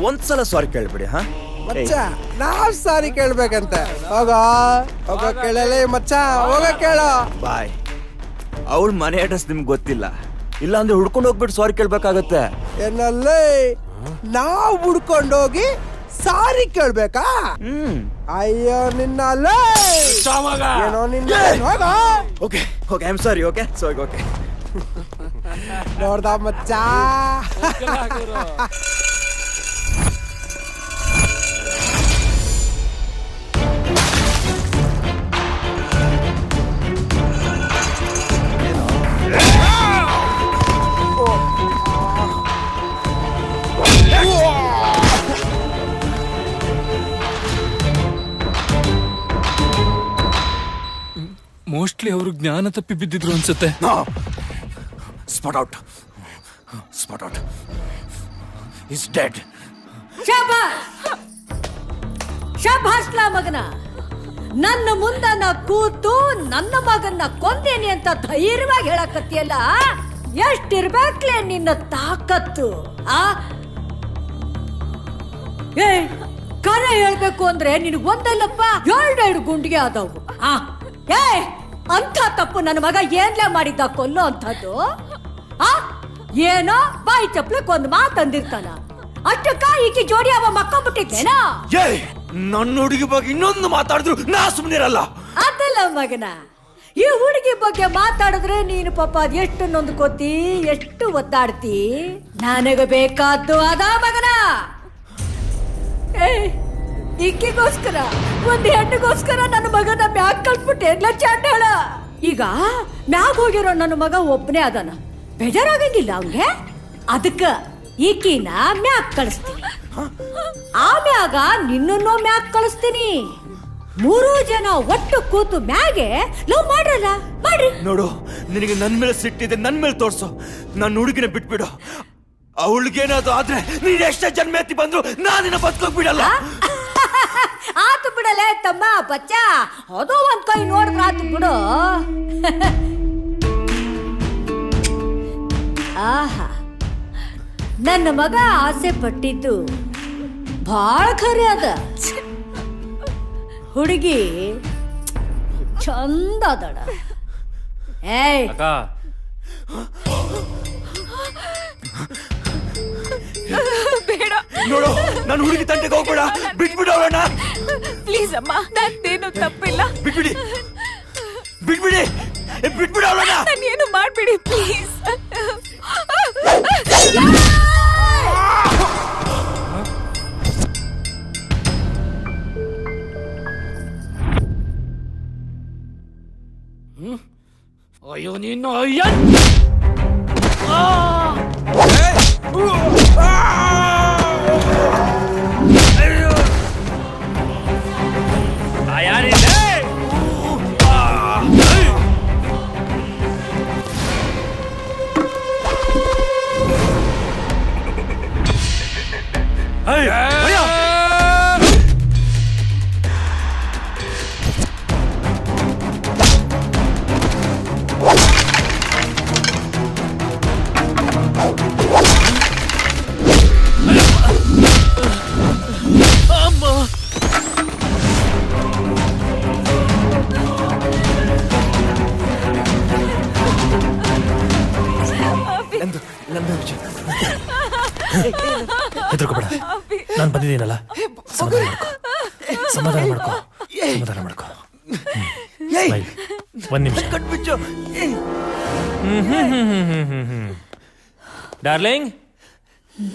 ಒಂದ್ಸಲ ಸಾರಿ ಕೇಳ್ಬಿಡಿ. ಹಾ ಮಚ್ಚ, ನಾವ್ ಸಾರಿ ಕೇಳ್ಬೇಕಂತ. ಹೋಗೋ ಕೇಳಲೇ ಮಚ್ಚ, ಹೋಗ ಕೇಳೋ. ಬಾಯ್, ಅವಳ ಮನೆ ಅಡ್ರೆಸ್ ನಿಮ್ಗೆ ಗೊತ್ತಿಲ್ಲ, ಇಲ್ಲ ಅಂದ್ರೆ ಹುಡ್ಕೊಂಡು ಹೋಗ್ಬಿಟ್ಟು ಸಾರಿ ಕೇಳ್ಬೇಕಾಗತ್ತೆ. ಏನಲ್ಲೇ ನಾವ್ ಹುಡ್ಕೊಂಡೋಗಿ ಸಾರಿ ಕೇಳ್ಬೇಕಾ? ಅಯ್ಯೋ ನಿನ್ನಲ್ಲೇ ಏನೋ ನಿನ್ನ. Okay okay, I am sorry. Okay sorry. Okay ನೋಡ್ದ ಮಚ್ಚ. ಮೋಸ್ಟ್ಲಿ ಅವರು ಜ್ಞಾನ ತಪ್ಪಿ ಬಿದ್ದಿದ್ರು ಅನ್ಸುತ್ತೆ. Spot out. Is dead. ಶಭಾಷ್ಲ ಮಗನ, ನನ್ನ ಮುಂದ ನಾ ಕೂತು ನನ್ನ ಮಗನ್ನ ಕೊಂದೇನಿ ಅಂತ ಧೈರ್ಯವಾಗಿ ಹೇಳಕತ್ತಿಯಲ್ಲ, ಎಷ್ಟಿರ್ಬೇಕ್ಲೆ ನಿನ್ನ ತಾಕತ್ತು? ಏ ಕರೆ ಹೇಳ್ಬೇಕು ಅಂದ್ರೆ ನಿನಗ್ ಒಂದಲ್ಲಪ್ಪ ಎರಡೆರಡು ಗುಂಡಿಗೆ ಆದವು. ಏ ಅಂತ ತಪ್ಪು ನನ್ನ ಮಗ ಏನ್ಲೇ ಮಾಡಿದ್ದ ಕೊಲ್ಲೋ ಅಂತದ್ದು? ಏನೋ ಬಾಯಿ ಚಪ್ಲಕ್ ಒಂದ್ ಮಾತಂದಿರ್ತಾನ, ಅಷ್ಟಕ್ಕ ಈಕಿ ಜೋಡಿ ಅವ ಮಕ್ಕೊಂಡ್ಬಿಟ್ಟಿದ್ದೇನಾ? ನನ್ನ ಹುಡುಗಿ ಬಗ್ಗೆ ಇನ್ನೊಂದು ಮಾತಾಡಿದ್ರು ನಾ ಸುಮ್ಮನಿರಲ್ಲ. ಅದಲ್ಲ ಮಗನ, ಈ ಹುಡುಗಿ ಬಗ್ಗೆ ಮಾತಾಡಿದ್ರೆ ನೀನು ಪಾಪ ಅದ್ ಎಷ್ಟು ನೊಂದ್ಕೋತಿ, ಎಷ್ಟು ಒದ್ದಾಡ್ತಿ. ನನಗ ಬೇಕಾದ್ದು ಅದ ಮಗನ. ಈಕಿಗೋಸ್ಕರ, ಒಂದ್ ಹೆಣ್ಣಿಗೋಸ್ಕರ ನನ್ನ ಮಗನ ಮ್ಯಾಗ್ ಕಳ್ಸ್ಬಿಟ್ಟೆ ಎಲ್ಲ ಚಾಂಡಾಳ. ಈಗ ಮ್ಯಾಗ್ ಹೋಗಿರೋ ನನ್ನ ಮಗ ಒಬ್ಬನೇ ಅದಾನ, ಬೇಜಾರಾಗಂಗಿಲ್ಲ ಅವ್ಗೆ. ಅದಕ್ಕ ಈಕಿನ ಮ್ಯಾಗ್ ಕಳಿಸ್ತೀನಿ, ಆಮ್ಯಾಗ ನಿನ್ನನ್ನು ಮ್ಯಾಗ್ ಕಳಿಸ್ತೀನಿ. 3 ಜನ ಒಟ್ಟು ಕೂತು ಮ್ಯಾಗೆ ಲವ್ ಮಾಡ್ರಲ್ಲ, ಮಾಡ್ರಿ. ನೋಡು, ನಿನಗೆ ನನ್ ಮೇಲೆ ಸಿಟ್ಟಿದೆ, ನನ್ ಮೇಲೆ ತೋರ್ಸು. ನನ್ನ ಹುಡುಗಿನ ಬಿಟ್ಬಿಡು. ಅವಳಿಗೇನಾದ್ರು ಆದ್ರೆ ನೀನ್ ಎಷ್ಟೇ ಜನ್ಮ ಎತ್ತಿ ಬಂದ್ರು ನಾನಿನ್ನ ಬದುಕೋಕ್ ಬಿಡಲ್ಲ. ಆತು ಬಿಡಲೇ ತಮ್ಮ ಬಚ್ಚ, ಅದು ಒಂದ್ ಕೈ ನೋಡಿದ್ರ ಆತು ಬಿಡು. ಆಹಾ, ನನ್ನ ಮಗ ಆಸೆ ಪಟ್ಟಿದ್ದು ಬಹಳ ಖರೆ ಅದ. ಹುಡುಗಿ ಚಂದ ಅದಡ. ಏಯ್ ಬೇಡ ನೋಡು, ನನ್ನ ಹುಡುಗಿ ತಂಟೆಗೆ ಹೋಗ್ಬೇಡ, ಬಿಟ್ಬಿಡೋಣ ಪ್ಲೀಸ್ ಅಮ್ಮ, ನಂದೇನು ತಪ್ಪಿಲ್ಲ. ಬಿಟ್ಬಿಡಿ ಬಿಟ್ಬಿಡೋಣ. ನಾನೇನು ಮಾಡ್ಬಿಡಿ ಪ್ಲೀಸ್. ಅಯ್ಯೋ ನೀನು ಅಯ್ಯ ಹೆದರ್ಕೋಬೇಡ, ನಾನು ಬಂದಿದ್ದೀನಲ್ಲ. ಸಮಾಧಾನ ಮಾಡ್ಕೋ. ಒಂದ್ ನಿಮಿಷ. ಡಾರ್ಲಿಂಗ್,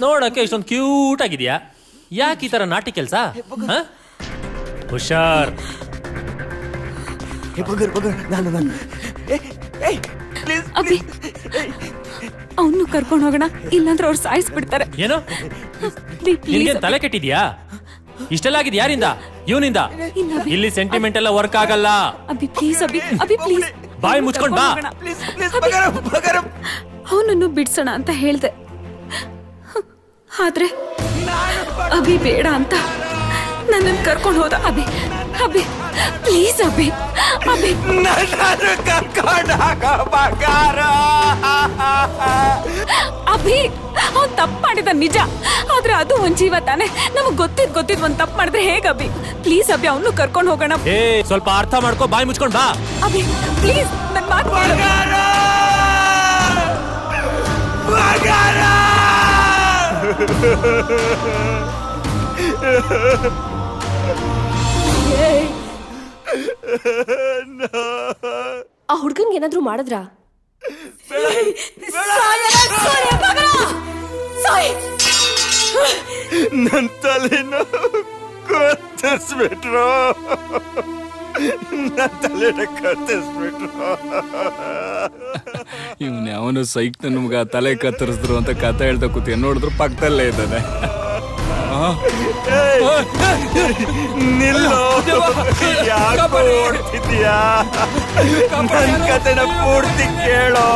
ನೋಡಕ್ಕೆ ಇಷ್ಟೊಂದು ಕ್ಯೂಟ್ ಆಗಿದ್ಯಾ. ಯಾಕೆ ಈ ತರ ನಾಟಿ ಕೆಲ್ಸ ಹುಷಾರ್. ಅವನು ಕರ್ಕೊಂಡು ಹೋಗೋಣ, ಇಲ್ಲಾಂದ್ರೆ ಅವ್ರು ಸಾಯಿಸ್ಬಿಡ್ತಾರೆ. ಏನು ನಿನ್ಗೇನ್ ತಲೆ ಕೆಟ್ಟಿದ್ಯಾ? ಇಷ್ಟೆಲ್ಲ ಆಗಿದ್ ಯಾರಿಂದ? ಇವನಿಂದ. ಇಲ್ಲಿ ಸೆಂಟಿಮೆಂಟ್ ಎಲ್ಲ ವರ್ಕ್ ಆಗಲ್ಲ. ಅಭಿ ಪ್ಲೀಸ್, ಅಭಿ ಅಭಿ ಪ್ಲೀಸ್, ಬಾಯಿ ಮುಚ್ಕೊಂಡ್ ಬಾ. ಅವನನ್ನು ಬಿಡ್ಸೋಣ ಅಂತ ಹೇಳ್ದೆ, ಆದ್ರೆ ಅಭಿ ಬೇಡ ಅಂತ ನನ್ನನ್ನು ಕರ್ಕೊಂಡು ಹೋದ. ಅಭಿ ಅಭಿ ಪ್ಲೀಸ್, ಅಭಿ ಅಭಿ ಅಭಿ ಅವ್ನು ತಪ್ಪು ಮಾಡಿದ ನಿಜ, ಆದ್ರೆ ಅದು ಒಂದ್ ಜೀವ ತಾನೆ. ನಮಗ್ ಗೊತ್ತಿದ್ ಒಂದ್ ತಪ್ಪು ಮಾಡಿದ್ರೆ ಹೇಗ್ ಅಭಿ? ಪ್ಲೀಸ್ ಅಭಿ, ಅವನು ಕರ್ಕೊಂಡು ಹೋಗೋಣ. ಸ್ವಲ್ಪ ಅರ್ಥ ಮಾಡ್ಕೋ, ಬಾಯಿ ಮುಚ್ಕೊಂಡ್ ಬಾ. ಅಭಿ ಪ್ಲೀಸ್, ನನ್ ಮಾತು ಆ ಹುಡ್ಗನ್ಗೆ ಏನಾದ್ರೂ ಮಾಡಿದ್ರ? ನನ್ ತಲೆನ ಕತ್ತರಿಸ್ಬಿಟ್ರು, ನನ್ ತಲೆನ ಕತ್ತರಿಸ್ಬಿಟ್ರು. ಇವನ್ ಯಾವನು ಸೈಕ್ ನಮ್ಗ ತಲೆ ಕತ್ತರಿಸಿದ್ರು ಅಂತ ಕತೆ ಹೇಳ್ತಾ ಕೂತಿ ನೋಡಿದ್ರು ಪಕ್ಕದಲ್ಲೇ ಇದ್ದಾನೆ. ನಿಲ್ಲೋ, ಯಾಕೋ ಓಡ್ತಿದ್ಯಾ? ನನ್ ಕತೆನ ಪೂರ್ತಿ ಕೇಳೋ.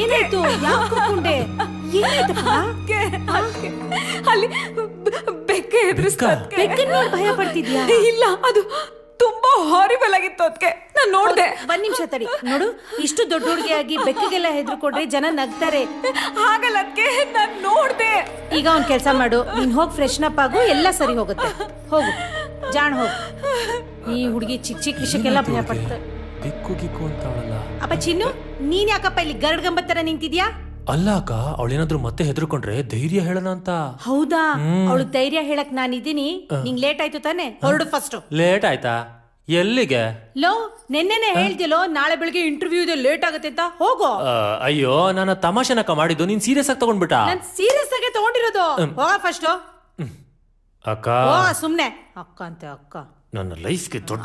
ಏನಾಯ್ತು? ಯಾಕೆ ಕೂತ್ಕೊಂಡೆ? ಏನಾಯ್ತಪ್ಪ? ಅಲ್ಲಿ ಬೆಕ್ಕೆ ನೋಡಿ ಭಯ ಪಡ್ತಿದ್ಯಾ? ಇಲ್ಲ, ಅದು ತುಂಬಾ ಹಾರಿಬಲ್ ಆಗಿತ್ತು. ಅದಕ್ಕೆ ನಾನು ನೋಡ್ದೆ. ಒಂದ್ ನಿಮಿಷ ತಡಿ. ನೋಡು, ಇಷ್ಟು ದೊಡ್ಡ ಹುಡುಗಿಯಾಗಿ ಬೆಕ್ಕಿಗೆಲ್ಲ ಹೆದರ್ಕೊಂಡ್ರೆ ಜನ ನಗ್ತಾರೆ. ಹಾಗಲ್ಲ, ಅದಕ್ಕೆ ನಾನು ನೋಡ್ದೆ. ಈಗ ಒಂದ್ ಕೆಲ್ಸ ಮಾಡು, ನೀನ್ ಹೋಗಿ ಫ್ರೆಶನ್ ಅಪ್ ಆಗು, ಎಲ್ಲ ಸರಿ ಹೋಗುತ್ತೆ. ಹೋಗು ಜಾಣ, ಹೋಗು. ಈ ಹುಡುಗಿ ಚಿಕ್ಕ ಚಿಕ್ಕ ವಿಷಯಕ್ಕೆಲ್ಲ ಭಯ ಪಡ್ತಾರೆ. ಬೆಕ್ಕು ಗಿಕ್ಕು ಅಂತ ಅವಳಲ್ಲ. ಅಪ್ಪ ಚಿನ್ನು, ನೀನ್ ಯಾಕಪ್ಪ ಇಲ್ಲಿ ಗರಡ್ಗಂಬ ತರ ನಿಂತಿದ್ಯಾ? ಅಲ್ಲ ಅಕ್ಕ, ಅವಳೇನಾದ್ರೂ ಮತ್ತೆ ಹೆದರ್ಕೊಂಡ್ರೆ ಧೈರ್ಯ ಹೇಳೋಣ ಅಂತ. ಹೌದಾ? ಅವಳು ಧೈರ್ಯ ಹೇಳಕ್ ನಾನಿದ್ದೀನಿ. ನಿಂಗ್ ಲೇಟ್ ಆಯ್ತು ತಾನೆ? ಹೊರಡು ಫಸ್ಟ್. ಲೇಟ್ ಆಯ್ತಾ? ಎಲ್ಲಿಗೆ? ಲೋ, ನೆನ್ನೆನೆ ಹೇಳ್ದಿಲ್ಲೋ ನಾಳೆ ಬೆಳಿಗ್ಗೆ ಇಂಟರ್ವ್ಯೂ ಇದೆ, ಲೇಟ್ ಆಗುತ್ತೆ ಅಂತ. ಹೋಗೋ. ಅಯ್ಯೋ, ನಾನು ತಮಾಷೆನಕ ಮಾಡಿದ್ದು, ನೀನ್ ಸೀರಿಯಸ್ ಆಗಿ ತಗೊಂಡ್ಬಿಟ್ಟ. ನಾನ್ ಸೀರಿಯಸ್ ಆಗಿ ತಗೊಂಡಿರೋದು. ಹೋಗ ಫಸ್ಟ್. ಅಕ್ಕ ಸುಮ್ನೆ ಅಕ್ಕ ಅಂತ ಅಕ್ಕ. ನನ್ನ ಲೈಫ್ಗೆ ದೊಡ್ಡ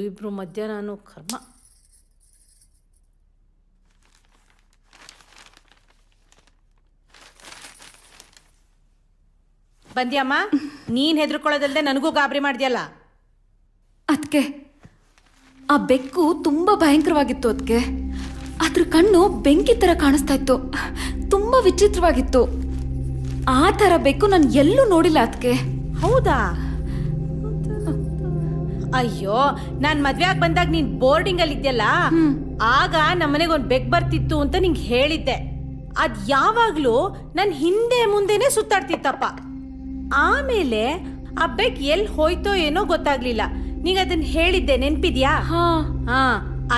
ಇಬ್ರು ಮಧ್ಯ ನಾನು ಕರ್ಮ. ಬಂದ್ಯಮ್ಮ, ನೀನ್ ಹೆದರ್ಕೊಳ್ಳೋದಲ್ದೆ ನನಗೂ ಗಾಬರಿ ಮಾಡ್ದ್ಯಲ್ಲ. ಅದಕ್ಕೆ ಆ ಬೆಕ್ಕು ತುಂಬಾ ಭಯಂಕರವಾಗಿತ್ತು. ಅದಕ್ಕೆ ಅದ್ರ ಕಣ್ಣು ಬೆಂಕಿ ತರ ಕಾಣಿಸ್ತಾ ಇತ್ತು, ತುಂಬಾ ವಿಚಿತ್ರವಾಗಿತ್ತು. ಆ ತರ ಬೆಕ್ಕು ನಾನು ಎಲ್ಲೂ ನೋಡಿಲ್ಲ. ಅದಕ್ಕೆ ಹೌದಾ? ಅಯ್ಯೋ, ನಾನ್ ಮದ್ವೆ ಆಗಿ ಬಂದಾಗ ನೀನ್ ಬೋರ್ಡಿಂಗ್ ಅಲ್ಲಿ ಇದ್ಯಲ್ಲ, ಆಗ ನಮ್ಮನೆಗೆ ಒಂದ್ ಬೆಕ್ ಬರ್ತಿತ್ತು ಅಂತ ನಿಂಗೆ ಹೇಳಿದ್ದೆ. ಅದ್ ಯಾವಾಗ್ಲೂ ನನ್ ಹಿಂದೆ ಮುಂದೆನೆ ಸುತ್ತಾಡ್ತಿತ್ತಪ್ಪ. ಆಮೇಲೆ ಆ ಬೆಕ್ ಎಲ್ ಹೋಯ್ತೋ ಏನೋ ಗೊತ್ತಾಗ್ಲಿಲ್ಲ. ನೀಗ ಅದನ್ನ ಹೇಳಿದ್ದೆ, ನೆನ್ಪಿದ್ಯಾ? ಹಾ,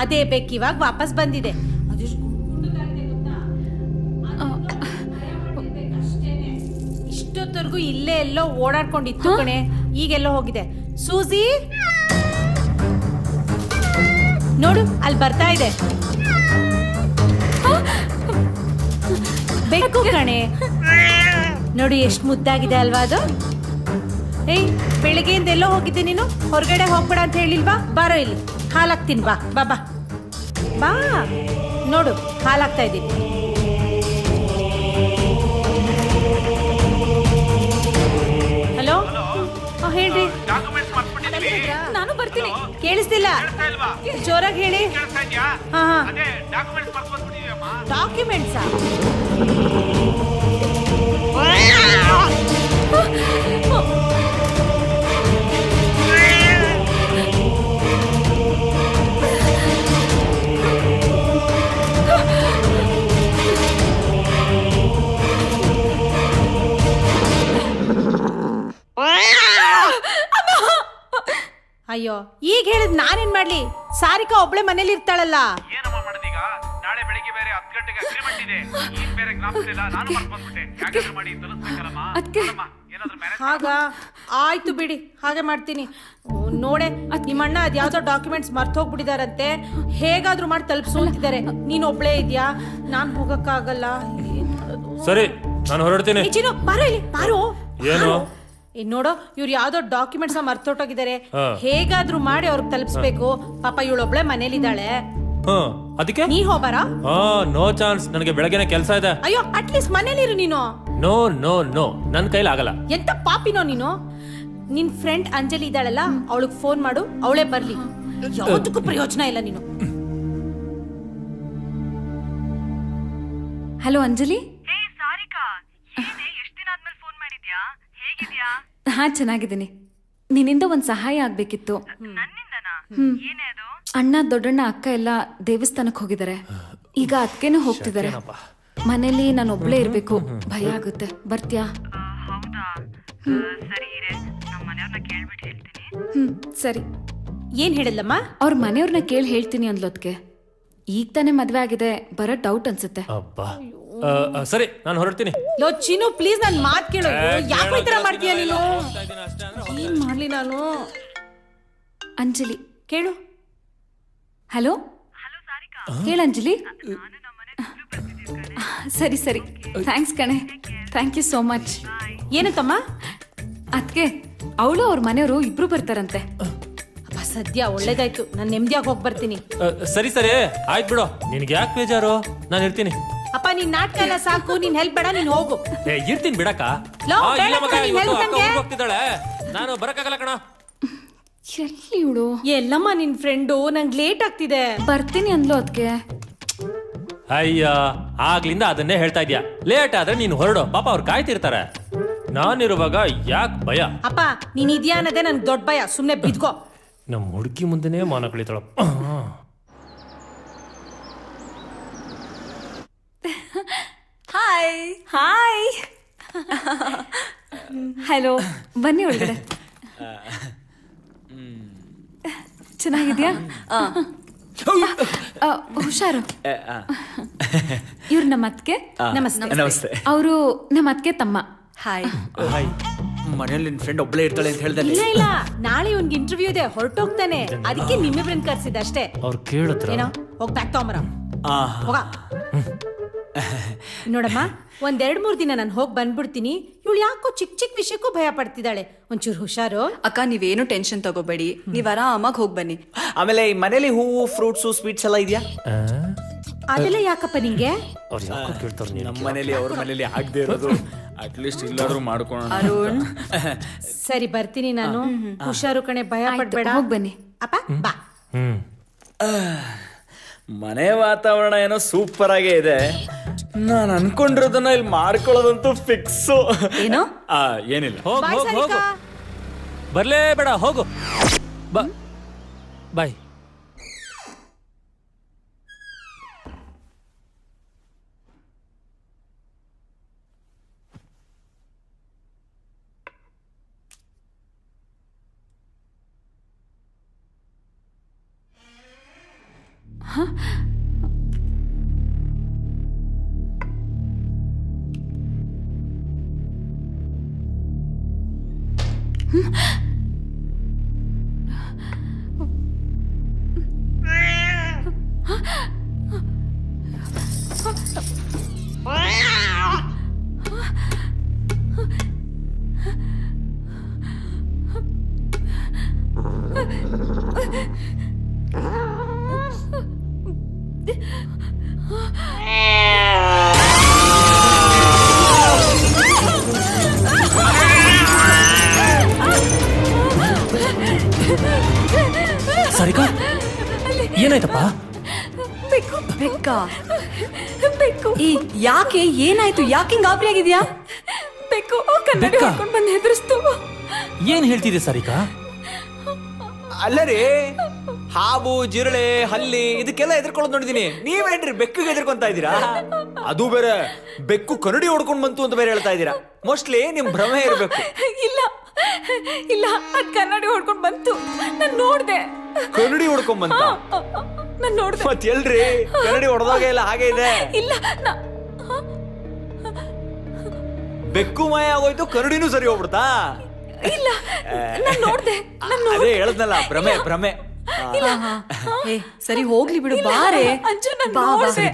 ಅದೇ ಬೆಕ್ ಇವಾಗ ವಾಪಸ್ ಬಂದಿದೆ. ಇಷ್ಟೊತ್ತವರೆಗೂ ಇಲ್ಲೇ ಎಲ್ಲೋ ಓಡಾಡ್ಕೊಂಡಿತ್ತು ಕಣೆ, ಈಗೆಲ್ಲೋ ಹೋಗಿದೆ. ಸೂಜಿ ನೋಡು, ಅಲ್ಲಿ ಬರ್ತಾ ಇದೆ ಬೆಕ್ಕು ಕಣೆ. ನೋಡಿ ಎಷ್ಟು ಮುದ್ದಾಗಿದೆ ಅಲ್ವಾ ಅದು. ಏಯ್ ಬೆಳಿಗ್ಗೆಯಿಂದ ಎಲ್ಲೋ ಹೋಗಿದ್ದೆ ನೀನು? ಹೊರಗಡೆ ಹೋಗ್ಬೇಡ ಅಂತ ಹೇಳಿಲ್ವಾ? ಬಾರೋ ಇಲ್ಲಿ ಹಾಲಾಗ್ತೀನಿ, ಬಾ ಬಾ ಬಾ ಬಾ. ನೋಡು ಹಾಲಾಗ್ತಾ ಇದ್ದೀನಿ. ಹಲೋ, ಹೇಳ್ರಿ. ನಾನು ಬರ್ತೀನಿ. ಕೇಳಿಸ್ತಿಲ್ಲ, ಜೋರಾಗಿ ಹೇಳಿ. ಹಾ ಹಾ, ಡಾಕ್ಯುಮೆಂಟ್ಸಾ? ಅಯ್ಯೋ, ಈಗ ಹೇಳಿದ್ ನಾನೇನ್ ಮಾಡ್ಲಿ? ಸಾರಿಕಾ ಒಬ್ಳೆ ಮನೇಲಿ ಇರ್ತಾಳಲ್ಲ. ನಾಳೆ ಬೆಳಿಗ್ಗೆ ಬೇರೆ 10 ಗಂಟೆಗೆ ಅಗ್ರಿಮೆಂಟ್ ಇದೆ. ಈಗ ಬೇರೆ ಜ್ಞಾಪಕ ಇಲ್ಲ, ನಾನು ಮರ್ತು ಬಂದ್ಬಿಟ್ಟೆ. ಯಾಕಾದ್ರೂ ಮಾಡಿ ತಲುಪಿಸಬೇಕಲ್ಲಮ್ಮ. ಹಾಗ ಆಯ್ತು ಬಿಡಿ, ಹಾಗೆ ಮಾಡ್ತೀನಿ. ನೋಡೆ, ನಿಮ್ಮಣ್ಣ ಅದ್ಯಾವ್ದೋ ಡಾಕ್ಯುಮೆಂಟ್ಸ್ ಮರ್ತು ಹೋಗ್ಬಿಟ್ಟಿದಾರಂತೆ. ಹೇಗಾದ್ರೂ ಮಾಡಿ ತಲುಪಿಸು ಅಂತಿದ್ದಾರೆ. ನೀನ್ ಒಬ್ಳೇ ಇದ್ಯಾ, ನಾನ್ ಹೋಗಕ್ಕಾಗಲ್ಲ. ಸರಿ, ನಾನು ಹೊರಡ್ತೀನಿ. ಬಾರೋ ಇಲ್ಲಿ, ಬಾರೋ. ಏನು? ನೋಡೋ, ಇವ್ರು ಯಾವ್ದೋ ಡಾಕ್ಯುಮೆಂಟ್ಸ್ ಮರ್ತೊಟ್ಟೋಗಿದ್ದಾರೆ. ಹೇಗಾದ್ರೂ ಮಾಡಿ ಅವ್ರಿಗೆ ತಲುಪಿಸ್ಬೇಕು. ಪಾಪ ಇವಳೊಬ್ಳೆ ಮನೇಲಿದ್ದಾಳೆ. ಅದಕ್ಕೆ ನೀ ಹೋಗ್ಬಾರ? ನೋ ಚಾನ್ಸ್, ನನಗೆ ಬೆಳಗ್ಗೆನೆ ಕೆಲಸ ಇದೆ. ಅಯ್ಯೋ, ಅಟ್ಲೀಸ್ಟ್ ಮನೇಲಿರು ನೀನು. ನೋ ನೋ ನೋ, ನನ್ ಕೈಲಿ ಆಗಲ್ಲ. ಎಂತ ಪಾಪಿನೋ ನೀನು. ನಿನ್ ಫ್ರೆಂಡ್ ಅಂಜಲಿ ಇದ್ದಾಳಲ್ಲ, ಅವಳಿಗೆ ಫೋನ್ ಮಾಡು, ಅವಳೇ ಬರ್ಲಿ. ಯಾವತ್ತಕ್ಕೂ ಪ್ರಯೋಜನ ಇಲ್ಲ ನೀನು. ಹಲೋ ಅಂಜಲಿ. ಹಾ, ಚೆನ್ನಾಗಿದ್ದೀನಿ. ನಿನ್ನಿಂದ ಒಂದ್ ಸಹಾಯ ಆಗ್ಬೇಕಿತ್ತು. ಅಣ್ಣ, ದೊಡ್ಡಣ್ಣ, ಅಕ್ಕ ಎಲ್ಲ ದೇವಸ್ಥಾನಕ್ಕೆ ಹೋಗಿದ್ದಾರೆ. ಈಗ ಅದಕ್ಕೇನೆ ಹೋಗ್ತಿದ್ದಾರೆ. ಮನೇಲಿ ನಾನು ಒಬ್ಳೇ ಇರ್ಬೇಕು, ಭಯ ಆಗುತ್ತೆ. ಬರ್ತ್ಯಾ? ಸರಿ. ಏನ್ ಹೇಳಿಲ್ಲಮ್ಮ? ಅವ್ರ ಮನೆಯವ್ರನ್ನ ಕೇಳಿ ಹೇಳ್ತೀನಿ ಅಂದ್ಲೋದ್ಕೆ. ಈಗ ತಾನೇ ಮದ್ವೆ ಆಗಿದೆ, ಬರೋ ಡೌಟ್ ಅನ್ಸುತ್ತೆ. ಸರಿ, ನಾನು ಹೊರಡ್ತೀನಿ. ಲೋ ಚಿನ್ನು, ಪ್ಲೀಸ್ ನನ್ ಮಾತ್ ಕೇಳು. ಯಾಕೆ ಈ ತರ ಮಾಡ್ತೀಯ ನೀನು? ಏನ್ ಮಾಡ್ಲಿ ನಾನು? ಅಂಜಲಿ ಕೇಳು. ಹಲೋ, ಹೇಳ ಅಂಜಲಿ. ಸರಿ ಸರಿ, ಥ್ಯಾಂಕ್ಸ್ ಕಣೆ, ಥ್ಯಾಂಕ್ ಯು ಸೋ ಮಚ್. ಏನಂತಮ್ಮ? ಅದಕ್ಕೆ ಅವಳು ಅವ್ರ ಮನೆಯವರು ಇಬ್ರು ಬರ್ತಾರಂತೆ. ಅಪ್ಪ, ಸದ್ಯ ಒಳ್ಳೇದಾಯ್ತು. ನಾನು ನೆಮ್ಮದಿಯಾಗಿ ಹೋಗಿ ಬರ್ತೀನಿ. ಸರಿ ಸರಿ, ಆಯ್ತು ಬಿಡು. ನಿನ್ಗೆ ಯಾಕೆ ಬೇಜಾರು? ನಾನು ಇರ್ತೀನಿ. ಅಪ್ಪ, ನಿನ್ ನಾಟಕ ಎಲ್ಲ ಸಾಕು. ನೀನ್ ಹೆಲ್ಪ್ ಬೇಡ, ನೀನ್ ಹೋಗು. ಇರ್ತೀನಿ ಬಿಡಕ್ಕ. ಹೋಗ್ತಿದ್ದಾಳೆ, ನಾನು ಬರಕ್ಕಾಗಲ್ಲ ಕಣ. ಎಲ್ಲಿ ಇವಳು? ಎಲ್ಲಮ್ಮ ನಿನ್ ಫ್ರೆಂಡು? ನಂಗೆ ಲೇಟ್ ಆಗ್ತಿದೆ. ಬರ್ತೀನಿ ಅಂದ್ಲು ಅದಕ್ಕೆ. ಅಯ್ಯ, ಆಗ್ಲಿಂದ ಅದನ್ನೇ ಹೇಳ್ತಾ ಇದ್ಯಾ. ಲೇಟ್ ಆದ್ರೆ ನೀನು ಹೊರಡು, ಪಾಪ ಅವ್ರು ಕಾಯ್ತಿರ್ತಾರೆ. ನಾನಿರುವಾಗ ಯಾಕೆ ಭಯ? ಅಪ್ಪ, ನೀನ್ ಇದ್ಯಾ ಅನ್ನೋದೇ ನನ್ ದೊಡ್ಡ ಭಯ. ಸುಮ್ನೆ ಬಿದ್ಕೋ. ನಮ್ಮ ಹುಡುಗಿ ಮುಂದೆನೇ ಮಾನ ಕಳಿತಾಳ. Hi hi. ಹಲೋ, ಬನ್ನಿ ಒಳಗಡೆ. ಚೆನ್ನಾಗಿದ್ಯಾ? ಹುಷಾರು. ಇವ್ರು ನಮ್ಮ ಅತ್ಗೆ. ನಮಸ್ತೆ. ಅವರು ನಮ್ಮ ಅತ್ಗೆ ತಮ್ಮ. ಹಾಯ್. ಮನೇಲಿ ನಿನ್ ಫ್ರೆಂಡ್ ಒಬ್ಳೇ ಇರ್ತಾಳೆ ಅಂತ ಹೇಳ್ದೆ. ಇಲ್ಲ ಇಲ್ಲ, ನಾಳೆ ಇವ್ನಿಗೆ ಇಂಟರ್ವ್ಯೂ ಇದೆ, ಹೊರಟೋಗ್ತಾನೆ. ಅದಕ್ಕೆ ನಿಮ್ಮಿಬ್ರನ್ನ ಕರ್ಸಿದ ಅಷ್ಟೇ. ಅವ್ರು ಕೇಳಿದ್ರ ಏನೋ, ಹೋಗ್ ಬ್ಯಾಗ್ ತಗೊಂಬರ. ಹೋಗ. ನೋಡಮ್ಮ, 1-2-3 ದಿನ ನಾನು ಹೋಗಿ ಬಂದ್ಬಿಡ್ತೀನಿ. ಇವಳು ಯಾಕೋ ಚಿಕ್ಕ ಚಿಕ್ಕ ವಿಷಯಕ್ಕೂ ಭಯ ಪಡ್ತಿದ್ದಾಳೆ. ಒಂಚೂರು ಹುಷಾರು. ಅಕ್ಕ, ನೀವೇನು ಟೆನ್ಷನ್ ತಗೋಬೇಡಿ, ನೀವ್ ಆರಾಮಾಗಿ ಹೋಗಿ ಬನ್ನಿ. ಆಮೇಲೆ ಈ ಮನೇಲಿ ಹೂವು, ಫ್ರೂಟ್ಸು, ಸ್ವೀಟ್ಸ್ ಎಲ್ಲ ಇದೆಯಾ? ಅದೆಲ್ಲ ಯಾಕಪ್ಪ ನಿಂಗೆ? ನಮ್ಮ ಮನೇಲಿ ಅವ್ರ ಮನೇಲಿ ಆಗದೆ ಇರೋದು, ಅಟ್ಲೀಸ್ಟ್ ಇಲ್ಲಾದ್ರೂ ಮಾಡ್ಕೊಳ್ಳೋಣ. ಅರುಣ್, ಸರಿ, ಬರ್ತೀನಿ ನಾನು. ಹುಷಾರು ಕಣೆ, ಭಯ ಪಡ್ಬೇಡ. ಹೋಗಿ ಬನ್ನಿ. ಅಪ್ಪ ಬಾ. ಮನೆ ವಾತಾವರಣ ಏನೋ ಸೂಪರ್ ಆಗೇ ಇದೆ. ನಾನು ಅನ್ಕೊಂಡಿರೋದನ್ನ ಇಲ್ಲಿ ಮಾಡ್ಕೊಳ್ಳೋದಂತೂ ಫಿಕ್ಸು. ಏನೋ? ಏನಿಲ್ಲ. ಹೋಗು, ಬರ್ಲೇ ಬೇಡ, ಹೋಗು. ಬಾಯ್. ಸಾರಿಕಾ ಏನಾಯ್ತಪ್ಪ? ಬೆಕ್ಕು ಈ ಯಾಕೆ ಏನಾಯ್ತು? ಯಾಕೆ ಗಾಬರಿ ಆಗಿದ್ಯಾ? ಬೆಕ್ಕು ಕನ್ನಡಿ ಹೊಡ್ಕೊಂಡು ಬಂದು ಹೆದರಿಸ್ತು. ಏನ್ ಹೇಳ್ತಿದೆ ಸಾರಿಕಾ? ಅಲ್ಲ ರೀ, ಹಾವು ಜಿರಳೆ ಹಲ್ಲಿ ಇದಕ್ಕೆಲ್ಲ ಎದ್ರಕೊಳ್ಳೋದು ನೋಡಿದೀನಿ. ನೀವೇನ್ರಿ ಬೆಕ್ಕಿಗೆ ಎದ್ರಕೊಂತ ಇದ್ದೀರಾ? ಅದು ಬೇರೆ ಬೆಕ್ಕು ಕನ್ನಡಿ ಹೊಡ್ಕೊಂಡ್ ಬಂತು ಅಂತ ಬೇರೆ ಹೇಳ್ತಾ ಇದ್ದೀರಾ. ಮೋಸ್ಟ್ಲಿ ನಿಮ್ ಭ್ರಮೆ ಇರ್ಬೇಕು. ಇಲ್ಲ ಇಲ್ಲ, ಅದ್ ಕನ್ನಡಿ ಹೊಡ್ಕೊಂಡ್ ಬಂತು, ನಾನ್ ನೋಡ್ದೆ. ಕನ್ನಡಿ ಹೊಡ್ಕೊಂಡ್ ಬಂತ? ನಾನ್ ನೋಡ್ದೆ. ಮತ್ ಎಲ್ರಿ ಕನ್ನಡಿ ಹೊಡೆದಾಗ ಎಲ್ಲ ಹಾಗೆ ಇದೆ. ಇಲ್ಲ, ಬೆಕ್ಕು ಮಾಯ ಆಗೋಯ್ತು, ಕನ್ನಡಿನೂ ಸರಿ ಹೋಗ್ಬಿಡ್ತಾ? ಇಲ್ಲ, ನಾನ್ ನೋಡ್ದೆ. ಅದೇ ಹೇಳದ್ನಲ್ಲ, ಭ್ರಮೆ ಭ್ರಮೆ. ಸರಿ ಹೋಗ್ಲಿ ಬಿಡು, ಬಾರೆ. ಅಂಜು, ನಾನ್ ನೋಡ್ದೆ.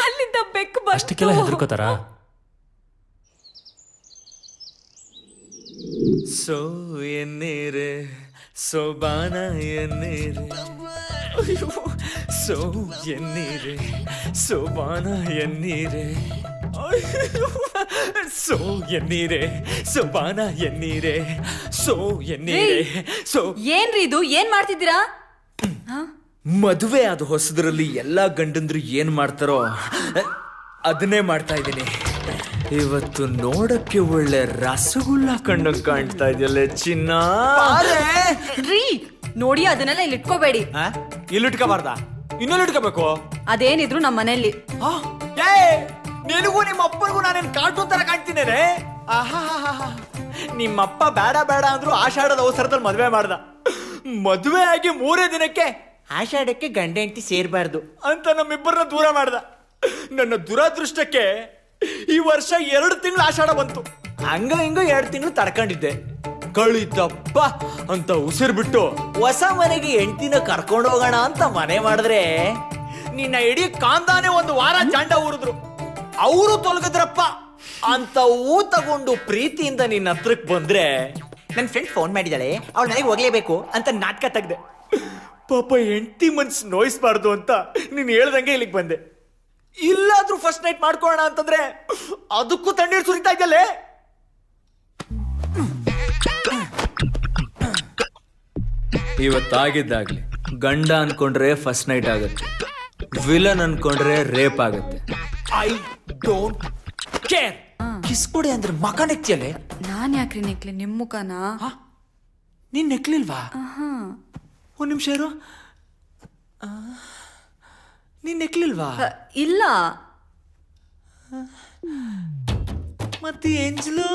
ಅಲ್ಲಿಂದ ಬೆಕ್ಕು ಬಂತು. ಅಷ್ಟಕ್ಕೆಲ್ಲ ಹೆದರ್ಕೋತಾರ? ಸೋ ಎನ್ನೀರೆ ಸೋಬಾನ ಎನ್ನೀರೆ, ಸೋ ಎನ್ನೀರೆ ಸೋಬಾನ ಎನ್ನೀರೆ, ಸೋ ಎನ್ನೀರೆ ಸೋಬಾನ ಎನ್ನೀರೆ, ಸೋ ಎನ್ನೀರೆ ಸೋ. ಏನ್ರಿ ಇದು? ಏನ್ ಮಾಡ್ತಿದ್ದೀರಾ? ಮದುವೆ ಆದ ಹೊಸದ್ರಲ್ಲಿ ಎಲ್ಲಾ ಗಂಡಂದ್ರು ಏನ್ ಮಾಡ್ತಾರೋ ಅದನ್ನೇ ಮಾಡ್ತಾ ಇದ್ದೀನಿ. ಇವತ್ತು ನೋಡಕ್ಕೆ ಒಳ್ಳೆ ರಸಗುಲ್ಲ ಕಂಡಂಗ್ ಕಾಣ್ತಾ ಇದೆಯಲ್ಲ ಚಿನ್ನ. ರೀ ನೋಡಿ, ಅದನ್ನೆಲ್ಲ ಇಲ್ಲಿ ಇಟ್ಕೋಬೇಡಿ. ಇಲ್ಲಿ ಇಟ್ಕೋಬಾರ್ದ? ಇನ್ನೆಲ್ಲಿ ಇಟ್ಕೋಬೇಕು? ಅದೇನಿದ್ರು ನಮ್ಮ ಮನೆಯಲ್ಲಿ. ನಿನಗೂ ನಿಮ್ಮ ಅಪ್ಪನಿಗೂ ನಾನೇನ್ ಕಾರ್ಟೂನ್ ತರ ಕಾಣ್ತೀನೇನೆ? ನಿಮ್ಮಪ್ಪ ಬೇಡ ಬೇಡ ಅಂದ್ರು ಆಷಾಢದ ಅವಸರದಲ್ಲಿ ಮದ್ವೆ ಮಾಡ್ದ. ಮದ್ವೆ ಆಗಿ 3 ದಿನಕ್ಕೆ ಆಷಾಢಕ್ಕೆ ಗಂಡ ಹೆಂಡತಿ ಸೇರ್ಬಾರ್ದು ಅಂತ ನಮ್ಮಿಬ್ಬರನ್ನ ದೂರ ಮಾಡ್ದ. ನನ್ನ ದುರಾದೃಷ್ಟಕ್ಕೆ ಈ ವರ್ಷ 2 ತಿಂಗಳು ಆಷಾಢ ಬಂತು. ಹಂಗ ಹಿಂಗ 2 ತಿಂಗಳು ತಡ್ಕೊಂಡಿದ್ದೆ. ಕಳಿತಪ್ಪ ಅಂತ ಉಸಿರು ಬಿಟ್ಟು ಹೊಸ ಮನೆಗೆ ಹೆಂಡತಿನ ಕರ್ಕೊಂಡು ಹೋಗೋಣ ಅಂತ ಮನೆ ಮಾಡಿದ್ರೆ ನಿನ್ನ ಇಡೀ ಕಾಂದಾನೆ 1 ವಾರ ಜಾಂಡ ಊರಿದ್ರು. ಅವರು ತೊಲಗದ್ರಪ್ಪ ಅಂತ ತಗೊಂಡು ಪ್ರೀತಿಯಿಂದ ನಿನ್ನ ಹತ್ರಕ್ ಬಂದ್ರೆ ನನ್ನ ಫ್ರೆಂಡ್ ಫೋನ್ ಮಾಡಿದಾಳೆ, ಅವಳ ಮನೆಗೆ ಹೋಗ್ಲೇಬೇಕು ಅಂತ ನಾಟಕ ತೆಗ್ದೆ. ಪಾಪ ಹೆಂಡತಿ ಮನ್ಸು ನೋಯಿಸ್ಬಾರ್ದು ಅಂತ ನೀನ್ ಹೇಳ್ದಂಗೆ ಇಲ್ಲಿಗೆ ಬಂದೆ. ಇಲ್ಲಾದ್ರೂ ಫಸ್ಟ್ ನೈಟ್ ಮಾಡ್ಕೊಳ್ಳೋಣ ಅಂತಂದ್ರೆ ಅದಕ್ಕೂ ತಣ್ಣೀರು ಸುರಿತಾ ಇದ್ದಲ್ಲೇ. ಇವತ್ತಾಗಿದ್ದಾಗ್ಲಿ ಗಂಡ ಅನ್ಕೊಂಡ್ರೆ ಫಸ್ಟ್ ನೈಟ್ ಆಗುತ್ತೆ, ವಿಲನ್ ಅನ್ಕೊಂಡ್ರೆ ರೇಪ್ ಆಗುತ್ತೆ. I don't care. ಕಿಸ್ ಕೊಡಿ ಅಂದ್ರೆ ಮಕ ನೆಕ್ತಿಯಲ್ಲೇ. ನಾನ್ ಯಾಕ್ರಿ ನೆಕ್ಲಿ ನಿಮ್ ಮುಖನ? ನೀನ್ ನೆಕ್ಲಿಲ್ವಾ? 1 ನಿಮಿಷ ಇರು. ನೀನ್ ನೆಕ್ಲಿಲ್ವಾ? ಇಲ್ಲ. ಮತ್ತೆ ಏಂಜಲು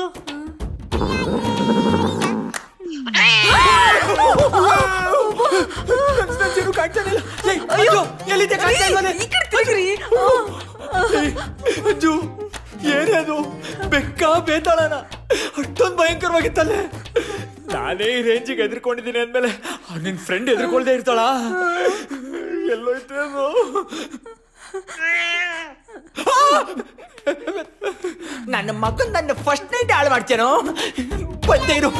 ಏನದು? ಬೆಕ್ಕ ಬೇತಾಳನ ಅಷ್ಟೊಂದು ಭಯಂಕರವಾಗಿತ್ತಲ್ಲೇ. ನಾನೇ ಈ ರೇಂಜಿಗೆ ಎದ್ರಕೊಂಡಿದ್ದೀನಿ ಅಂದ್ಮೇಲೆ ನಿನ್ ಫ್ರೆಂಡ್ ಎದ್ರಕೊಳ್ದೆ ಇರ್ತಾಳ? ಎಲ್ಲೋಯ್ತು ಅದು? ನನ್ನ ಮಗನ್ ನನ್ನ ಫಸ್ಟ್ ನೈಟ್ ಹಾಳು ಮಾಡ್ತೇನೋ. ಬಂದೇ ಇರು.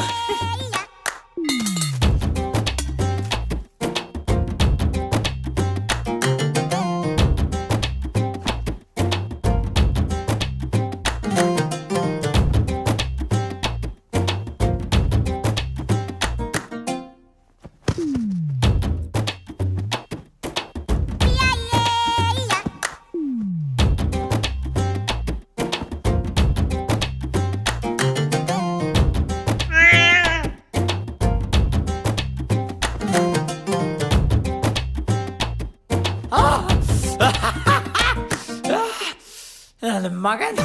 ನನ್ನ ಮಗನ್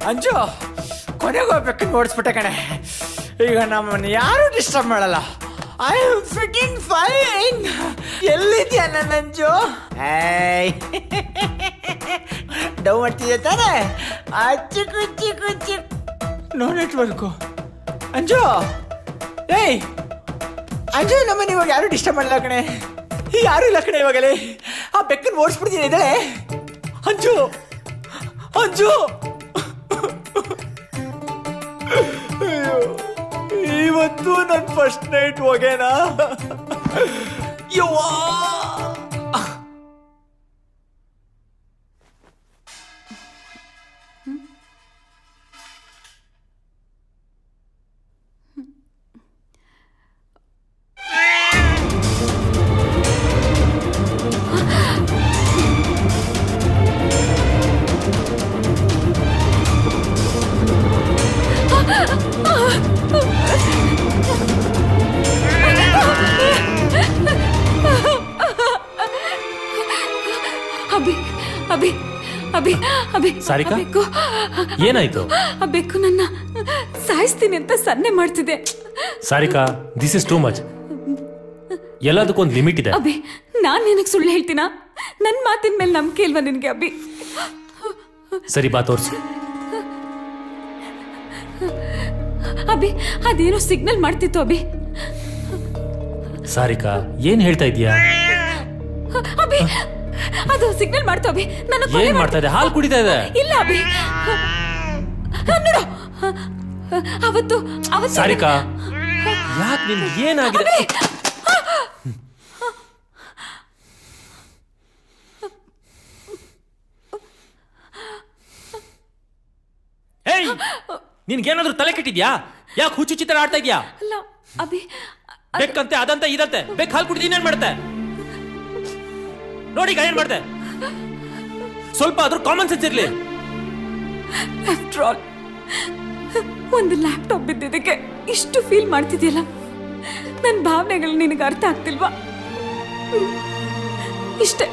ಅಂಜು ಕೊನೆಗೆ ಹೋಗ್ಬೇಕು ಓಡಿಸ್ಬಿಟ್ಟೆ ಕಣೆ. ಈಗ ನಮ್ಮನ್ನು ಯಾರು ಡಿಸ್ಟರ್ಬ್ ಮಾಡಲ್ಲ. I am fitting fine. ಎಲ್ಲಿದ್ಯಾ ನನ್ನ ಅಂಜು? ಡೌ ಮಾಡ್ತಿದ್ಯಾ ತಾನೆ? ಅಚ್ಚು ಕುಚ್ಚಿ ಕುಚ್ಚಿ. No network. ಅಂಜು, ಏಯ್ ಅಂಜು, ನಮ್ಮನ್ನು ಇವಾಗ ಯಾರು ಡಿಸ್ಟರ್ಬ್ ಮಾಡಲ್ಲ ಕಣೆ. ಯಾರು ಇಲ್ಲ ಕಣೆ ಇವಾಗಲೇ. ಆ ಬೆಕ್ಕನ್ನು ಓಡಿಸ್ಬಿಡ್ತೀನಿ ಇದ್ದಾಳೆ. ಅಂಜು ಅಂಜು, ಇವತ್ತು ನನ್ನ ಫಸ್ಟ್ ನೈಟ್ ಹೋಗೇನಾ? ಯವ್ವಾ, ಅಭಿ ಅಭಿ ಅಭಿ ಸಾರಿಕಾ? ಬೆಕ್ಕು ಏನಾಯ್ತು? ಆ ಬೆಕ್ಕು ನನ್ನ ಸಾಯಿಸ್ತೀನಿ ಅಂತ ಸನ್ನೆ ಮಾಡ್ತಿದೆ. Sarika, this is too much. ಎಲ್ಲದಕ್ಕೊಂದು ಲಿಮಿಟ್ ಇದೆ. ಅಭಿ, ನಾನ್ ನಿನಗೆ ಸುಳ್ಳು ಹೇಳ್ತೀನಾ? ನನ್ನ ಮಾತಿನ ಮೇಲೆ ನಂಬಿಕೆ ಇಲ್ವಾ ನಿನಗೆ ಅಭಿ? ಸರಿ, ಬಾ ತೋರ್ಸು. ಅಭಿ, ಅದೇನೋ ಸಿಗ್ನಲ್ ಮಾಡ್ತಿತ್ತು ಅಭಿ. ಸಾರಿಕಾ, ಏನ್ ಹೇಳ್ತಾ ಇದೀಯಾ? ಅಭಿ, ಅದು ಸಿಗ್ನಲ್ ಮಾಡ್ತಾ ಅಭಿ. ಏನ್ ಮಾಡ್ತಾ ಇದೆ? ಹಾಲು ಕುಡಿತಾ ಇದೆ. ಇಲ್ಲ ಅಭಿ, ನೋಡು, ಅವತ್ತು ಸಾರಿಕಾ, ಯಾಕೆ ನಿಮ್ಗೆ ಏನಾಗಿದೆ? ನಿನ್ಗೇನಾದ್ರೂ ತಲೆ ಕೆಟ್ಟಿದ್ಯಾ? ಯಾಕೆ ಹುಚ್ಚು ಚಿತ್ರ ಆಡ್ತಾ ಇದ್ಯಾ? ಅಲ್ಲ ಅಭಿ, ಬೆಕ್ಕಂತೆ ಅದಂತೆ ಇದಂತೆ ಬೆಕ್ ಹಾಲು ಕುಡಿದು ಇನ್ನೇನ್ ಮಾಡುತ್ತೆ ನೋಡಿ. ಈಗ ಏನ್ ಮಾಡ್ದೆ? ಸ್ವಲ್ಪ ಆದ್ರೂ ಕಾಮನ್ ಸೆನ್ಸ್ ಇರ್ಲಿ. ಆಫ್ಟರ್ ಆಲ್ ಒಂದು ಲ್ಯಾಪ್ಟಾಪ್ ಬಿದ್ದಿದ್ದಕ್ಕೆ ಇಷ್ಟು ಫೀಲ್ ಮಾಡ್ತಿದ್ಯಲ್ಲ. ನನ್ನ ಭಾವನೆಗಳು ನಿನಗೆ ಅರ್ಥ ಆಗ್ತಿಲ್ವಾ? ಇಷ್ಟೇ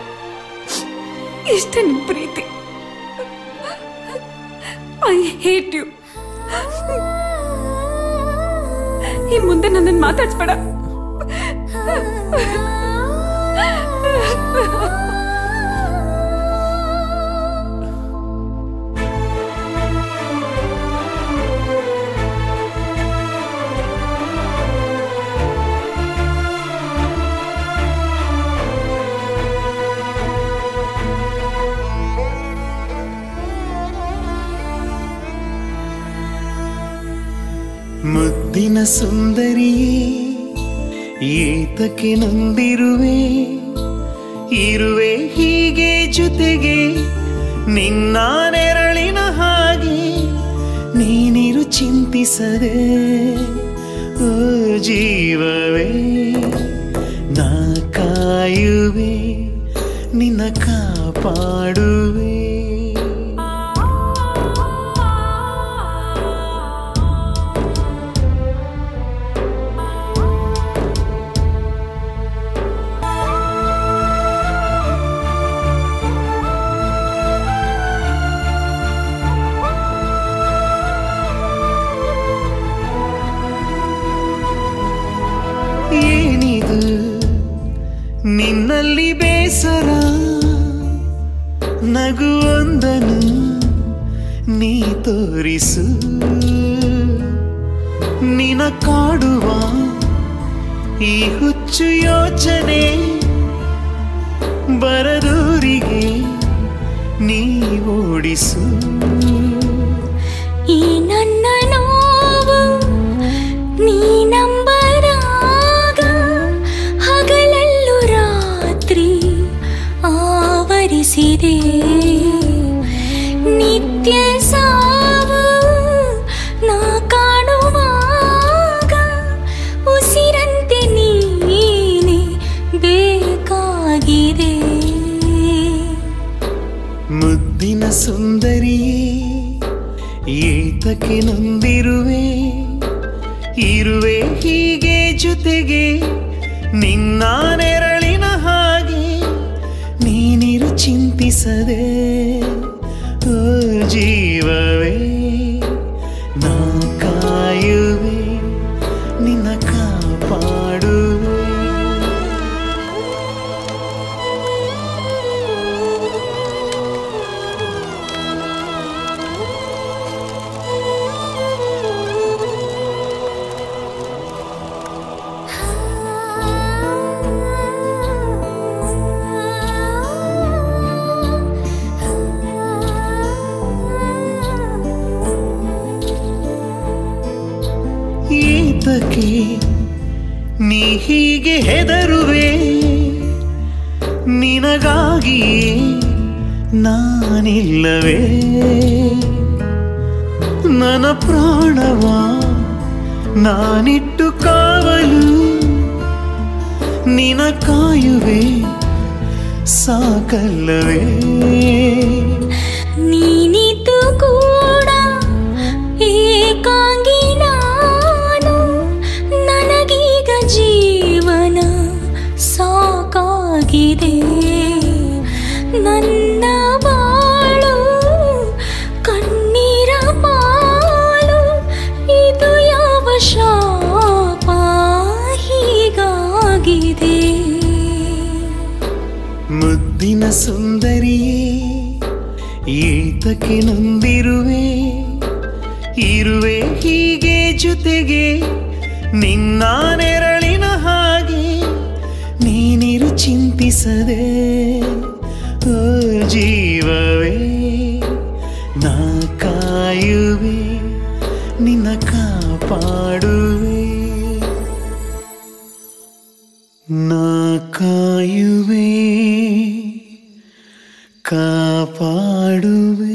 ಇಷ್ಟೇ ನಿನ್ ಪ್ರೀತಿ. I hate you. ಈ ಮುಂದೆ ನನ್ನನ್ನು ಮಾತಾಡ್ಸ್ಬೇಡ. ಮುದ್ದಿನ ಸುಂದರಿಯೇ, ಏತಕ್ಕೆ ನೊಂದಿರುವೆ? ಇರುವೆ ಹೀಗೆ ಜೊತೆಗೆ ನಿನ್ನ ನೆರಳಿನ ಹಾಗೆ. ನೀನಿರು ಚಿಂತಿಸದೆ ಓ ಜೀವವೇ, ನಾ ಕಾಯುವೆ, ನಿನ್ನ ಕಾಪಾಡುವೆ. ಏನಿದು ನಿನ್ನಲ್ಲಿ ಬೇಸರ? ನಗುವೊಂದನು ನೀ ತೋರಿಸು. ನಿನ ಕಾಡುವ ಈ ಹುಚ್ಚು ಯೋಚನೆ ಬರದೂರಿಗೆ ನೀ ಓಡಿಸು. ಈ ನನ್ನ ನೋವು ನೀ ನಂಬರಾಗ, ಹಗಲಲ್ಲೂ ರಾತ್ರಿ ಆವರಿಸಿದೆ. ನಿತ್ಯ ಸಾವು ನಾ ಕಾಣುವಾಗ, ಉಸಿರಂತೆ ನೀನೆ ಬೇಕಾಗಿದೆ. ಮುದ್ದಿನ ಸುಂದರಿಯೇ, ಏತಕ್ಕೆ ನೊಂದಿರುವೆ? ಇರುವೆ ಹೀಗೆ ಜೊತೆಗೆ ನಿನ್ನ ನೆರಳಿನ ಹಾಗೆ. ನೀನಿರು ಚಿಂತಿಸದೆ ಓ ಜೀವವೇ, ನಾ ಕಾಯುವೆ, ನಿನ್ನ ಕಾಪಾಡುವೆ. ಏತಕ್ಕೆ ನೀ ಹೀಗೆ ಹೆದರುವೆ? ನಿನಗಾಗಿಯೇ ನಾನಿಲ್ಲವೇ? ನನ್ನ ಪ್ರಾಣವ ನಾನಿಟ್ಟು ಕಾವಲು ನಿನ ಕಾಯುವೆ ಸಾಕಲ್ಲವೇ? ನೀನಿದ್ದು ಕೂಡ ಏಕಾಂಗಿ ನಾನು, ನನಗೀಗ ಜೀವನ ಸಾಕಾಗಿದೆ. ನನ್ನ ಸರಿಯೇ ಏತಕ್ಕೆ ನೊಂದಿರುವೆ ಇರುವೆ ಹೀಗೆ ಜೊತೆಗೆ ನಿನ್ನ ನೆರಳಿನ ಹಾಗೆ ನೀನಿರು ಚಿಂತಿಸದೆ ಓ ಜೀವವೇ ನಾ ಕಾಯುವೆ ನಿನ್ನ ಕಾಪಾಡುವೆ ನಾ ಕಾಯುವೆ ಕಾಪಾಡುವೆ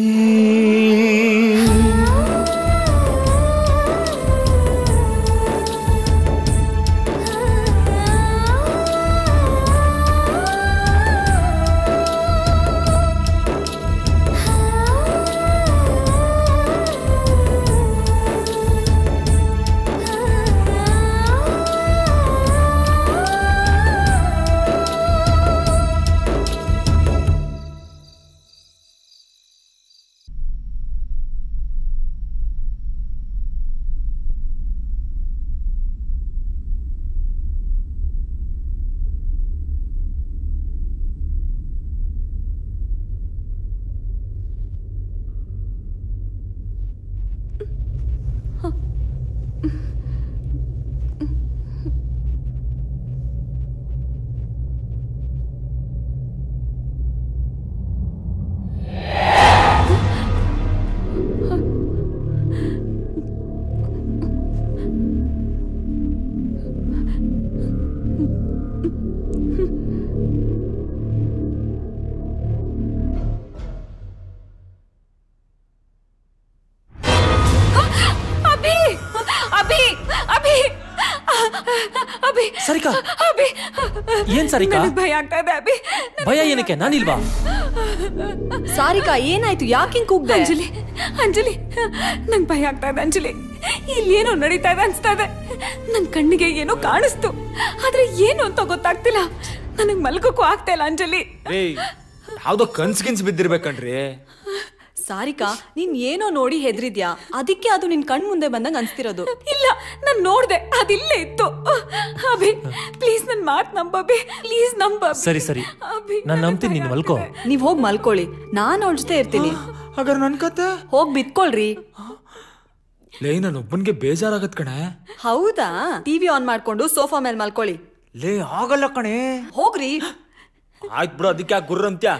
ಸರಿಕಾ ಅಭಿ ಏನ್ ಸರಿಕಾ ಭಯ ಆಗ್ತಾ ಇದೆ ಅಭಿ ಭಯ ಏನಕ್ಕೆ ನಾನಿಲ್ವಾ ಸಾರಿಕಾ ಏನಾಯ್ತು ಯಾಕೆ ಕೂಗ್ದೆ ಅಂಜಲಿ ಅಂಜಲಿ ನಂಗೆ ಭಯ ಆಗ್ತಾ ಇದೆ ಅಂಜಲಿ ಇಲ್ಲಿ ಏನೋ ನಡೀತಾ ಇದೆ ಅನ್ಸ್ತಾ ಇದೆ ನನ್ ಕಣ್ಣಿಗೆ ಏನೋ ಕಾಣಿಸ್ತು ಆದ್ರೆ ಏನು ಅಂತ ಗೊತ್ತಾಗ್ತಿಲ್ಲ ನನಗ್ ಮಲ್ಕೋಕ್ಕೂ ಆಗ್ತಾ ಇಲ್ಲ ಅಂಜಲಿ ಯಾವ್ದೋ ಕನ್ಸ್ಗಿನ್ಸ್ ಬಿದ್ದಿರ್ಬೇಕಣ್ರಿ ಸಾರಿಕಾ ನೀನ್ ಏನೋ ನೋಡಿ ಹೆದ್ರಿದ್ಯಾ ಅದಕ್ಕೆ ಅದು ನಿನ್ ಕಣ್ ಮುಂದೆ ಬಂದಂಗ ಅನ್ಸ್ತಿರೋದು ಇಲ್ಲ ನಾನ್ ನೋಡ್ದೆ ಅದಿಲ್ಲೇ ಇತ್ತು ಅಭಿ ಪ್ಲೀಸ್ ನನ್ ಮಾತ್ ನಂಬಿ ಪ್ಲೀಸ್ ನಂಬ ಸರಿ ಸರಿ ನಾನ್ ನಂಬ್ತೀನಿ ನೀನ್ ಮಲ್ಕೋ ನೀವ್ ಹೋಗ್ ಮಲ್ಕೊಳ್ಳಿ ನಾನ್ ಅವಳ ಜೊತೆ ಇರ್ತೀನಿ ಹಾಗಾದ್ರೆ ನನ್ ಕತೆ ಹೋಗ್ ಬಿತ್ಕೊಳ್ರಿ ಲೇ ನನ್ ಒಬ್ಬನ್ಗೆ ಬೇಜಾರಾಗತ್ ಕಣೆ ಹೌದಾ ಟಿವಿ ಆನ್ ಮಾಡ್ಕೊಂಡು ಸೋಫಾ ಮೇಲೆ ಮಲ್ಕೊಳ್ಳಿ ಲೇ ಆಗಲ್ಲ ಕಣೆ ಹೋಗ್ರಿ ಆಯ್ತು ಬಿಡು ಅದಕ್ಕೆ ಯಾಕೆ ಗುರ್ರ ಅಂತ್ಯ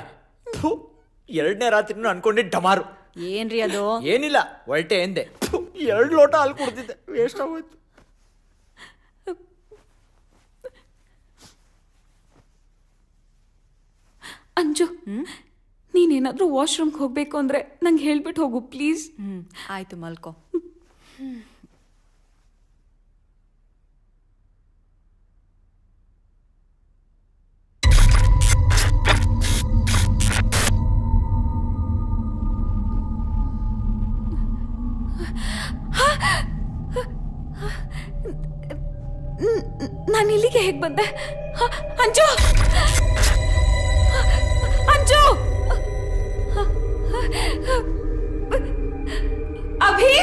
2ನೇ ರಾತ್ರಿನೂ ಅನ್ಕೊಂಡೆ ಡಮಾರು ಏನ್ರಿ ಅದು ಏನಿಲ್ಲ ಹೊರಟೆ ಎಂದೆ 2 ಲೋಟ ಹಾಲು ಕುಡ್ತಿದ್ದೆ ವೇಸ್ಟ್ ಆಗೋಯ್ತು ಅಂಜು ನೀನೇನಾದ್ರೂ ವಾಶ್ರೂಮ್ಗೆ ಹೋಗ್ಬೇಕು ಅಂದ್ರೆ ನಂಗೆ ಹೇಳ್ಬಿಟ್ಟು ಹೋಗು ಪ್ಲೀಸ್ ಆಯ್ತು ಮಲ್ಕೋ ನಾನು ಇಲ್ಲಿಗೆ ಹೇಗೆ ಬಂದೆ ಅಂಜು ಅಂಜು ಅಭಿ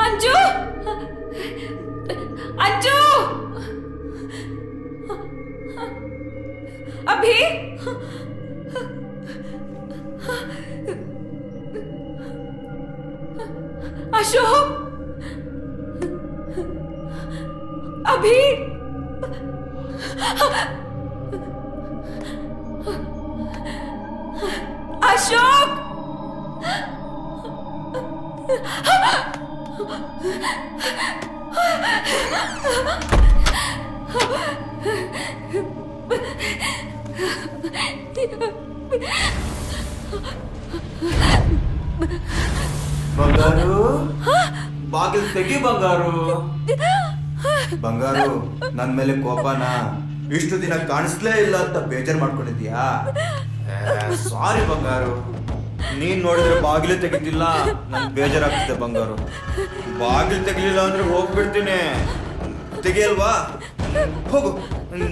ಅಂಜು ಅಂಜು ಅಭಿ ಅಶೋಕ್ अभी अशोक ಬಂಗಾರು ಬಾಗಿಲು ತೆಗಿ ಬಂಗಾರು ಬಂಗಾರು ನನ್ ಮೇಲೆ ಕೋಪನ ಇಷ್ಟು ದಿನ ಕಾಣಿಸ್ಲೇ ಇಲ್ಲ ಅಂತ ಬೇಜಾರ್ ಮಾಡ್ಕೊಂಡಿದ್ಯಾ ಸಾರಿ ಬಂಗಾರು ನೀನ್ ನೋಡಿದ್ರೆ ಬಾಗಿಲು ತೆಗಿತಿಲ್ಲ ನನ್ ಬೇಜಾರಾಗ್ತಿದೆ ಬಂಗಾರು ಬಾಗಿಲು ತೆಗಿಲಿಲ್ಲ ಅಂದ್ರೆ ಹೋಗ್ಬಿಡ್ತೀನಿ ತೆಗಿಯಲ್ವಾ ಹೋಗು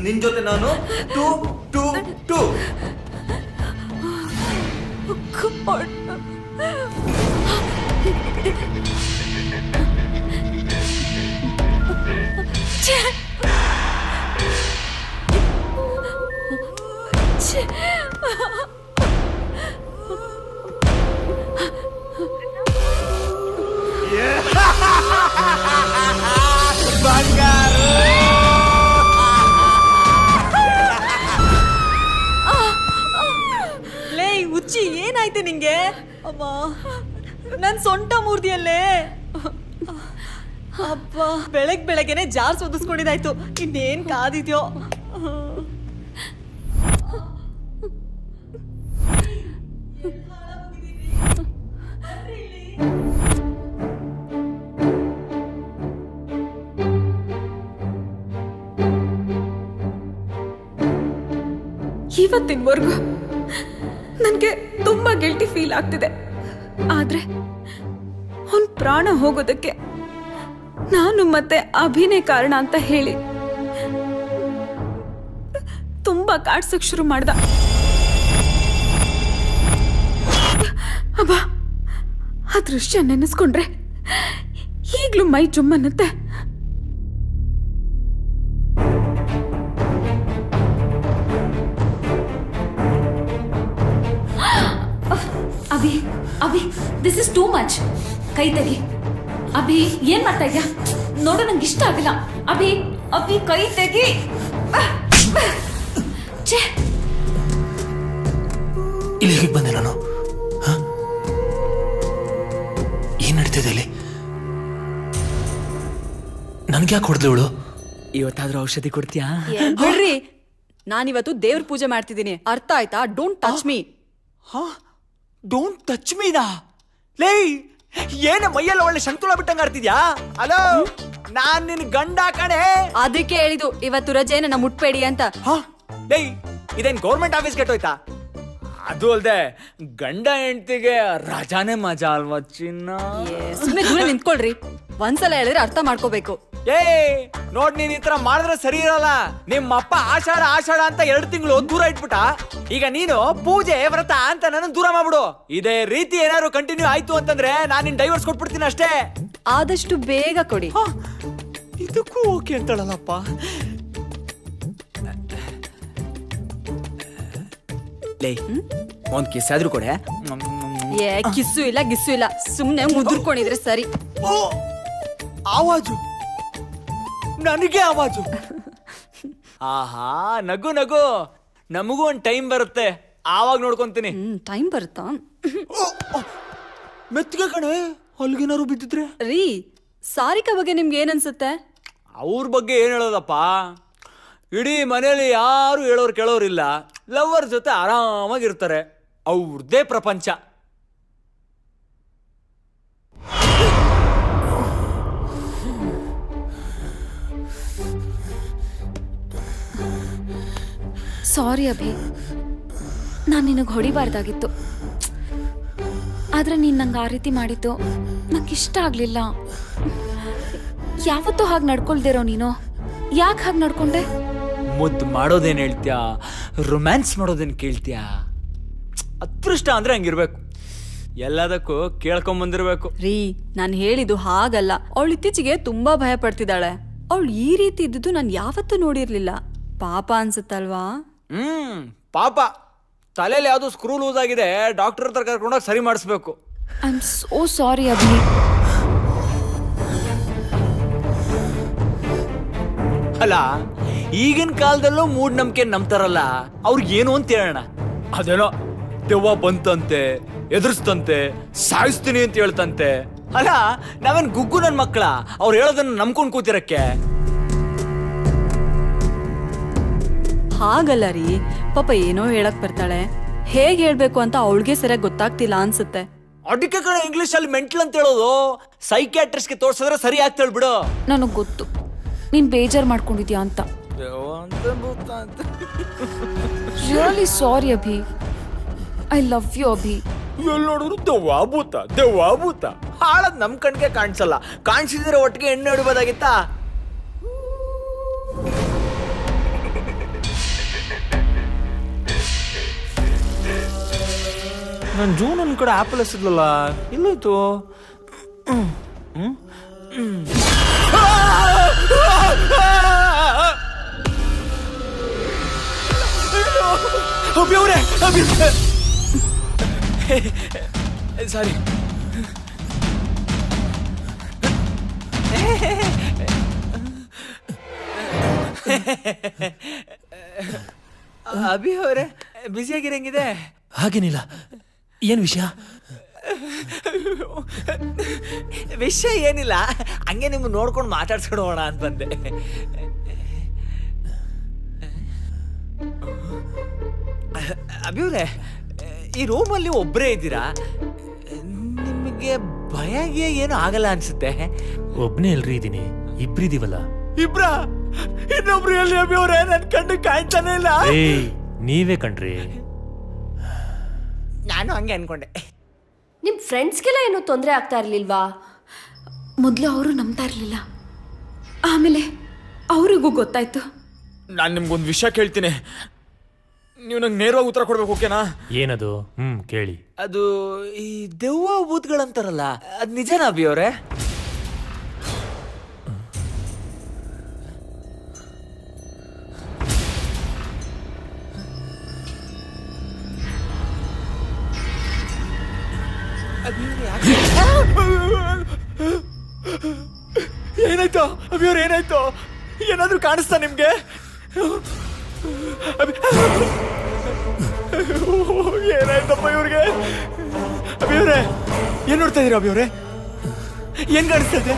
ನಿನ್ ಜೊತೆ ನಾನು 2 ಛೆ ಲೇ ಹುಚ್ಚಿ ಏನಾಯ್ತು ನಿಂಗೆ? ಅಮ್ಮ ನನ್ ಸೊಂಟ ಮೂರ್ತಿಯಲ್ಲೇ. ಅಪ್ಪ ಬೆಳಗ್ಗೆನೆ ಜಾರ್ ಸೋದಿಸ್ಕೊಂಡಿದ್ದಾಯ್ತು. ಇನ್ನೇನ್ ಕಾದಿದ್ಯೋ. ಇವತ್ತಿನವರೆಗೂ ನನಗೆ ತುಂಬಾ ಗಿಲ್ಟಿ ಫೀಲ್ ಆಗ್ತಿದೆ. ಆದ್ರೆ ಅವನ್ ಪ್ರಾಣ ಹೋಗೋದಕ್ಕೆ ನಾನು ಮತ್ತೆ ಅಭಿನಯ ಕಾರಣ ಅಂತ ಹೇಳಿ ತುಂಬಾ ಕಾಡ್ಸಕ್ ಶುರು ಮಾಡ್ದ. ಅಬ್ಬ ಆ ದೃಶ್ಯ ನೆನೆಸ್ಕೊಂಡ್ರೆ ಈಗ್ಲೂ ಮೈ ಜುಮ್ಮನ್ನತ್ತೆ. Abhi Abhi this is too much. ಕೈ ತೆಗಿ. ಅಭಿ ಏನ್ ಮಾಡ್ತಾ ಇದ್ಯಾ? ನೋಡು ನಂಗೆ ಇಷ್ಟ ಆಗಿಲ್ಲ. ಅಭಿ ಅಭಿ ಕೈ ತೆಗಿ. ಇಲ್ಲಿ ಹೇಗೆ ಬಂದೆ ನಾನು? ಏನ್ ನಡೀತಿದೆ ಇಲ್ಲಿ? ನನ್ಗೆ ಯಾಕೆ ಹೊಡೆದ್ಲು ಇವಳು? ಇವತ್ತಾದ್ರೂ ಔಷಧಿ ಕೊಡ್ತೀಯಾ? ಬಿಡ್ರಿ, ನಾನಿವತ್ತು ದೇವ್ರ ಪೂಜೆ ಮಾಡ್ತಿದ್ದೀನಿ, ಅರ್ಥ ಆಯ್ತಾ? Don't touch me. Don't touch ಮೀನಾ? ಲೇ ಏನ ಮೈಯೆಲ್ಲ ಒಳ್ಳೆ ಸಂತುಳ ಬಿಟ್ಟಂಗ ಆಡ್ತಿದ್ಯಾ? ಹಲೋ, ನಾನ್ ನಿನ್ ಗಂಡ ಕಣೆ. ಅದಕ್ಕೆ ಹೇಳಿದು ಇವತ್ತು ರಜೆ ನನ್ನ ಮುಟ್ಬೇಡಿ ಅಂತ. ಲೇ ಇದೇನ್ ಗೌರ್ಮೆಂಟ್ ಆಫೀಸ್ ಕೆಟ್ಟೋಯ್ತಾ? ಅದು ಅಲ್ದೆ ಗಂಡ ಹೆಂಡತಿಗೆ ರಜಾನೆ ಮಜಾ ಅಲ್ವಾ ಚಿನ್ನ? ಸುಮ್ಮನೆ ದೂರ ನಿಂತ್ಕೊಳ್ರಿ. ಒಂದ್ಸಲ ಹೇಳಿದ್ರೆ ಅರ್ಥ ಮಾಡ್ಕೋಬೇಕು. ಏ ನೋಡ್, ನೀನ್ ಈ ತರ ಮಾಡಿದ್ರೆ ಸರಿ ಇರಲ್ಲ. ನಿಮ್ಮ ಅಪ್ಪ ಆಷಾಢ ಆಷಾಢ ಅಂತ 2 ತಿಂಗಳು ದೂರ ಇಟ್ಬಿಟ್ಟ. ಈಗ ನೀನು ಪೂಜೆ ವ್ರತ ಅಂತ ನನ್ನ ದೂರ ಮಾಡ್ಬಿಡು. ಇದೇ ರೀತಿ ಏನಾದ್ರು ಕಂಟಿನ್ಯೂ ಆಯ್ತು ಅಂತಂದ್ರೆ ನಾನು ನಿನ್ ಡೈವರ್ಸ್ ಕೊಟ್ಬಿಡ್ತೀನಿ ಅಷ್ಟೇ. ಆದಷ್ಟು ಬೇಗ ಕೊಡಿ. ಇದಕ್ಕೂ ಓಕೆ ಅಂತಾಳಲ್ಲಪ್ಪ. ಲೇ ಒಂದ್ ಕಿಸ್ ಆದ್ರೂ ಕೊಡೆ. ಕಿಸ್ಸು ಇಲ್ಲ ಗಿಸ್ಸು ಇಲ್ಲ, ಸುಮ್ನೆ ಮುದುರ್ಕೊಂಡಿದ್ರೆ ಸರಿ. ಆವಾಜು ನನಗೆ ಆವಾಜು. ಆಹಾ, ನಗು ನಗು. ನಮಗೂ ಒಂದ್ ಟೈಮ್ ಬರುತ್ತೆ, ಆವಾಗ ನೋಡ್ಕೊಂತೀನಿ. ಟೈಮ್ ಬರುತ್ತಾ? ಮೆತ್ತಿಗೆ ಕಣೆ, ಅಲ್ಗೇನಾರು ಬಿದ್ದಿದ್ರೆ. ರೀ, ಸಾರಿಕಾ ಬಗ್ಗೆ ನಿಮ್ಗೆ ಏನ್ ಅನ್ಸುತ್ತೆ? ಅವ್ರ ಬಗ್ಗೆ ಏನ್ ಹೇಳೋದಪ್ಪ, ಇಡೀ ಮನೇಲಿ ಯಾರು ಹೇಳೋರು ಕೇಳೋರಿಲ್ಲ. ಲವರ್ ಜೊತೆ ಆರಾಮಾಗಿರ್ತಾರೆ, ಅವ್ರದ್ದೇ ಪ್ರಪಂಚ. ಸಾರಿ ಅಭಿ, ನಾನು ನಿನಗೆ ಹೊಡಿಬಾರ್ದಾಗಿತ್ತು. ಆದ್ರೆ ನೀನು ನಂಗೆ ಆ ರೀತಿ ಮಾಡಿದ್ದು ನಂಗೆ ಇಷ್ಟ ಆಗಲಿಲ್ಲ. ಯಾವತ್ತೂ ಹಾಗೆ ನಡ್ಕೊಳ್ದಿರೋ ನೀನು ಯಾಕೆ ಹಾಗೆ ನಡ್ಕೊಂಡೆ? ಮುದ್ದು ಮಾಡೋದೇನು ಹೇಳ್ತೀಯಾ, ರೊಮ್ಯಾನ್ಸ್ ಮಾಡೋದೇನು ಕೇಳ್ತೀಯಾ? ಅದೃಷ್ಟ ಅಂದ್ರೆ ಹಂಗಿರ್ಬೇಕು, ಎಲ್ಲದಕ್ಕೂ ಕೇಳ್ಕೊಂಬಂದಿರ್ಬೇಕು. ರೀ, ನಾನು ಹೇಳಿದ್ದು ಹಾಗಲ್ಲ. ಅವಳು ಇತ್ತೀಚೆಗೆ ತುಂಬಾ ಭಯ ಪಡ್ತಿದ್ದಾಳೆ. ಅವಳು ಈ ರೀತಿ ಇದ್ದಿದ್ದು ನಾನು ಯಾವತ್ತೂ ನೋಡಿರ್ಲಿಲ್ಲ. ಪಾಪ ಅನ್ಸುತ್ತಲ್ವಾ? ಪಾಪ. ತಲೆಯಲ್ಲಿ ಯಾವ್ದು ಸ್ಕ್ರೂ ಲೂಸ್ ಆಗಿದೆ, ಡಾಕ್ಟರ್ ಹತ್ರ ಕರ್ಕೊಂಡೋಗಿ ಸರಿ ಮಾಡಿಸ್ಬೇಕು. I am so sorry Abhi. ಅಲ್ಲ, ಈಗಿನ ಕಾಲದಲ್ಲೂ ಮೂಢನಂಬಿಕೆ ನಂಬ್ತಾರಲ್ಲ, ಅವ್ರಿಗೇನು ಅಂತ ಹೇಳೋಣ. ಅದೇನೋ ದೆವ್ವ ಬಂತಂತೆ, ಎದುರಿಸ್ತಂತೆ, ಸಾಯಿಸ್ತೀನಿ ಅಂತ ಹೇಳ್ತಂತೆ. ಅಲ್ಲ, ನಾವೇನ್ ಗುಗ್ಗು ನನ್ ಮಕ್ಕಳ ಅವ್ರು ಹೇಳೋದನ್ನ ನಂಬ್ಕೊಂಡ್ ಕೂತಿರಕ್ಕೆ? ಹಾಗಲ್ಲ ರೀ, ಪಾಪ ಏನೋ ಹೇಳಕ್ ಬರ್ತಾಳೆ. ಹೇಗ್ ಹೇಳ್ಬೇಕು ಅಂತ ಅವಳಿಗೆ ಸರಿಯಾಗಿ ಗೊತ್ತಾಗ್ತಿಲ್ಲ ಅನ್ಸುತ್ತೆ. ಅದಕ್ಕೆ ಕಡೆ ಇಂಗ್ಲಿಷ್ ಅಲ್ಲಿ ಮೆಂಟಲ್ ಅಂತ ಹೇಳೋದು. ಸೈಕ್ಯಾಟ್ರಿಸ್ಟ್ಗೆ ತೋರ್ಸಿದ್ರೆ ಸರಿ ಆಗ್ತಾಳೆ ಬಿಡು. ನನಗ್ ಗೊತ್ತು ನೀನ್ ಬೇಜಾರ್ ಮಾಡ್ಕೊಂಡಿದ್ಯಾ ಅಂತ. Really sorry Abhi. I love you Abhi. ಎಲ್ಲಿ ನೋಡಿದ್ರು ದೆವ್ವ ಭೂತ, ದೆವ್ವ ಭೂತ. ಹಾಳದ್ ನಮ್ ಕಣ್ಗೆ ಕಾಣಿಸಲ್ಲ, ಕಾಣಿಸಿದ್ರೆ ಒಟ್ಟಿಗೆ ಎಣ್ಣೆ ಹೊಡಿಬೋದಾಗಿತ್ತಾ? ನನ್ ಜೂನ್ ಒಂದ್ ಕಡೆ ಆಪಲ್ ಎಸಿದ್ಲಲ್ಲ, ಎಲ್ಲೋಯ್ತು? ಅಭಿ ಅವರೇ, ಅಭಿ ಸಾರಿ. ಅಭಿ ಅವರೇ ಬ್ಯುಸಿಯಾಗಿರಂಗಿದೆ. ಹಾಗೇನಿಲ್ಲ, ಏನ್ ವಿಷಯ? ವಿಷಯ ಏನಿಲ್ಲ, ಹಂಗೆ ನಿಮ್ಗೆ ನೋಡ್ಕೊಂಡು ಮಾತಾಡ್ಸ್ಕೊಡೋಣ ಅಂತ ಬಂದೆ. ಅಭಿವ್ರೆ, ಈ ರೂಮಲ್ಲಿ ಒಬ್ಬರೇ ಇದ್ದೀರಾ, ನಿಮಗೆ ಭಯ ಏನು ಆಗಲ್ಲ ಅನ್ಸುತ್ತೆ? ಒಬ್ನೇ ಎಲ್ರಿ ಇದೀನಿ, ಇಬ್ರಿದೀವಲ್ಲ. ಇಬ್ರ? ಇನ್ನೊಬ್ರು ಎಲ್ಲಿ ಅಭಿವ್ರೆ? ನನ್ ಕಣ್ಣು ಕಾಣ್ತಾನೆ ಇಲ್ಲ. ನೀವೇ ಕಣ್ರಿ. ನಾನು ಹಂಗೆ ಅನ್ಕೊಂಡೆ. ನಿಮ್ ಫ್ರೆಂಡ್ಸ್ಗೆಲ್ಲ ಏನೋ ತೊಂದರೆ ಆಗ್ತಾ ಇರ್ಲಿಲ್ವಾ? ಮೊದಲು ಅವರು ನಂಬ್ತಾ ಇರಲಿಲ್ಲ, ಆಮೇಲೆ ಅವ್ರಿಗೂ ಗೊತ್ತಾಯ್ತು. ನಾನು ನಿಮ್ಗೊಂದು ವಿಷಯ ಕೇಳ್ತೀನಿ, ನೀವು ನಂಗೆ ನೇರವಾಗಿ ಉತ್ತರ ಕೊಡ್ಬೇಕು, ಓಕೆನಾ? ಏನದು? ಕೇಳಿ. ಅದು ಈ ದೆವ್ವ ಭೂತ್ಗಳಂತಾರಲ್ಲ, ಅದ್ ನಿಜನಾ ಅಭಿ ಅವರೇ? ಏನಾಯ್ತು ಅಭಿಯವ್ರ? ಏನಾಯ್ತು? ಏನಾದ್ರೂ ಕಾಣಿಸ್ತಾ ನಿಮ್ಗೆ? ಏನಾಯ್ತಪ್ಪ ಇವ್ರಿಗೆ? ಅಭಿಯವ್ರೆ ಏನ್ ನೋಡ್ತಾ ಇದೀರ? ಅಭಿಯವ್ರೆ ಏನ್ ಕಾಣಿಸ್ತಾ ಇದೆ?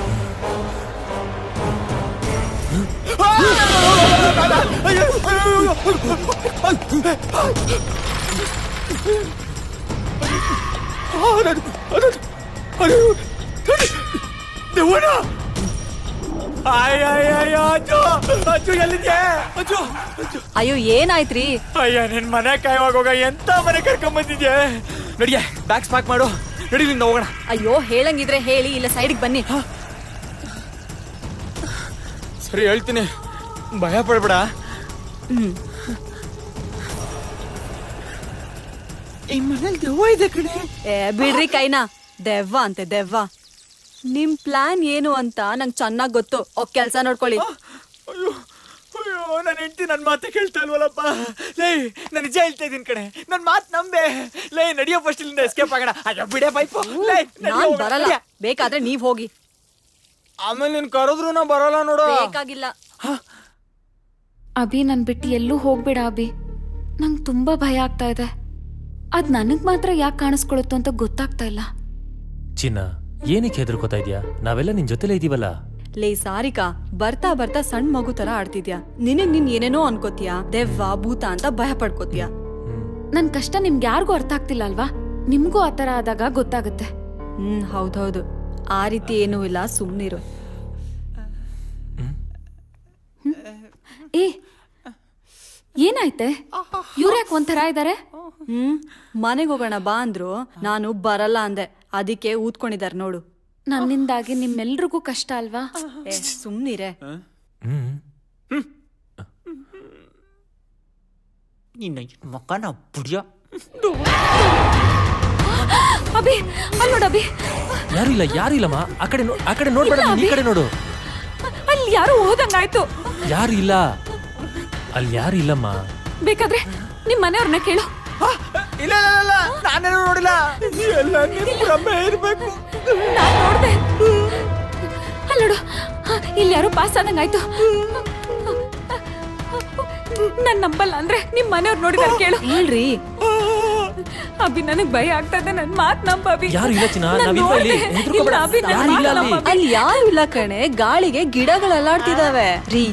ಅಯ್ಯೋ ಏನಾಯ್ತ್ರಿ? ಅಯ್ಯ ನಿನ್ ಮನೆ ಕಾಯುವಾಗ ಹೋಗ, ಎಂತ ಮನೆ ಕರ್ಕೊಂಡ್ ಬಂದಿದ್ಯಾ? ನಡಿಯ, ಬ್ಯಾಗ್ಸ್ ಪ್ಯಾಕ್ ಮಾಡು, ನಡಿ ನಿನ್ನ ಹೋಗೋಣ. ಅಯ್ಯೋ ಹೇಳಂಗಿದ್ರೆ ಹೇಳಿ, ಇಲ್ಲ ಸೈಡ್ಗೆ ಬನ್ನಿ. ಸರಿ ಹೇಳ್ತೀನಿ, ಭಯ ಪಡ್ಬೇಡ. ಈ ಮನೇಲಿ ದೆವ್ವ ಇದೆ ಕಣೆ. ಬಿಡ್ರಿ ಕೈನಾ, ದೆವ್ವ ಅಂತೆ ದೆವ್ವ. ನಿಮ್ ಪ್ಲಾನ್ ಏನು ಅಂತ ನಂಗೆ ಚೆನ್ನಾಗ್ ಗೊತ್ತು. ಕೆಲ್ಸ ನೋಡ್ಕೊಳ್ಳಿ. ಅಯ್ಯೋ ಅಯ್ಯೋ, ನನ್ನ ಹೆಂಡತಿ ನನ್ನ ಮಾತೆ ಕೇಳ್ತಾ ಇಲ್ವಲ್ಲಪ್ಪ. ಲೇ, ನಾನು ನಿಜ ಹೇಳ್ತಾ ಇದ್ದೀನಿ ಕಣೆ, ನನ್ನ ಮಾತು ನಂಬೆ. ಲೇ, ನಡಿಯೋ ಫಸ್ಟ್ ಇಲ್ಲಿಂದ ಎಸ್ಕೇಪ್ ಆಗೋಣ. ಅಯ್ಯೋ ಬಿಡೆ ಪೈಪು. ನಾನ್ ಬರಲ್ಲ, ಬೇಕಾದ್ರೆ ನೀವ್ ಹೋಗಿ. ಆಮೇಲೆ ನೀನ್ ಕರೆದ್ರು ನಾ ಬರಲ್ಲ ನೋಡು. ಬೇಕಾಗಿಲ್ಲ. ಅಭಿ ನನ್ ಬಿಟ್ಟು ಎಲ್ಲೂ ಹೋಗ್ಬೇಡ ಅಭಿ, ನಂಗೆ ತುಂಬಾ ಭಯ ಆಗ್ತಾ ಇದೆ. ಅದ್ ನನಗ್ ಮಾತ್ರ ಯಾಕೆ ಕಾಣಿಸ್ಕೊಳುತ್ತೋ ಅಂತ ಗೊತ್ತಾಗ್ತಾ ಇಲ್ಲ. ಚಿನ್ನ, ಏನಕ್ಕೆ ಹೆದರ್ಕೋತಾ ಇದ್ಯಾ? ನಾವೆಲ್ಲ ನಿನ್ ಜೊತೆಲೇ ಇದೀವಲ್ಲ. ಲೇ ಸಾರಿಕಾ, ಬರ್ತಾ ಬರ್ತಾ ಸಣ್ಣ ಮಗು ತರ ಆಡ್ತಿದ್ಯಾ. ನಿನಗ್ ನೀನ್ ಏನೇನೋ ಅನ್ಕೋತೀಯ, ದೆವ್ವ ಭೂತ ಅಂತ ಭಯ ಪಡ್ಕೋತೀಯ. ನನ್ ಕಷ್ಟ ನಿಮ್ಗೆ ಯಾರಿಗೂ ಅರ್ಥ ಆಗ್ತಿಲ್ಲ ಅಲ್ವಾ? ನಿಮ್ಗೂ ಆತರ ಆದಾಗ ಗೊತ್ತಾಗುತ್ತೆ. ಹೌದೌದು, ಆ ರೀತಿ ಏನೂ ಇಲ್ಲ, ಸುಮ್ನಿರು. ಏ ಏನಾಯ್ತೆ? ಇವ್ರ್ಯಾಕ್ ಒಂಥರ ಇದಾರೆ? ಮನೆಗೆ ಹೋಗೋಣ ಬಾ ಅಂದ್ರು, ನಾನು ಬರಲ್ಲ ಅಂದೆ, ಅದಕ್ಕೆ ಊದ್ಕೊಂಡಿದಾರೆ ನೋಡು. ನನ್ನಿಂದಾಗಿ ನಿಮ್ಮೆಲ್ರಿಗೂ ಕಷ್ಟ ಅಲ್ವಾ? ಸುಮ್ನಿರೆ. ಮಕ್ಕನ ಪುಡಿಯ. ಅಭಿ ಅಲ್ಲಿ ನೋಡು ಅಭಿ. ಯಾರು ಇಲ್ಲ, ಯಾರು ಇಲ್ಲಮ್ಮ. ಆ ಕಡೆ ನೋಡ್ಬೇಡ, ಈ ಕಡೆ ನೋಡು. ಅಲ್ಲಿ ಯಾರು ಹೋದಂಗಾಯ್ತು. ಯಾರು ಇಲ್ಲ, ಅಲ್ಲಿ ಯಾರು ಇಲ್ಲಮ್ಮ. ಬೇಕಾದ್ರೆ ನಿಮ್ ಮನೆಯವ್ರನ್ನ ಕೇಳು. ಇಲ್ಲ ಇಲ್ಲ, ನಾನೇನು ನೋಡಿಲ್ಲ. ಎಲ್ಲ ನಿಮ್ಮೆ ಇರ್ಬೇಕು. ನಾನ್ ನೋಡ್ದೆ. ಅಲ್ಲಿ ನೋಡು, ಇಲ್ಲಿ ಯಾರು ಪಾಸ್ ಆದಂಗಾಯ್ತು. ನಾನ್ ನಂಬಲ್ಲ ಅಂದ್ರೆ ನಿಮ್ ಮನೆಯವ್ರು ನೋಡಿದಾರೆ ಕೇಳು. ಹೇಳ್ರಿ ಅಭಿ, ನನಗ್ ಭಯ ಆಗ್ತಾ ಇದೆ, ನನ್ ಮಾತ್ ನಂಬ ಅಭಿ. ಯಾರು ಇಲ್ಲ ಚಿನ್ನ, ಅಲ್ಲಿ ಯಾರು ಇಲ್ಲ ಕಣೆ, ಗಾಳಿಗೆ ಗಿಡಗಳೆಲ್ಲಾಡ್ತಿದಾವೆ. ರೀ,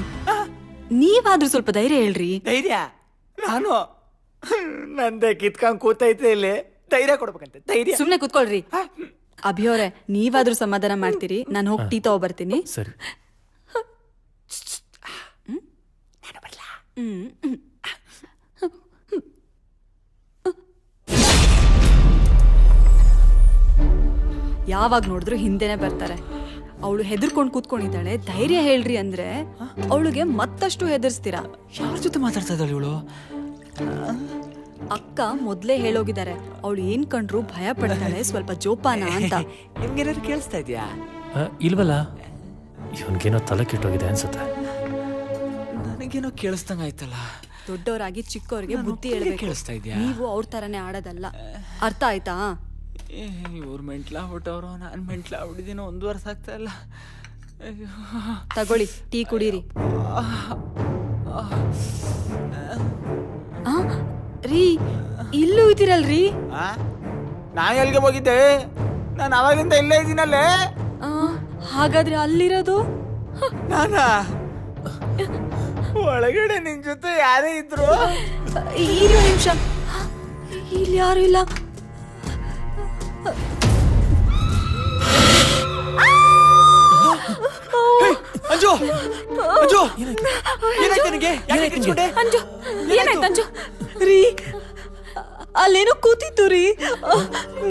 ನೀವಾದ್ರೂ ಸ್ವಲ್ಪ ಧೈರ್ಯ ಹೇಳ್ರಿ. ಧೈರ್ಯ? ನಾನು ನಂದೇ ಕಿತ್ಕೊಂಡ್ ಕೂತೈತೆ ಇಲ್ಲಿ, ಧೈರ್ಯ ಕೊಡ್ಬೇಕಂತೆ. ಧೈರ್ಯ? ಸುಮ್ನೆ ಕುತ್ಕೊಳ್ರಿ. ಅಭಿಯವರೇ, ನೀವಾದ್ರೂ ಸಮಾಧಾನ ಮಾಡ್ತೀರಿ, ನಾನು ಹೋಗಿ ಟೀ ತಗೋ ಬರ್ತೀನಿ. ಸರಿ. ಯಾವಾಗ ನೋಡಿದ್ರು ಹಿಂದೆನೆ ಬರ್ತಾರೆ. ಅವಳು ಹೆದರ್ಕೊಂಡು ಕೂತ್ಕೊಂಡಿದ್ದಾಳೆ, ಧೈರ್ಯ ಹೇಳ್ರಿ ಅಂದ್ರೆ ಅವಳಿಗೆ ಮತ್ತಷ್ಟು ಹೆದರ್ಸ್ತೀರಾ. ಯಾರ ಜೊತೆ ಮಾತಾಡ್ತಾ ಇದ್ದಾಳೆ ಇವಳು? ಅಕ್ಕ ಮೊದ್ಲೇ ಹೇಳೋಗಿದ್ದಾರೆ, ಅವಳು ಏನ್ ಕಂಡ್ರು ಭಯ ಪಡ್ತಾಳೆ, ಸ್ವಲ್ಪ ಜೋಪಾನ ಅಂತ. ನಿಮ್ಗೇನಾದ್ರು ಕೇಳಿಸ್ತಾ ಇದ್ಯಾ? ಇಲ್ವಲ್ಲ, ಇವನ್ಗೇನೋ ತಲೆ ಕೆಟ್ಟೋಗಿದೆ ಅನ್ಸುತ್ತೆ. ನನಗೇನೋ ಕೇಳಿಸ್ದಂಗ ಆಯ್ತಲ್ಲ. ದೊಡ್ಡವರಾಗಿ ಚಿಕ್ಕವರಿಗೆ ಬುದ್ಧಿ ಹೇಳ್ಬೇಕು. ಕೇಳಿಸ್ತಾ ಇದ್ಯಾ? ನೀವು ಅವ್ರ ತರನೇ ಆಡೋದಲ್ಲ, ಅರ್ಥ ಆಯ್ತಾ? ಇವ್ರು ಮೆಂಟ್ಲಾಗ್ಬಿಟ್ಟವ್ರು, ನಾನು ಮೆಂಟ್ಲಾಗ್ಬಿಟ್ಟಿದ್ದೀನೋ, 1 ವರ್ಷ ಆಗ್ತಾ ಇಲ್ಲ. ತಗೊಳ್ಳಿ, ಟೀ ಕುಡೀರಿ. ರೀ, ಇಲ್ಲೂ ಇದ್ದೀರಲ್ರಿ? ನಾ ಎಲ್ಲಿಗೆ ಹೋಗಿದ್ದೆ? ನಾನು ಅವಾಗಿಂದ ಇಲ್ಲೇ ಇದ್ದೀನಲ್ಲೇ. ಹಾಗಾದ್ರೆ ಅಲ್ಲಿರೋದು ನಾನಾ? ಒಳಗಡೆ ನಿನ್ ಜೊತೆ ಯಾರೇ ಇದ್ರು? ಇರು ನಿಮಿಷ, ಇಲ್ಲಿ ಯಾರು ಇಲ್ಲ. ಅಂಜು, ಅಂಜು, ಏನಾಯ್ತು ನಿನಗೆ? ಯಾಕೆ ಕಿಚ್ಕೊಂಡೆ? ಅಂಜು, ಏನಾಯ್ತು ಅಂಜು? ರೀ, ಅಲ್ಲೇನೋ ಕೂತಿತ್ತು ರೀ,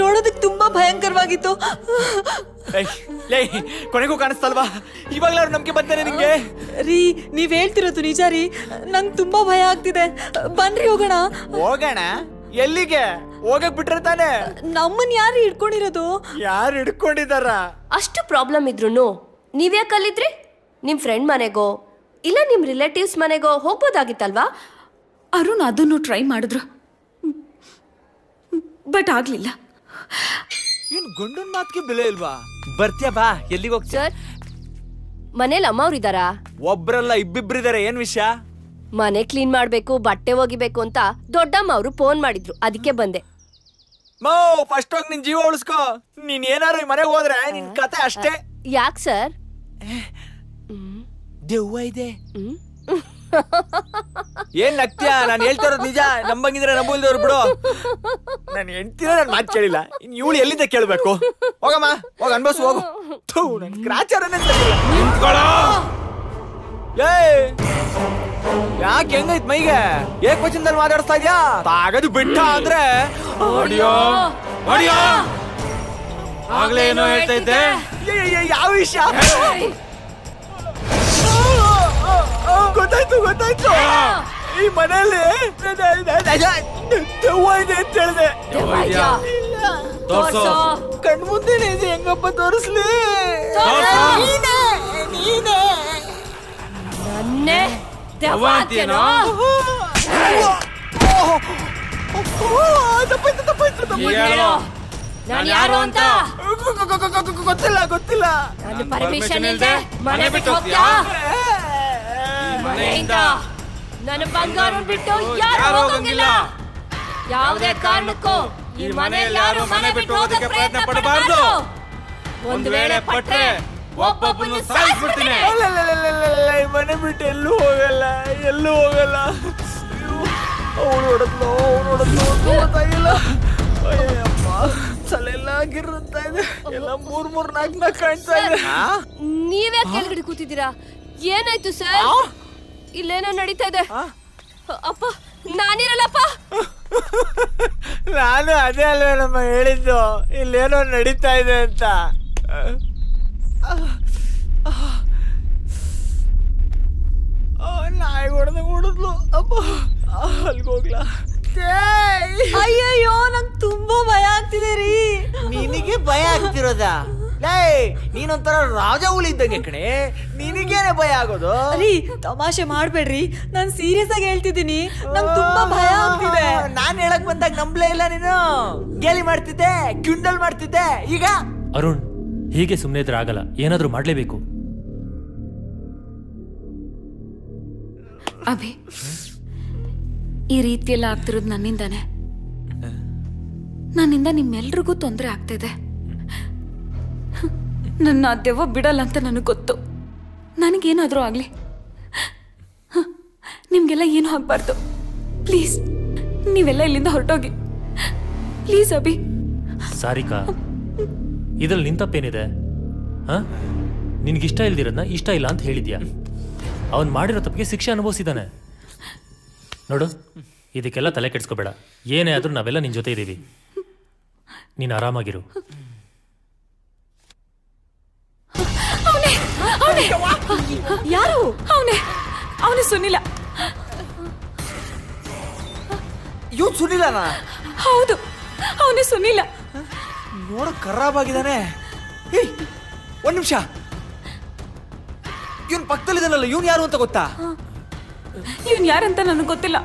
ನೋಡೋದಕ್ಕೆ ತುಂಬಾ ಭಯಂಕರವಾಗಿತ್ತು. ಕೊನೆಗೂ ಕಾಣಿಸ್ತಲ್ವಾ? ಇವಾಗ್ಲಾರು ನಂಬಿಕೆ ಬಂತೇನೆ ನಿಂಗೆ? ರೀ, ನೀವ್ ಹೇಳ್ತಿರೋದು ನಿಜ ರೀ, ನಂಗೆ ತುಂಬಾ ಭಯ ಆಗ್ತಿದೆ. ಬನ್ರಿ ಹೋಗೋಣ. ಹೋಗೋಣ? ಎಲ್ಲಿಗೆ? ಹೋಗಕ್ ಬಿಟ್ರೆ ತಾನೆ? ನಮ್ಮನ್ ಯಾರು ಹಿಡ್ಕೊಂಡಿರೋದು? ಯಾರು ಹಿಡ್ಕೊಂಡಿದಾರ? ಅಷ್ಟು ಪ್ರಾಬ್ಲಮ್ ಇದ್ರೂ ನೀವ್ಯಾಕೆ ಅಲ್ಲಿದ್ರಿ? ನಿಮ್ ಫ್ರೆಂಡ್ ಮನೆಗೋ ಇಲ್ಲ ನಿಮ್ ರಿಲೇಟಿವ್ಸ್ ಮನೆಗೋ ಹೋಗ್ಬೋದಾಗಿತ್ತಲ್ವಾ? ಅರುಣ್ ಅದನ್ನು ಟ್ರೈ ಮಾಡಿದ್ರು, ಬಟ್ ಆಗ್ಲಿಲ್ಲ. ಏನ್ ಗಂಡನ್ ಮಾತಿಗೆ ಬೆಲೆ ಇಲ್ವಾ? ಬರ್ತೀಯ ಬಾ. ಎಲ್ಲಿಗೆ ಹೋಗ್ತೀಯ? ಸರ್, ಮನೇಲಿ ಅಮ್ಮ ಅವ್ರಿದಾರಾ? ಒಬ್ರಲ್ಲ, ಇಬ್ಬಿಬ್ರಿದಾರೆ. ಏನ್ ವಿಷಯ? ಮನೆ ಕ್ಲೀನ್ ಮಾಡ್ಬೇಕು, ಬಟ್ಟೆ ಒಗಿಬೇಕು ಅಂತ ದೊಡ್ಡಮ್ಮ ಅವರು ಫೋನ್ ಮಾಡಿದ್ರು, ಅದಕ್ಕೆ ಬಂದೆ. ಫಸ್ಟ್ ಹೋಗಿ ನಿನ್ ಜೀವ ಉಳಿಸ್ಕೋ. ನೀನ್ ಏನಾರು ಈ ಮನೆಗೆ ಹೋದ್ರೆ ನಿನ್ ಕತೆ ಅಷ್ಟೇ. ಯಾಕೆ ಸರ್? ದೆವ್ವ ಇದೆ. ಏನ್ ನಗ್ತೀಯ? ನಾನು ಹೇಳ್ತಿರೋದು ನಿಜ. ನಂಬಂಗಿದ್ರೆ ನಂಬಲ್ದವ್ರು ಬಿಡು. ನಾನು ಹೆಂಡ್ತಿರ ನನ್ ಮಾತು ಕೇಳಿಲ್ಲ, ಇವಳು ಎಲ್ಲಿಂದ ಕೇಳ್ಬೇಕು? ಹೋಗಮ್ಮ, ಹೋಗ ಅನ್ಭವ್ಸು, ಹೋಗು. ಗ್ರಾಚಾರನೇ ನಿಂತ್ಕೊಳ್ಳೋ. ಯಾಕೆ ಹೆಂಗೈತ್ ಮೈಗೆ? ಏಕವಚನದಲ್ಲಿ ಮಾತಾಡ್ಸ್ತಾ ಇದ್ಯಾ? ತಾಗದು ಬಿಟ್ಟ ಅಂದ್ರೆ ಆಡಿಯೋ ಆಡಿಯೋ ಆಗ್ಲೇ ಏನೋ ಹೇಳ್ತಾ ಇದ್ದೆ. ಯಾವ ವಿಷಯ? ಗೊತ್ತಾಯ್ತು ಗೊತ್ತಾಯ್ತು. ಈ ಮನೆಯಲ್ಲಿ ದೆವ್ವ ಇದೆ ಅಂತ ಹೇಳಿದೆ. ಕಣ್ಮುಂದೇನೆ ಇದೆ, ಹೆಂಗಪ್ಪ ತೋರಿಸ್ಲಿ? ನನ್ನೇ ದೆವ್ವ ಅಂತೀನೋ? ನಾನು ಯಾರು ಅಂತ ಗೊತ್ತಿಲ್ಲ ಗೊತ್ತಿಲ್ಲ. ನಾನು ಪರ್ಮಿಷನ್ ಇಲ್ಲದೆ ಮನೆ ಬಿಟ್ಟು ಹೋಗ್ತೀಯಾ? ಮನೆಯಿಂದ ನನ್ನ ಬಂಗಾರ ಬಿಟ್ಟು ಯಾರು ಹೋಗಂಗಿಲ್ಲ. ಯಾವುದೇ ಕಾರಣಕ್ಕೂ ಈ ಮನೆಯಲ್ಲಿ ಯಾರು ಮನೆ ಬಿಟ್ಟು ಹೋಗೋದಕ್ಕೆ ಪ್ರಯತ್ನ ಪಡಬಾರ್ದು. ಒಂದು ವೇಳೆ ಪಟ್ರೆ ಒಬ್ಬೊಬ್ಬನು ಸಾಯಿಸ್ಬಿಡ್ತೀನಿ. ಮನೆ ಬಿಟ್ಟು ಎಲ್ಲೂ ಹೋಗಲ್ಲ, ಎಲ್ಲೂ ಹೋಗಲ್ಲ. ಅವಳು ಹೊಡೆದ್ಲು, ಅವಳು ಹೊಡೆದ್ಲು, ಗೊತ್ತಾಗಿಲ್ಲ. ಅಯ್ಯಪ್ಪ, ತಲೆಲ್ಲ ಗಿರ್ತಾ ಇದೆ. ಎಲ್ಲ 3-4 ಕಾಣ್ತಾ ಇದೆ. ನೀವ್ಯಾಕೆ ಕೆಳಗಡೆ ಕೂತಿದ್ದೀರಾ? ಏನಾಯ್ತು ಸರ್? ಇಲ್ಲೇನೋ ನಡೀತಾ ಇದೆ. ಅಪ್ಪ, ನಾನಿರಲ್ಲಪ್ಪ. ನಾನು ಅದೇ ಅಲ್ವೇ ನಮ್ಮ ಹೇಳಿದ್ದು, ಇಲ್ಲೇನೋ ನಡೀತಾ ಇದೆ ಅಂತ. ನಾಯಿ ಹೊಡೆದಂಗ ಹೊಡೆದ್ಲು. ಅಪ್ಪ, ಅಲ್ಲಿಗೆ ಹೋಗ್ಲಾ? ಅಯ್ಯಯ್ಯೋ, ನಂಗೆ ತುಂಬಾ ಭಯ ಆಗ್ತಿದೆ ರೀ. ನಿನಗೆ ಭಯ ಆಗ್ತಿರೋದಾ? ನೀನೊಂಥರ ರಾಜ ಹುಲಿ ಇದ್ದಂಗೆ ಕಣೆ, ನಿನಗೇನೆ ಭಯ ಆಗೋದು? ರೀ, ತಮಾಷೆ ಮಾಡ್ಬೇಡ್ರಿ, ನಾನು ಸೀರಿಯಸ್ ಆಗಿ ಹೇಳ್ತಿದ್ದೀನಿ. ನಂಗೆ ತುಂಬಾ ಭಯ ಆಗ್ತಿದೆ. ನಾನ್ ಹೇಳಕ್ ಬಂದಾಗ ನಂಬ್ಲೇ ಇಲ್ಲ ನೀನು. ಗೇಲಿ ಮಾಡ್ತಿದ್ದೆ, ಕ್ವಿಂಡಲ್ ಮಾಡ್ತಿದ್ದೆ. ಈಗ ಅರುಣ್, ಹೀಗೆ ಸುಮ್ಮನೆ ಇದ್ರೆ ಆಗಲ್ಲ, ಏನಾದ್ರೂ ಮಾಡ್ಲೇಬೇಕು. ಅಭಿ, ಈ ರೀತಿಯೆಲ್ಲ ಆಗ್ತಿರೋದು ನನ್ನಿಂದಾನೆ. ನನ್ನಿಂದ ನಿಮ್ಮೆಲ್ರಿಗೂ ತೊಂದರೆ ಆಗ್ತಿದೆ. ನನ್ನ ದೆವ್ವ ಬಿಡಲ್ಲ ಅಂತ ನನಗೆ ಗೊತ್ತು. ನನಗೇನಾದ್ರೂ ಆಗ್ಲಿ, ನಿಮ್ಗೆಲ್ಲ ಏನೂ ಆಗ್ಬಾರ್ದು. ಪ್ಲೀಸ್, ನೀವೆಲ್ಲ ಇಲ್ಲಿಂದ ಹೊರಟೋಗಿ ಪ್ಲೀಸ್. ಅಭಿ, ಸಾರಿಕಾ, ಇದ್ರಲ್ಲಿ ನಿನ್ ತಪ್ಪೇನಿದೆ? ನಿನ್ಗಿಷ್ಟ ಇಲ್ದಿರೋದ್ನ ಇಷ್ಟ ಇಲ್ಲ ಅಂತ ಹೇಳಿದ್ಯಾ? ಅವನ್ ಮಾಡಿರೋ ತಪ್ಪಿಗೆ ಶಿಕ್ಷೆ ಅನುಭವಿಸಿದಾನೆ. ನೋಡು, ಇದಕ್ಕೆಲ್ಲ ತಲೆ ಕೆಡ್ಸ್ಕೋಬೇಡ. ಏನೇ ಆದ್ರೂ ನಾವೆಲ್ಲ ನಿನ್ ಜೊತೆ ಇದ್ದೀವಿ. ನೀನ್ ಆರಾಮಾಗಿರು. ಯಾರು? ಅವನೇ ಸುನಿಲ. ಇವ್ ಸುನಿಲನಾ? ಹೌದು, ಅವನೇ ಸುನಿಲ. ನೋಡ ಖರಾಬ್ ಆಗಿದ್ದಾನೆ. ಒಂದ್ ನಿಮಿಷ, ಇವನ್ ಪಕ್ಕದಲ್ಲಿದ್ದಾನಲ್ಲ, ಇವನ್ ಯಾರು ಅಂತ ಗೊತ್ತಾ? ಇವ್ನು ಯಾರಂತ ನನಗೆ ಗೊತ್ತಿಲ್ಲ.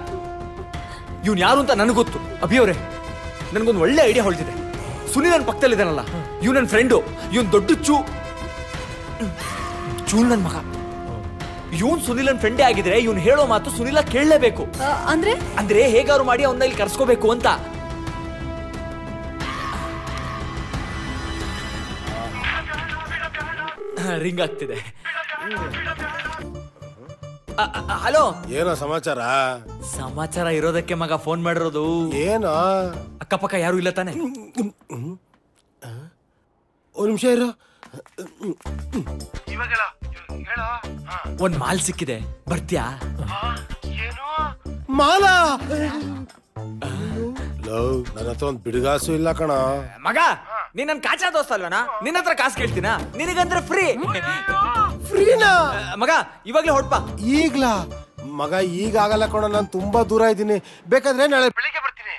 ಇವ್ನು ಯಾರು ಅಂತ ನನಗೆ ಗೊತ್ತು. ಅಭಿ ಅವರೇ, ನನಗೊಂದು ಒಳ್ಳೆ ಐಡಿಯಾ ಹೊಳ್ತಿದೆ. ಸುನಿಲ್ ನನ್ನ ಪಕ್ಕದಲ್ಲಿದ್ದಾನಲ್ಲ, ಇವ್ ನನ್ನ ಫ್ರೆಂಡು. ಇವನ್ ದೊಡ್ಡ ಚೂಲ್ ನನ್ನ ಮಗ. ಇವನ್ ಸುನಿಲ್ ನನ್ನ ಫ್ರೆಂಡೇ ಆಗಿದ್ರೆ ಇವ್ನು ಹೇಳೋ ಮಾತು ಸುನಿಲ ಕೇಳಲೇಬೇಕು. ಅಂದ್ರೆ ಹೇಗಾರು ಮಾಡಿ ಅವನ್ನ ಇಲ್ಲಿ ಕರ್ಸ್ಕೋಬೇಕು ಅಂತ. ರಿಂಗ್ ಆಗ್ತಿದೆ. ಹಲೋ, ಏನೋ ಸಮಾಚಾರ? ಸಮಾಚಾರ ಇರೋದಕ್ಕೆ ಮಗ ಫೋನ್ ಮಾಡಿರೋದು. ಏನೋ ಅಕ್ಕಪಕ್ಕ ಯಾರು ಇಲ್ಲ ತಾನೆ? ಒಂದ್ ನಿಮಿಷ ಇರೋ. ಒಂದ್ ಮಾಲ್ ಸಿಕ್ಕಿದೆ, ಬರ್ತೀಯಾ? ಮಾಲ? ನನ್ನ ಹತ್ರ ಒಂದ್ ಬಿಡುಗಾಸು ಇಲ್ಲ ಕಣ ಮಗ. ನೀನ್ ನನ್ ಕಾಚಾ ದೋಸ್ತ ಅಲ್ವನಾ? ನಿನ್ನ ಹತ್ರ ಕಾಸು ಕೇಳ್ತೀನ? ನಿನಗಂದ್ರೆ ಫ್ರೀ. ಫ್ರೀನಾ ಮಗ? ಇವಾಗ್ಲೇ ಹೊಡ್ಪ. ಈಗ್ಲಾ ಮಗ? ಈಗ ಆಗಲ್ಲ ಕಣ, ನಾನು ತುಂಬಾ ದೂರ ಇದ್ದೀನಿ. ಬೇಕಾದ್ರೆ ನಾಳೆ ಬೆಳಿಗ್ಗೆ ಬರ್ತೀನಿ.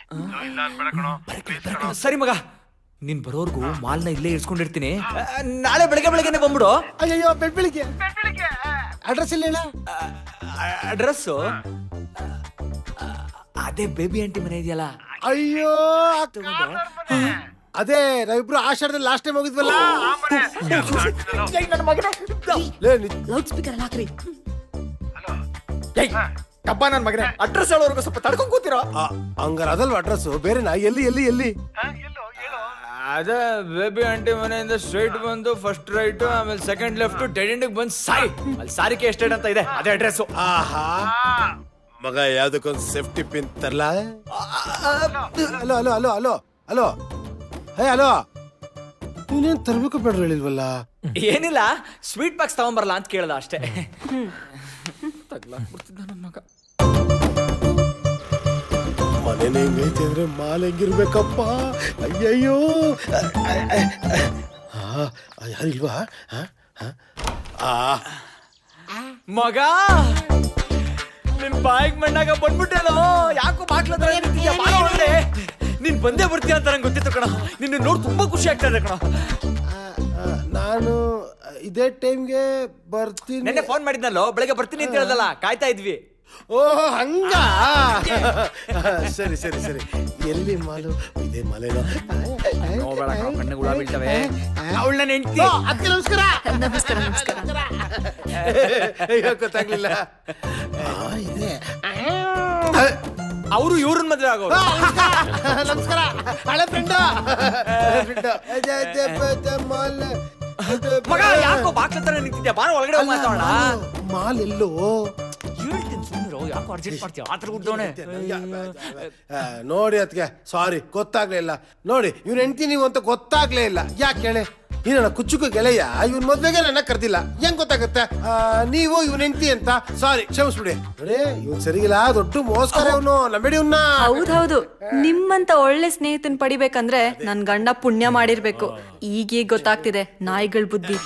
ಸರಿ ಮಗ, ನೀನ್ ಬರೋರ್ಗು ಮಾಲ್ನ ಇಲ್ಲೇ ಇರ್ಸ್ಕೊಂಡಿರ್ತೀನಿ. ನಾಳೆ ಬೆಳಗ್ಗೆನೆ ಬಂದ್ಬಿಡು. ಅಯ್ಯೋ, ಬೆಳಿಗ್ಗೆ ಅಡ್ರೆಸ್ ಇಲ್ಲ ಹೇಳ. ಅಡ್ರೆಸ್ಸು ಅದೇ ಬೇಬಿ ಆಂಟಿ ಮನೆ ಇದೆಯಲ್ಲ. ಅಯ್ಯೋ, ಅದೇ ನಾವಿಬ್ರು ಆಷಾಢದಲ್ಲಿ ಲಾಸ್ಟ್ ಟೈಮ್ ಹೋಗಿದ್ವಲ್ಲ. ಲೌಡ್ ಸ್ಪೀಕರ್ ಹಾಕ್ರಿ. ಕಬ್ಬ ನನ್ ಮಗನೇ, ಅಡ್ರೆಸ್ ಹೇಳೋರ್ಗು ಸ್ವಲ್ಪ ತಡ್ಕೊಂಡ್ ಕೂತಿರೋ. ಹಂಗಾರ ಅದಲ್ವ ಅಡ್ರೆಸ್? ಬೇರೆನಾ? ಎಲ್ಲಿ ಎಲ್ಲಿ ಎಲ್ಲಿ? ಅದೇ ಬೇಬಿ ಆಂಟಿ ಮನೆಯಿಂದ ಸ್ಟ್ರೈಟ್ ಬಂದು ಫಸ್ಟ್ ರೈಟ್, ಆಮೇಲೆ ಸೆಕೆಂಡ್ ಲೆಫ್ಟ್, ಡೆಡ್ ಎಂಡಿಗೆ ಬಂದು ಸಾರಿ. ಅಲ್ಲಿ ಸಾರಿಕೆ ಎಸ್ಟೇಟ್ ಅಂತ ಇದೆ, ಅದೇ ಅಡ್ರೆಸ್. ಆಹಾ ಮಗ, ಯಾವ್ದಕ್ಕೊಂದು ಸೇಫ್ಟಿ ಪಿನ್ ತರಲ. Hello hello hello hello hello. Hey hello, ನೀನೇನ್ ತರ್ಬೇಕು ಬೇಡ್ರು ಹೇಳಿಲ್ವಲ್ಲ? ಏನಿಲ್ಲ, ಸ್ವೀಟ್ ಬಾಕ್ಸ್ ತಗೊಂಬರಲ್ಲ ಅಂತ ಕೇಳ್ದ ಅಷ್ಟೇ. ತಗ್ಲಾಕ್ಬಿಡ್ತಿದ್ದ ನನ್ನ ಮಗ. ಮನೇನೆ ಹೆಂಗೈತೆ ಅಂದ್ರೆ ಮಾಲ್ ಹೆಂಗಿರ್ಬೇಕಪ್ಪ. ಅಯ್ಯಯ್ಯೋ, ಯಾರಿಲ್ವಾ? ಮಗ, ನಿನ್ ಬಾಯಿಗೆ ಮಣ್ಣಾಗ ಬಂದ್ಬಿಟ್ಟೇನೋ. ಯಾಕೋ ಬಾಕ್ಲತ್ರ ನೀನ್ ಬಂದೇ ಬರ್ತೀಯ ಅಂತ ನಂಗೆ ಗೊತ್ತಿತ್ತು ಕಣ. ನಿನ್ನ ನೋಡಿ ತುಂಬಾ ಖುಷಿ ಆಗ್ತಾ ಇದೆ ಕಣ. ನಾನು ಇದೇ ಟೈಮ್ಗೆ ಬರ್ತೀನಿ. ನೆನ್ನೆ ಫೋನ್ ಮಾಡಿದ್ನಲ್ಲೋ, ಬೆಳಗ್ಗೆ ಬರ್ತೀನಿ ಅಂತ ಹೇಳ್ದಲ್ಲ, ಕಾಯ್ತಾ ಇದ್ವಿ. ಓ ಹಂಗ? ಸರಿ ಸರಿ ಸರಿ. ಎಲ್ಲಿ ಮಾಲು? ಇದೇ ಮಾಲೇನೋ? ಕಣ್ಣು ಹುಳ ಬೀಳ್ತವೆ. ಅವಳು ನನ್ನ ಹೆಂಡತಿ. ನಮಸ್ಕಾರ. ನಮಸ್ಕಾರ ನಮಸ್ಕಾರ. ಗೊತ್ತಾಗ್ಲಿಲ್ಲ. ಇದೆ ಅವರು ಇವ್ರನ್ನ ಮದ್ವೆ ಆಗೋರು. ನಮಸ್ಕಾರ. ಹಳೆ ಫ್ರೆಂಡ್. ಮಗ, ಯಾಕೋ ಬಾಕ್ಲತ್ರ ನಿಂತಿದ್ಯಾ? ಬಾರ ಒಳಗಡೆ ಹೋಗಿ ಮಾತಾಡೋಣ. ಮಾಲ್ ಎಲ್ಲೋ? ಹೇಳ್ತೀನಿ ಸುಮ್ಮನೆ, ಯಾಕೋ ಅರ್ಜೆಂಟ್ ಮಾಡ್ತೀಯ? ಆತರ ಗುಡ್ಡೋಣೆ. ನೋಡಿ ಅದಕ್ಕೆ ಸಾರಿ, ಗೊತ್ತಾಗ್ಲಿಲ್ಲ. ನೋಡಿ ಇವ್ನ ಹೆಂಡ್ತಿ ನೀವು ಅಂತ ಗೊತ್ತಾಗ್ಲೇ ಇಲ್ಲ. ಯಾಕೆ ಹೇಳಿ? ಈ ನನ್ನ ಕುಚ್ಚುಕು ಗೆಳೆಯ ಇವನ್ ಮದ್ವೆಗೆ ನನ್ನ ಕರ್ದಿಲ್ಲ, ಹೆಂಗ್ ಗೊತ್ತಾಗುತ್ತೆ? ನೀವು ಇವನ್ ಹೆಂಡ್ತಿ ಅಂತ. ಸಾರಿ, ಕ್ಷಮಿಸ್ಬಿಡಿ. ನೋಡಿ ಇವನ್ ಸರಿಗಿಲ್ಲ, ದೊಡ್ಡ ಮೋಸ್ಕರ ಇವನು. ನಂಬೇಡಿ ಇವ್ನ. ಹೌದೌದು, ನಿಮ್ಮಂತ ಒಳ್ಳೆ ಸ್ನೇಹಿತನ್ ಪಡಿಬೇಕಂದ್ರೆ ನನ್ ಗಂಡ ಪುಣ್ಯ ಮಾಡಿರ್ಬೇಕು. ಈಗೀಗ ಗೊತ್ತಾಗ್ತಿದೆ ನಾಯಿಗಳ ಬುದ್ಧಿ.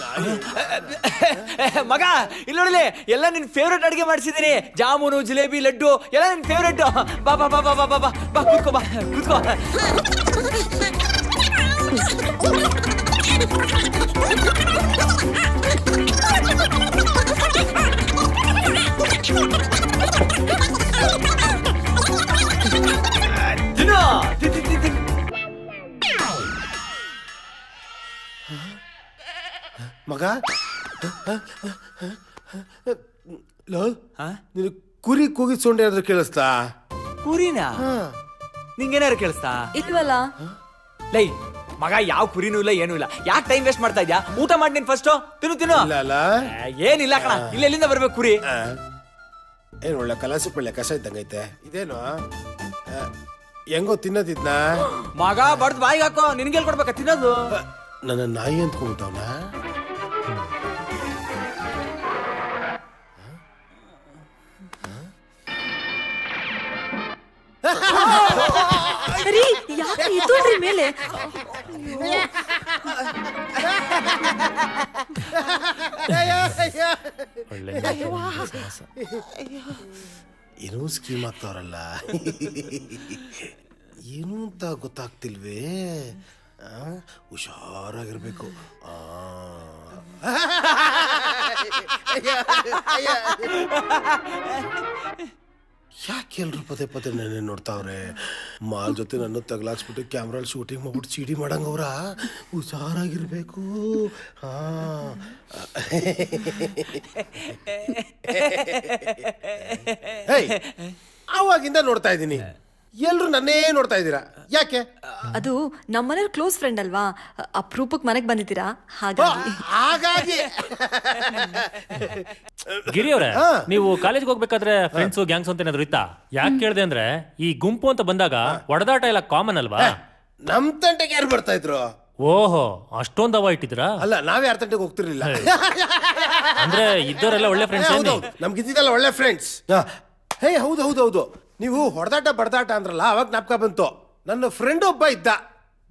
ಮಗ ಇಲ್ಲಿ ನೋಡಲಿ, ಎಲ್ಲ ನಿನ್ ಫೇವ್ರೇಟ್ ಅಡಿಗೆ ಮಾಡಿಸಿದೀನಿ. ಜಾಮೂನು, ಜಿಲೇಬಿ, ಲಡ್ಡು ಎಲ್ಲ ನಿನ್ ಫೇವ್ರೇಟ್. ಬಾ ಬಾ ಬಾ ಬಾ ಬಾ ಬಾ ಬಾ, ಕೂತ್ಕೋ ಬಾ, ಕೂತ್ಕೋ. ಮಗ, ನೀನು ಕುರಿ ಕೂಗಿ ಸೊಂಡೆ ಏನಾದ್ರು ಕೇಳಿಸ್ತಾ? ಕುರಿನಾ? ನಿಂಗೇನಾರು ಕೇಳಿಸ್ತಾ? ಇಲ್ವಲ್ಲ. ಲೈ ಮಗ, ಯಾವ ಕುರಿನೂ ಇಲ್ಲ, ಏನೂ ಇಲ್ಲ. ಯಾಕೆ ಟೈಮ್ ವೇಸ್ಟ್ ಮಾಡ್ತಾ ಇದ್ಯಾ? ಊಟ ಮಾಡಿ ನೀನ್ ಫಸ್ಟ್. ತಿನ್ನು. ಏನಿಲ್ಲ ಕಣ, ಇಲ್ಲೆಲ್ಲಿಂದ ಬರ್ಬೇಕು ಕುರಿ? ಏನ್ ಒಳ್ಳೆ ಕಲಸಿ ಒಳ್ಳೆ ಕಸ ಇದ್ದಂಗೈತೆ. ಇದೇನು ಹೆಂಗೋ ತಿನ್ನೋದಿದ್ನ? ಮಗ ಬಡ್ದು ಬಾಯಿಗೆ ಹಾಕೋ. ನಿನ್ಗೆಲ್ ಕೊಡ್ಬೇಕ ತಿನ್ನೋದು? ನನ್ನ ನಾಯಿ ಅಂದ್ಕೊಂಡ್ಬಿಟ್ಟವನ. ಮೇಲೆ ಏನೋ ಸ್ಕೀಮ್ ಆಗ್ತಾವ್ರಲ್ಲ, ಏನು ಅಂತ ಗೊತ್ತಾಗ್ತಿಲ್ವೇ. ಹುಷಾರಾಗಿರ್ಬೇಕು. ಯಾಕೆ ಎಲ್ರು ಪದೇ ಪದೇ ನೆನೆ ನೋಡ್ತಾವ್ರೆ? ಮಾಲ್ ಜೊತೆ ನನ್ನ ತಗಲಾಕ್ಸ್ಬಿಟ್ಟು ಕ್ಯಾಮ್ರಲ್ಲಿ ಶೂಟಿಂಗ್ ಮಾಡ್ಬಿಟ್ಟು ಸಿಡಿ ಮಾಡಂಗವ್ರ. ಹುಷಾರಾಗಿರ್ಬೇಕು. ಅವಾಗಿಂದ ನೋಡ್ತಾ ಇದ್ದೀನಿ, ಎಲ್ರು ನನ್ನೇ ನೋಡ್ತಾ ಇದ್ದೀರಾ, ಯಾಕೆ? ಅದು ನಮ್ಮನೇಲಿ ಕ್ಲೋಸ್ ಫ್ರೆಂಡ್ ಅಲ್ವಾ, ಅಪರೂಪಕ್ಕೆ ಮನೆಗೆ ಬಂದಿದ್ದೀರಾ ಹಾಗಾಗಿ. ಗಿರಿ ಅವ್ರೆ, ನೀವು ಕಾಲೇಜ್ಗೆ ಹೋಗ್ಬೇಕಾದ್ರೆ ಫ್ರೆಂಡ್ಸ್ ಗ್ಯಾಂಗ್ಸ್ ಅಂತ ಏನಾದ್ರು ಇತ್ತಾ? ಯಾಕೆ ಕೇಳಿದೆ ಅಂದ್ರೆ ಈ ಗುಂಪು ಅಂತ ಬಂದಾಗ ಒಡದಾಟ ಎಲ್ಲ ಕಾಮನ್ ಅಲ್ವಾ? ನಮ್ ತಂಟೆಗೆ ಯಾರು ಬರ್ತಾ ಇದ್ರು? ಓಹೋ, ಅಷ್ಟೊಂದು ಅವ ಇಟ್ಟಿದ್ರಾ? ಅಲ್ಲ, ನಾವೇ ಯಾರ ತಂಟೆಗೆ ಹೋಗ್ತಿರ್ಲಿಲ್ಲ. ಅಂದ್ರೆ ಇದ್ದವರೆಲ್ಲ ಒಳ್ಳೆ ಫ್ರೆಂಡ್ಸ್. ನಮ್ಗಿದ್ದಿದ್ದಲ್ಲ ಒಳ್ಳೆ ಫ್ರೆಂಡ್ಸ್. ಹೇ, ಹೌದು ಹೌದು ಹೌದು, ನೀವು ಹೊಡೆದಾಟ ಬಡದಾಟ ಅಂದ್ರಲ್ಲ, ಅವಾಗ ಜ್ಞಾಪಕ ಬಂತು. ನನ್ನ ಫ್ರೆಂಡ್ ಒಬ್ಬ ಇದ್ದ,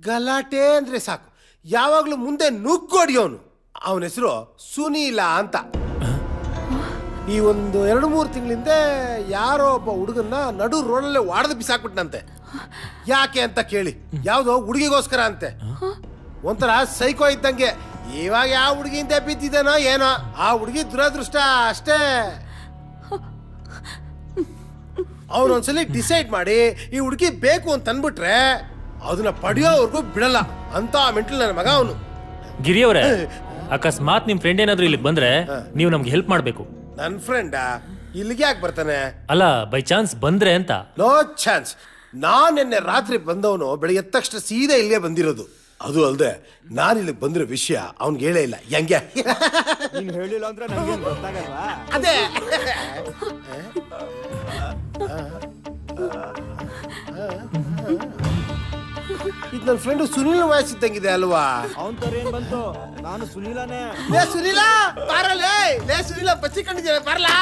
ಗಲಾಟೆ ಅಂದ್ರೆ ಸಾಕು, ಯಾವಾಗ್ಲೂ ಮುಂದೆ ನುಗ್ಗೋಡಿಯೋನು. ಅವನ ಹೆಸರು ಸುನೀಲ ಅಂತ. ಈ ಒಂದು 2-3 ತಿಂಗಳಿಂದ ಯಾರೋ ಒಬ್ಬ ಹುಡುಗನ್ನ ನಡು ರೋಡಲ್ಲೇ ವಾಡದು ಬಿಸಾಕ್ಬಿಟ್ನಂತೆ. ಯಾಕೆ ಅಂತ ಕೇಳಿ, ಯಾವ್ದೋ ಹುಡುಗಿಗೋಸ್ಕರ ಅಂತೆ. ಒಂಥರ ಸೈಕೋ ಇದ್ದಂಗೆ. ಇವಾಗ ಯಾವ ಹುಡುಗಿಯಿಂದ ಬಿದ್ದಿದ್ದಾನೋ ಏನೋ, ಆ ಹುಡುಗಿ ದುರದೃಷ್ಟ ಅಷ್ಟೇ. ಅವನೊಂದ್ಸಲಿ ಡಿಸೈಡ್ ಮಾಡಿ ಈ ಹುಡುಗಿ ಬೇಕು ಅಂತ ಅಂದ್ಬಿಟ್ರೆ ಅದನ್ನ ಪಡೆಯೋವರೆಗೂ ಬಿಡಲ್ಲ ಅಂತ ಮೆಂಟಲ್ ನನ್ನ ಮಗ ಅವನು. ಗಿರಿ ಅವರೇ, ಅಕಸ್ಮಾತ್ ನಿಮ್ ಫ್ರೆಂಡ್ ಏನಾದ್ರು ಇಲ್ಲಿಗೆ ಬಂದ್ರೆ ನೀವು ನಮ್ಗೆ ಹೆಲ್ಪ್ ಮಾಡ್ಬೇಕು. ನನ್ನ ಫ್ರೆಂಡ್ ಇಲ್ಲಿಗೆ ಯಾಕೆ ಬರ್ತಾನೆ? ಅಲ್ಲ, ಬೈ ಚಾನ್ಸ್ ಬಂದ್ರೆ ಅಂತ. No chance. ನಾನ್ ನಿನ್ನೆ ರಾತ್ರಿ ಬಂದವನು ಬೆಳಿಗ್ಗೆ ಎದ್ದ ತಕ್ಷಣ ಸೀದಾ ಇಲ್ಲೇ ಬಂದಿರೋದು. ಅದು ಅಲ್ಲದೆ ನಾನು ಇಲ್ಲಿಗೆ ಬಂದಿರೋ ವಿಷಯ ಅವ್ನಿಗೆ ಹೇಳೇ ಇಲ್ಲ. ಹೆಂಗೆ ನೀನ್ ಹೇಳಿಲ್ಲ ಅಂದ್ರೆ ನನಗೆ ಗೊತ್ತಾಗಲ್ವಾ? ಅದೇ ಇದು ನನ್ನ ಫ್ರೆಂಡ್ ಸುನೀಲ್ ವಾಯ್ಸ್ ಇದ್ದಂಗಿದೆ ಅಲ್ವಾ? ಅವನ್ ತರ ಏನ್ ಬಂತು? ನಾನು ಸುನೀಲನೇ. ಲೇ ಸುನೀಲ, ಬಾರಲೇ. ಲೇ ಸುನೀಲ, ಬಚ್ಚಿ ಕಂಡಿದ್ದೀರ, ಬಾರಲಾ.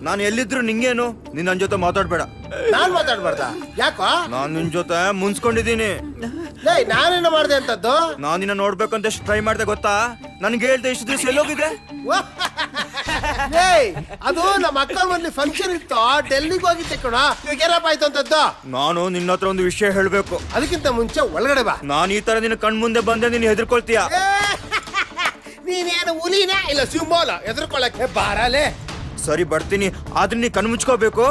ನಾನು ಎಲ್ಲಿದ್ರು ನಿಂಗೇನು? ನೀನ್ ನನ್ ಜೊತೆ ಮಾತಾಡ್ಬೇಡ. ನಾನ್ ಮಾತಾಡ್ಬಾರ್ದ? ಯಾಕೋ? ನಾನ್ ನಿನ್ ಜೊತೆ ಮುನ್ಸ್ಕೊಂಡಿದ್ದೀನಿ. ಲೇ, ನಾನೇನು ಮಾಡ್ದೆ ಅಂತದ್ದು? ನಾನ್ ನಿನ್ನ ನೋಡ್ಬೇಕಂತ ಎಷ್ಟು ಟ್ರೈ ಮಾಡ್ದೆ ಗೊತ್ತಾ? ನನ್ಗೆ ಹೇಳ್ದೆ ಇಷ್ಟು ದಿವಸ ಎಲ್ಲೋಗಿದೆ? ಅದು ನಮ್ಮ ಅಕ್ಕ ಮನೇಲಿ ಫಂಕ್ಷನ್ ಇತ್ತು, ಡೆಲ್ಲಿಗೆ ಹೋಗಿದ್ದೆ ಕಣ. ಇವಾಗ ಏನಪ್ಪ ಆಯ್ತು ಅಂತದ್ದು? ನಾನು ನಿನ್ನ ಹತ್ರ ಒಂದು ವಿಷಯ ಹೇಳ್ಬೇಕು. ಅದಕ್ಕಿಂತ ಮುಂಚೆ ಒಳಗಡೆ ಬಾ. ನಾನು ಈ ತರ ನಿನ್ನ ಕಣ್ ಮುಂದೆ ಬಂದೆ ನೀನ್ ಹೆದರ್ಕೊಳ್ತೀಯ. ನೀನೇನು ಹುಲಿನ ಇಲ್ಲ ಸಿಂಹನ ಹೆದರ್ಕೊಳಕ್ಕೆ? ಬಾರಲೇ. ಸರಿ, ಬರ್ತೀನಿ, ಆದ್ರೆ ನೀ ಕಣ್ ಮುಚ್ಕೋಬೇಕು.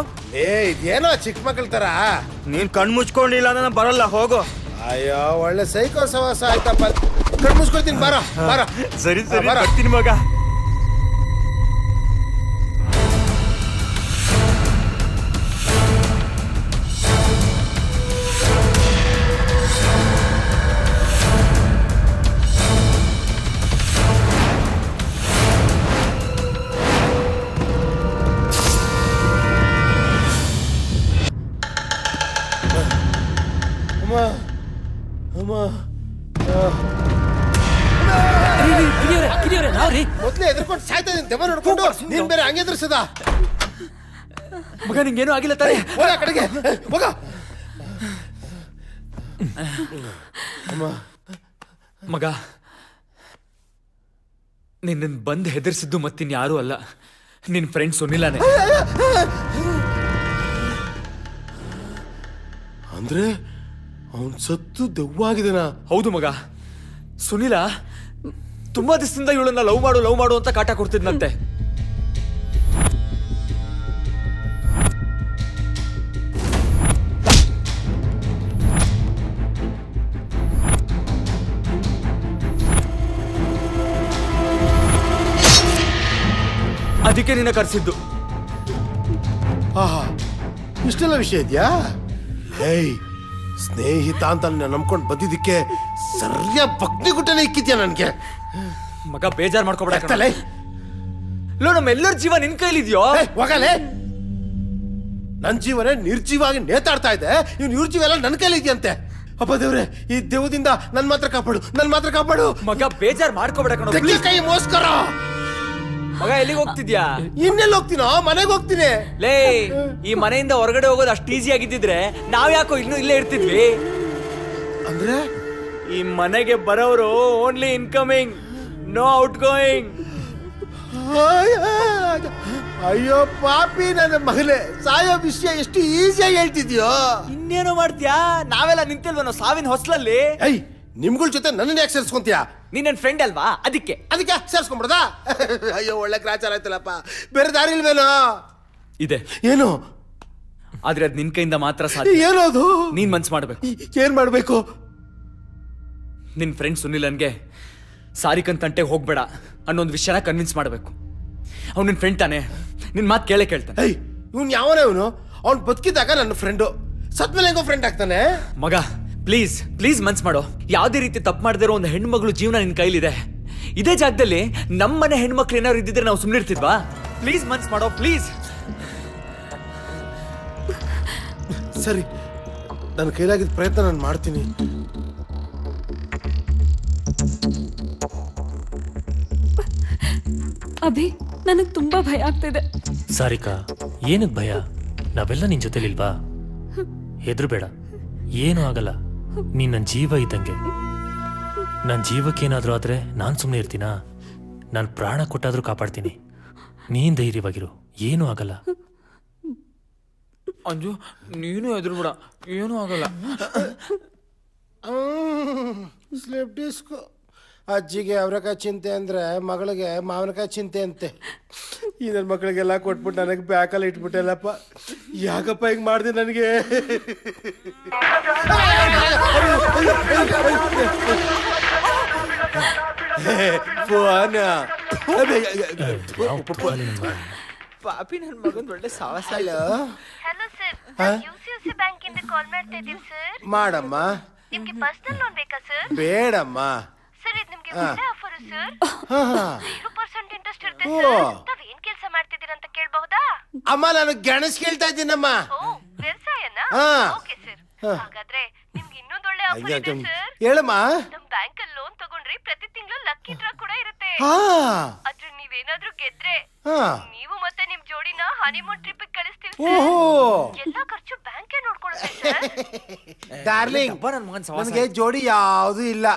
ಇದೇನೋ ಚಿಕ್ಕ ಮಕ್ಕಳ ತರ. ನೀನ್ ಕಣ್ ಮುಚ್ಕೊಂಡಿಲ್ಲ ನಾನು ಬರಲ್ಲ, ಹೋಗು. ಅಯ್ಯೋ, ಒಳ್ಳೆ ಸೈಕೋ ಸವಾಸ ಆಯ್ತಪ್ಪ. ಕಣ್ ಮುಚ್ಕೊಳ್ತೀನಿ, ಬಾರ ಬಾರ. ಸರಿ ಸರಿ, ಬರ್ತೀನಿ ಮಗ. ಮೊದ್ಲೇ ಎದ್ರಕೊಂಡು ಸಾಯ್ತಾ ಇದೀನಿ, ದೆವ್ವ ನೋಡ್ಕೊಂಡು. ನೀನ್ ಬೇರೆ ಹಂಗೆ ಎದುರಿಸದ ಮಗ? ನಿಂಗೇನು ಆಗಿಲ್ಲ ತಾನೆ? ಹೋಗ ಕಡೆಗೆ ಹೋಗ. ಮಗ, ನಿನ್ನ ಬಂದು ಹೆದರ್ಸಿದ್ದು ಮತ್ತಿನ್ ಯಾರು ಅಲ್ಲ, ನಿನ್ ಫ್ರೆಂಡ್ ಸುನಿಲಾನೆ. ಅಂದ್ರೆ ಅವನ್ ಸತ್ತು ದೆವ್ವಾಗಿದನ? ಹೌದು ಮಗ. ಸುನಿಲ ತುಂಬಾ ದಿವಸದಿಂದ ಇವಳನ್ನ ಲವ್ ಮಾಡು ಅಂತ ಕಾಟ ಕೊಡ್ತಿದ್ನಂತೆ. ಅದಕ್ಕೆ ನಿನ್ನ ಕರೆಸಿದ್ದು. ಆಹಾ, ಇಷ್ಟೆಲ್ಲ ವಿಷಯ ಇದೆಯಾ? ಹೇಯ್, ಸ್ನೇಹಿತ ಅಂತ ನಂಬ್ಕೊಂಡು ಬಂದಿದ್ದಕ್ಕೆ ಸರಿಯ ಭಕ್ತಿ ಗುಟ್ಟನೆ ಇಕ್ಕಿದ್ಯಾ ನನ್ಗೆ. ಮಗ, ಬೇಜಾರ್ ಮಾಡ್ಕೊಬೇಡ. ನಮ್ಮೆಲ್ಲರ ಜೀವ ನಿನ್ ಕೈಲಿದ್ಯೋ? ಹೋಗಲೇ. ನನ್ ಜೀವನೇ ನಿರ್ಜೀವಾಗಿ ನೇತಾಡ್ತಾ ಇದೆ, ಇವ್ ನಿರ್ಜೀವ ಎಲ್ಲ ನನ್ ಕೈಲಿ ಇದೆಯಂತೆ. ಅಪ್ಪ ದೇವ್ರೆ, ಈ ದೇವದಿಂದ ನನ್ ಮಾತ್ರ ಕಾಪಾಡು. ಮಗ, ಬೇಜಾರ್ ಮಾಡ್ಕೊಬೇಡ ಕಣೋ. ಕೈ ಮೋಸ್ಕರ. ಮಗ, ಎಲ್ಲಿಗೆ ಹೋಗ್ತಿದ್ಯಾ? ಇನ್ನೆಲ್ಲಿ ಹೋಗ್ತೀನೋ? ಮನೆಗೆ ಹೋಗ್ತೀನಿ. ಲೇ, ಈ ಮನೆಯಿಂದ ಹೊರಗಡೆ ಹೋಗೋದು ಅಷ್ಟು ಈಸಿ ಆಗಿದ್ದಿದ್ರೆ ನಾವ್ ಯಾಕೋ ಇನ್ನೂ ಇಲ್ಲೇ ಇರ್ತಿದ್ವಿ. ಅಂದ್ರೆ ಈ ಮನೆಗೆ ಬರೋರು only incoming, no outgoing. ಅಯ್ಯೋ ಪಾಪಿ ನನ್ನ ಮಗನೇ, ಸಾಯೋ ವಿಷಯ ಎಷ್ಟು ಈಸಿಯಾಗಿ ಹೇಳ್ತಿದ್ಯೋ. ಇನ್ನೇನೋ ಮಾಡ್ತೀಯಾ? ನಾವೆಲ್ಲ ನಿಂತಿಲ್ವನೋ ಸಾವಿನ ಹೊಸ್ಲಲ್ಲಿ. ನಿಮ್ಗಳ ಜೊತೆ ನನ್ನ ಯಾಕೆ ಸೇರ್ಸ್ಕೊಂತೀಯಾ? ನೀನ್ ನನ್ನ ಫ್ರೆಂಡ್ ಅಲ್ವಾ, ಅದಕ್ಕೆ ಸೇರ್ಸ್ಕೊಂಡ್ಬಿಡದಾ? ಅಯ್ಯೋ ಒಳ್ಳೆ ಗ್ರಾಚಾರ ಆಯ್ತಲ್ಲಪ್ಪ. ಬೇರೆ ದಾರಿ ಇಲ್ವೇನೋ? ಇದೆ. ಏನು? ಆದ್ರೆ ಅದ್ ನಿನ್ ಕೈಯಿಂದ ಮಾತ್ರ ಸಾಧ್ಯ. ಏನದು? ನೀನ್ ಮನ್ಸ್ ಮಾಡ್ಬೇಕು. ಏನ್ ಮಾಡ್ಬೇಕು? ನಿನ್ ಫ್ರೆಂಡ್ ಸುನಿಲನ್ಗೆ ಸಾರಿಕನ್ ತಂಟೆಗೆ ಹೋಗ್ಬೇಡ ಅನ್ನೊಂದು ವಿಷಯನ ಕನ್ವಿನ್ಸ್ ಮಾಡ್ಬೇಕು. ಅವ್ನು ನಿನ್ ಫ್ರೆಂಡ್ ತಾನೆ, ನಿನ್ ಮಾತು ಕೇಳ್ತಾನೆ. ಇವ್ನು ಯಾವನ ಇವನು? ಅವ್ನು ಬದುಕಿದಾಗ ನನ್ನ ಫ್ರೆಂಡು, ಸತ್ಮೇಲೆ ಹೆಂಗೋ ಫ್ರೆಂಡ್ ಆಗ್ತಾನೆ? ಮಗ ಪ್ಲೀಸ್ ಪ್ಲೀಸ್ ಮನ್ಸ್ ಮಾಡೋ. ಯಾವ್ದೇ ರೀತಿ ತಪ್ಪು ಮಾಡದಿರೋ ಒಂದು ಹೆಣ್ಮಗಳು ಜೀವನ ನಿನ್ ಕೈಲಿದೆ. ಇದೇ ಜಾಗದಲ್ಲಿ ನಮ್ಮನೆ ಹೆಣ್ಮಕ್ಳು ಏನಾದ್ರು ಇದ್ದಿದ್ರೆ ನಾವು ಸುಮ್ಮನೆ ಇರ್ತಿದ್ವಾ? ಪ್ಲೀಸ್ ಮನ್ಸ್ ಮಾಡೋ, ಪ್ಲೀಸ್. ಸರಿ, ನನ್ನ ಕೈಲಾಗಿದ್ದ ಪ್ರಯತ್ನ ನಾನು ಮಾಡ್ತೀನಿ. ಅಭಿ, ನನಗ್ ತುಂಬಾ ಭಯ ಆಗ್ತಿದೆ. ಸಾರಿಕಾ, ಏನಕ್ ಭಯ? ನಾವೆಲ್ಲ ನಿನ್ ಜೊತೆಲಿಲ್ವಾ? ಹೆದರ್ಬೇಡ, ಏನೂ ಆಗಲ್ಲ. ನೀನ್ ನನ್ನ ಜೀವ ಇದ್ದಂಗೆ. ನನ್ನ ಜೀವಕ್ಕೇನಾದ್ರೂ ಆದ್ರೆ ನಾನ್ ಸುಮ್ಮನೆ ಇರ್ತೀನಾ? ನಾನು ಪ್ರಾಣ ಕೊಟ್ಟಾದ್ರೂ ಕಾಪಾಡ್ತೀನಿ. ನೀನ್ ಧೈರ್ಯವಾಗಿರು, ಏನೂ ಆಗಲ್ಲ. ಅಂಜು, ನೀನು ಹೆದರ್ಬೇಡ, ಏನೂ ಆಗಲ್ಲ. Slip disc. ಅಜ್ಜಿಗೆ ಅವರೆಕಾಯಿ ಚಿಂತೆ ಅಂದ್ರೆ ಮಗಳಿಗೆ ಮಾವಿನಕಾಯಿ ಚಿಂತೆ ಅಂತೆ. ಈ ನನ್ನ ಮಕ್ಕಳಿಗೆಲ್ಲ ಕೊಟ್ಬಿಟ್ಟು ನನಗೆ ಬ್ಯಾಕಲ್ಲಿ ಇಟ್ಬಿಟ್ಟೆಲ್ಲಪ್ಪ. ಯಾಕಪ್ಪ ಹಿಂಗೆ ಮಾಡಿದೆ ನನಗೆ? ಪಾಪಿ ನನ್ನ ಮಗನ್ ಒಳ್ಳೆ ಸಾಹಸ. ಹಲೋ ಯುಸಿಸಿ ಬ್ಯಾಂಕ್ ಇಂದ ಕಾಲ್ ಮಾಡ್ತಾ ಇದ್ದೀವಿ ಸರ್. ಮಾಡಮ್ಮ. ನಿಮ್ಗೆ ಪರ್ಸನಲ್ ಲೋನ್ ಬೇಕಾ ಸರ್? ಬೇಡಮ್ಮ. ಸರ್, ಇದು ನಿಮ್ಗೆ ಒಳ್ಳೆ ಆಫರ್ ಸರ್. 0% ಇಂಟ್ರೆಸ್ಟ್ ಇರುತ್ತೆ ಸರ್. ತಾವ್ ಏನ್ ಕೆಲಸ ಮಾಡ್ತಿದ್ದೀರಾ ಅಂತ ಕೇಳಬಹುದಾ? ಅಮ್ಮ, ನಾನು ಗೆಣಸ್ ಕೇಳ್ತಾ ಇದ್ದೀನಮ್ಮ. ವ್ಯವಸಾಯನಾ? Okay sir. ಹಾಗಾದ್ರೆ ನಿಮ್ಗೆ ಇನ್ನೊಂದು ಒಳ್ಳೆ ಆಫರ್ ಇದೆ ಸರ್. ಹೇಳಮ್ಮ. ನಮ್ ಬ್ಯಾಂಕ್ ಅಲ್ಲಿ ಲೋನ್ ತಗೊಂಡ್ರೆ ಪ್ರತಿ ತಿಂಗಳು ಲಕ್ಕಿ ಡ್ರಾ ಕೂಡ ಇರುತ್ತೆ. ಅದ್ರ ನೀವೇನಾದ್ರೂ ಗೆದ್ರೆ ನೀವು ಮತ್ತೆ ನಿಮ್ ಜೋಡಿನ ಹನಿಮೂನ್ ಟ್ರಿಪ್ ಕಳಿಸ್ತೀವಿ ಸರ್. ಎಲ್ಲಾ ಖರ್ಚು ಬ್ಯಾಂಕೇ ನೋಡ್ಕೊಳ್ಳುತ್ತೆ ಸರ್. ಡಾರ್ಲಿಂಗ್, ನನಗೆ ಜೋಡಿ ಯಾವ್ದು ಇಲ್ಲ.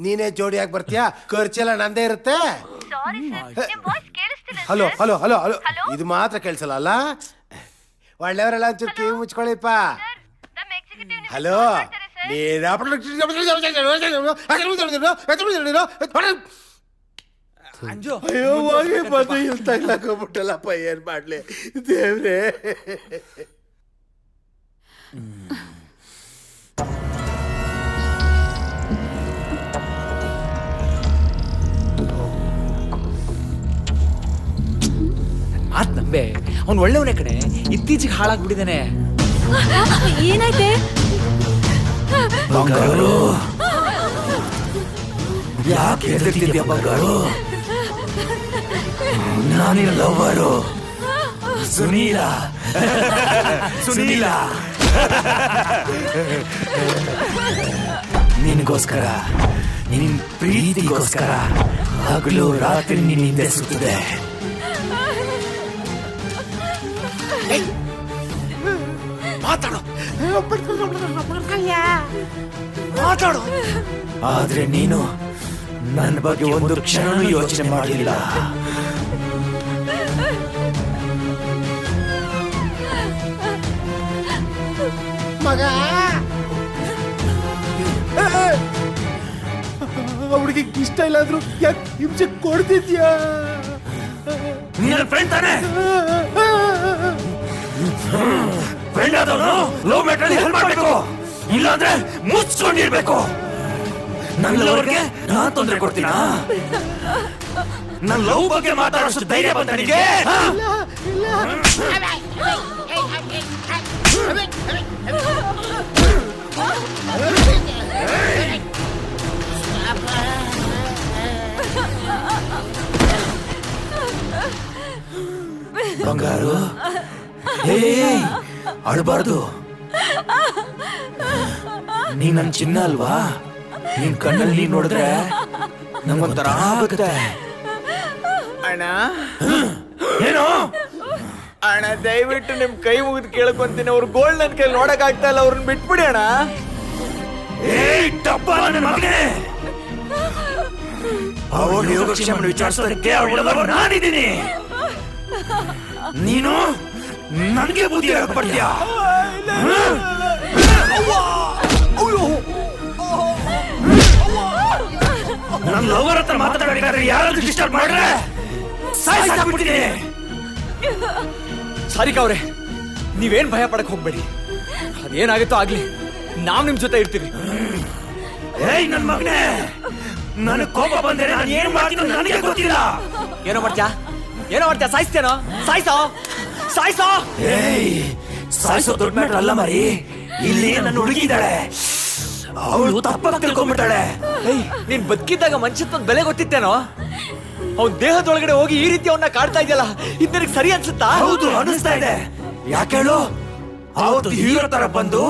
ನೀನೇ ಜೋಡಿಯಾಗಿ ಬರ್ತೀಯಾ? ಖರ್ಚೆಲ್ಲ ನಂದೇ ಇರುತ್ತೆ. ಸಾರಿ ಸರ್, ನಿಮ್ ವಾಯ್ಸ್ ಕೇಳಿಸ್ತಿಲ್ಲ. ಹಲೋ ಹಲೋ ಹಲೋ ಹಲೋ, ಇದು ಮಾತ್ರ ಕೇಳಿಸಲ್ಲ ಅಲ್ಲ? ಒಳ್ಳೆಯವರೆಲ್ಲ ಒಂಚೂರು ಕಿವಿ ಮುಚ್ಕೊಳ್ಳಿಪ್ಪ. ಹಲೋ, ಅಯ್ಯೋ ಹೋಗಿ ಬಂದು ಇಲ್ಲಿ ತಗ್ಲಾಕೋಗ್ಬಿಟ್ಟಲ್ಲಪ್ಪ. ಏನ್ ಮಾಡ್ಲಿ ದೇವ್ರೆ? ಮಾತ್ ನಂಬೆ, ಅವ್ನು ಒಳ್ಳೆಯವನೇ ಕಡೆ. ಇತ್ತೀಚೆಗೆ ಹಾಳಾಗ್ಬಿಟ್ಟಿದ್ದಾನೆ. ಏನಾಯ್ತೆ? ಬಂಗಾರು, ಯಾಕೆ ಹೆದರ್ತಿದ್ಯಾ ಬಂಗಾರು? ನಾನಿನ ಲವ್ವರು ಸುನೀಲ. ಸುನೀಲ, ನಿನಗೋಸ್ಕರ, ನಿನ್ ಪ್ರೀತಿಗೋಸ್ಕರ ಹಗಲು ರಾತ್ರಿ ನಿನ್ನ ಹಿಂದೆ ಸುತ್ತದೆ. ಮಾತಾಡು ಮಾತಾಡು. ಆದ್ರೆ ನೀನು ನನ್ನ ಬಗ್ಗೆ ಒಂದು ಕ್ಷಣನೂ ಯೋಚನೆ ಮಾಡಲಿಲ್ಲ. ಮಗ, ಅವಳಿಗೆ ಇಷ್ಟ ಇಲ್ಲ ಅಂದ್ರು ಯಾಕೆ ಹಿಂಸೆ ಕೊಡ್ತಿದ್ಯಾ? ನೀನು ಫ್ರೆಂಡ್ ತಾನೆ? ಫ್ರೆಂಡ್ ಆದವನು ಲವ್ ಮ್ಯಾಟರ್ ಹೆಲ್ಪ್ ಮಾಡಬೇಕು, ಇಲ್ಲಾಂದ್ರೆ ಮುಚ್ಕೊಂಡಿರ್ಬೇಕು. ನನ್ನ ಲವ್ಗೆ ನಾನ್ ತೊಂದರೆ ಕೊಡ್ತೀನಾ? ನನ್ನ ಲವ್ ಬಗ್ಗೆ ಮಾತಾಡೋಷ್ಟು ಧೈರ್ಯ ಬಂತ ನಿನಗೆ? ಬಂಗಾರು, ಅಳಬಾರ್ದು. ನೀ ನನ್ ಚಿನ್ನ ಅಲ್ವಾ? ನಿನ್ ಕಣ್ಣಲ್ಲಿ ನೀನ್ ನೋಡಿದ್ರೆ ನಂಗೊಂಥರ ಆಗುತ್ತೆ. ಅಣ್ಣ, ಏನು ಅಣ್ಣ, ದಯವಿಟ್ಟು ನಿಮ್ ಕೈ ಮುಗಿದು ಕೇಳ್ಕೊಂತೀನಿ. ಅವ್ರ ಗೋಲ್ಡ್ ನನ್ ಕೈ ನೋಡಕ್ ಆಗ್ತಾ ಇಲ್ಲ, ಅವ್ರನ್ನ ಬಿಟ್ಬಿಡಿ ಅಣ್ಣ. ಅವಳು ಯೋಗಕ್ಷೇಮನ ವಿಚಾರಿಸೋದಕ್ಕೆ ಅವಳದವರು ನಾನಿದ್ದೀನಿ. ನೀನು ನನಗೆ ಬುದ್ಧಿ ಹಾಕ್ಬಿಡ್ತೀಯ? ನನ್ನ ಲವರ್ ಹತ್ರ ಮಾತಾಡಬೇಕಾದ್ರೆ ಯಾರಾದ್ರೂ ಡಿಸ್ಟರ್ಬ್ ಮಾಡ್ರೆ ಸಾಯಿಸಾಕ್ಬಿಡ್ತೀನಿ. ಸಾರಿಕಾ ಅವ್ರೆ, ನೀವೇನ್ ಭಯ ಪಡಕ್ ಹೋಗ್ಬೇಡಿ. ಅದೇನಾಗುತ್ತೋ ಆಗ್ಲಿ, ನಾವ್ ನಿಮ್ ಜೊತೆ ಇರ್ತೀವಿ. ಏಯ್ ನನ್ ಮಗನೇ, ನನಗ್ ಕೋಪ ಬಂದ್ರೆ ನಾನು ಏನ್ ಮಾಡ್ತೀನಿ ನನಗೆ ಗೊತ್ತಿಲ್ಲ. ಏನೋ ಮಾಡ್ತ್ಯಾ? ಸಾಯಿಸ್ತೇನೋ? ಸಾಯಿಸೋ. ಏಯ್ ಸಾಯಿಸೋ ದೊಡ್ಡ ಮ್ಯಾಟ್ರ್ ಅಲ್ಲ ಮರಿ. ಇಲ್ಲಿ ನನ್ನ ಹುಡುಗಿ ಇದ್ದಾಳೆ, ಅವಳು ತಪ್ಪಾಗಿ ತಿಳ್ಕೊಂಡ್ಬಿಟ್ಟಾಳೆ. ನೀನ್ ಬದುಕಿದ್ದಾಗ ಮನುಷ್ಯತ್ವದ ಬೆಲೆ ಗೊತ್ತಿತ್ತೇನೋ? ಅವ್ನ ದೇಹದೊಳಗಡೆ ಹೋಗಿ ಈ ರೀತಿ ಅವನ್ನ ಕಾಡ್ತಾ ಇದೆಯಲ್ಲ, ಇದು ನನಗೆ ಸರಿ ಅನ್ಸುತ್ತಾ? ಹೌದು ಅನಿಸ್ತಾ ಇದೆ. ಯಾಕೆ ಹೇಳು? ಅವತ್ತು ಹೀರೋ ತರ ಬಂದು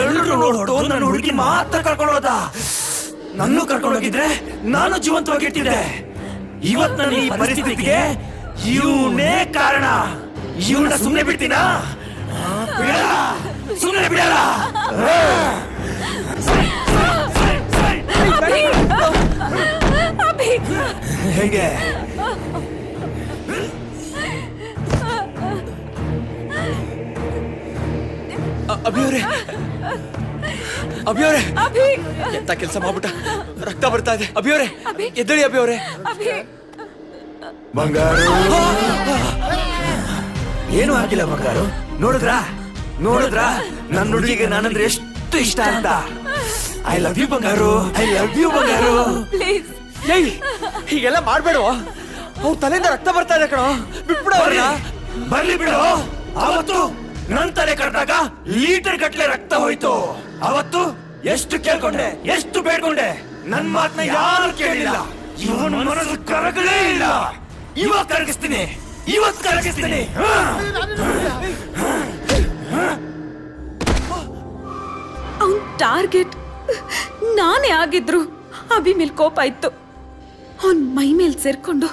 ಎಲ್ಲರೂ ನೋಡ್ಬಿಟ್ಟು ನನ್ನ ಹುಡುಗಿ ಮಾತ್ರ ಕರ್ಕೊಂಡು ಹೋದ. ನನ್ನೂ ಕರ್ಕೊಂಡು ಹೋಗಿದ್ರೆ ನಾನು ಜೀವಂತವಾಗಿರ್ತಿದ್ದೆ. ಇವತ್ ನನ್ನ ಈ ಪರಿಸ್ಥಿತಿಗೆ ಇವನೇ ಕಾರಣ. ಇವನ್ನ ಸುಮ್ಮನೆ ಬಿಡ್ತೀನಾ? ಸುಮ್ಮನೆ ಬಿಡಲ್ಲ. ಹೇಗೆ ಅಭಿಯವರೇ ಎಂತ ಕೆಲಸ ಮಾಡ್ಬಿಟ್ಟ, ರಕ್ತ ಬರ್ತಾ ಇದೆ. ಅಭಿಯವರೇ ಎದ್ದಳಿ. ಅಭಿಯವರೇ ಬಂಗಾರು, ಏನು ಆಗಿಲ್ಲ ಬಂಗಾರು. ನೋಡಿದ್ರಾ ನನ್ನ ಹುಡುಗಿಗೆ ನಾನಂದ್ರೆ ಎಷ್ಟು ಇಷ್ಟ ಅಂತ. ಐ ಲವ್ ಯು ಬಂಗಾರು, ಐ ಲವ್ ಯು ಬಂಗಾರು. ಹೀಗೆಲ್ಲ ಮಾಡ್ಬೇಡ. ಅವ್ರ ತಲೆಯಿಂದ ರಕ್ತ ಬರ್ತಾ ಇದೆ ಕಣೋ, ಬಿಟ್ಬಿಡ. ಬರ್ಲಿ ಬಿಡು. ಅವತ್ತು ನನ್ ತಲೆ ಕಟ್ಟಾಗ ಲೀಟರ್ ಗಟ್ಲೆ ರಕ್ತ ಹೋಯ್ತು. ಅವತ್ತು ಎಷ್ಟು ಕೇಳ್ಕೊಂಡೆ, ಎಷ್ಟು ಬೇಡ್ಕೊಂಡೆ. ನನ್ ಮಾತನ್ನ ಯಾರು ಕೇಳಿಲ್ಲ. ಇವನ್ ಮನಸ್ಸು ಕರಗಲೇ ಇಲ್ಲ. ಇವತ್ತು ಕರಗಿಸ್ತೀನಿ. ಅವನ್ ಟಾರ್ಗೆಟ್ ನಾನೇ ಆಗಿದ್ರು ಅಭಿ ಮೇಲ್ ಕೋಪ ಇತ್ತು. ಅವನ್ ಮೈ ಮೇಲ್ ಸೇರ್ಕೊಂಡು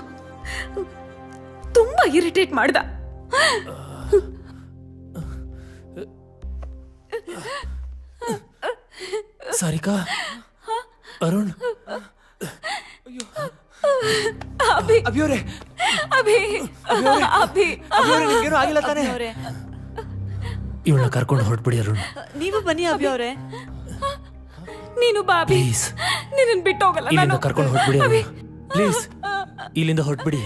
ತುಂಬಾ ಇರಿಟೇಟ್ ಮಾಡ್ದ. ಸಾರಿಕಾ, ಅರುಣ್, ಅಭಿಯವರೇ ನಿಮ್ಗೇನು ಆಗಿಲ್ಲ ತಾನೇ? ಇವಳನ್ನ ಕರ್ಕೊಂಡು ಹೊರಟ್ಬಿಡಿ ಅರುಣ್. ನೀವು ಬನ್ನಿ ಅಭಿಯವರೇ. ನೀನು ಬಾಬಿ, ನಿನ್ನ ಬಿಟ್ಟು ಹೋಗಲ್ಲ. ಇಲ್ಲಿಂದ ಕರ್ಕೊಂಡು ಹೊರಟ್ಬಿಡಿ ಅರುಣ್, ಪ್ಲೀಸ್. ಇಲ್ಲಿಂದ ಹೊರಟ್ಬಿಡಿ.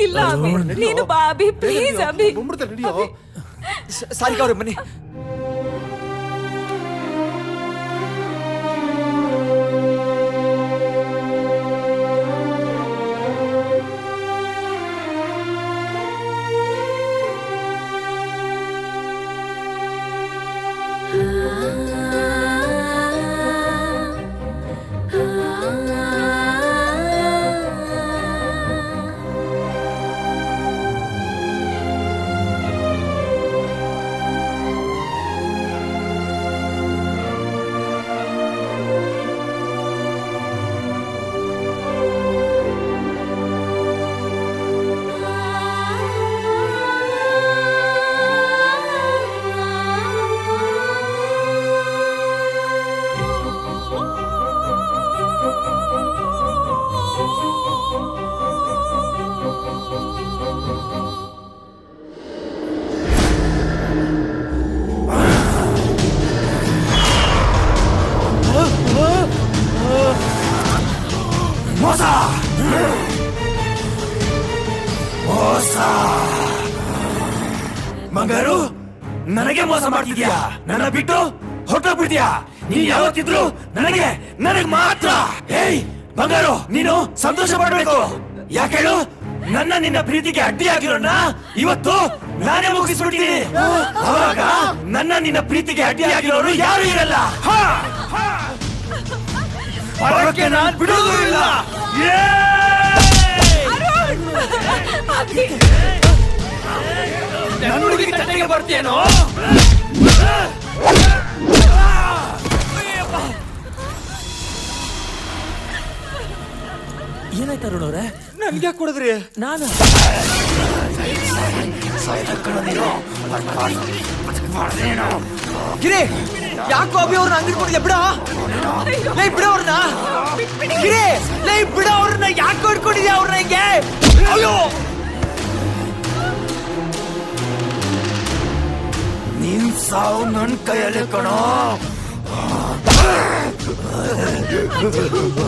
ಇಲ್ಲ ಅಭಿ, ನೀನು ಬಾಬಿ ಪ್ಲೀಸ್. ಅಭಿ ಸಾರಿಕಾ ಅವ್ರೆ ಬನ್ನಿ. ಬಂಗಾರು, ನನಗೆ ಮೋಸ ಮಾಡ್ತಿದ್ಯಾ? ನನ್ನ ಬಿಟ್ಟು ಹೊರಟೋಗ್ಬಿಡ್ತೀಯಾ? ನೀನ್ ಯಾವತ್ತಿದ್ರು ನನಗೆ ಮಾತ್ರ. ಏಯ್ ಬಂಗಾರು, ನೀನು ಸಂತೋಷ ಪಡ್ಬೇಕು. ಯಾಕೆ ಹೇಳು? ನಿನ್ನ ಪ್ರೀತಿಗೆ ಅಡ್ಡಿಯಾಗಿರೋಣ ಇವತ್ತು ನಾನೇ ಮುಗಿಸ್ಬಿಡ್ತೀನಿ. ಅವಾಗ ನಿನ್ನ ಪ್ರೀತಿಗೆ ಅಡ್ಡಿಯಾಗಿರೋರು ಯಾರು ಇರಲ್ಲ. ಬರೋಕೆ ನಾನ್ ಬಿಡೋದು ಇಲ್ಲ. ನನ್ನ ಹುಡುಗಿ ತಟ್ಟೆಗೆ ಬರ್ತೀಯೇನೋ? ಏನಾಯ್ತು ಅರುಣ್ ಅವ್ರೆ? ನನ್ಗೆ ಕೊಡಿದ್ರಿ? ನಾನು ಗಿರಿ, ಯಾಕೋ ಅಭಿ ಅವ್ರನ್ನ ಅಂಗಿಡ್ಕೊಂಡಿದ್ಯಾ? ಬಿಡ ಬಿಡ ಅವ್ರನ್ನ. ಗಿರಿ, ಬಿಡ ಅವ್ರನ್ನ. ಯಾಕೋ ಇಟ್ಕೊಂಡಿದ್ಯಾ ಅವ್ರನ್ನ ಹಿಂಗೆ? ಅಯ್ಯೋ, ನಿನ್ ಸಾವು ನನ್ ಕೈಯಲ್ಲಿ ಕಣೋ. ಬೇಡ ಬಿಡು ಅವ್ನ.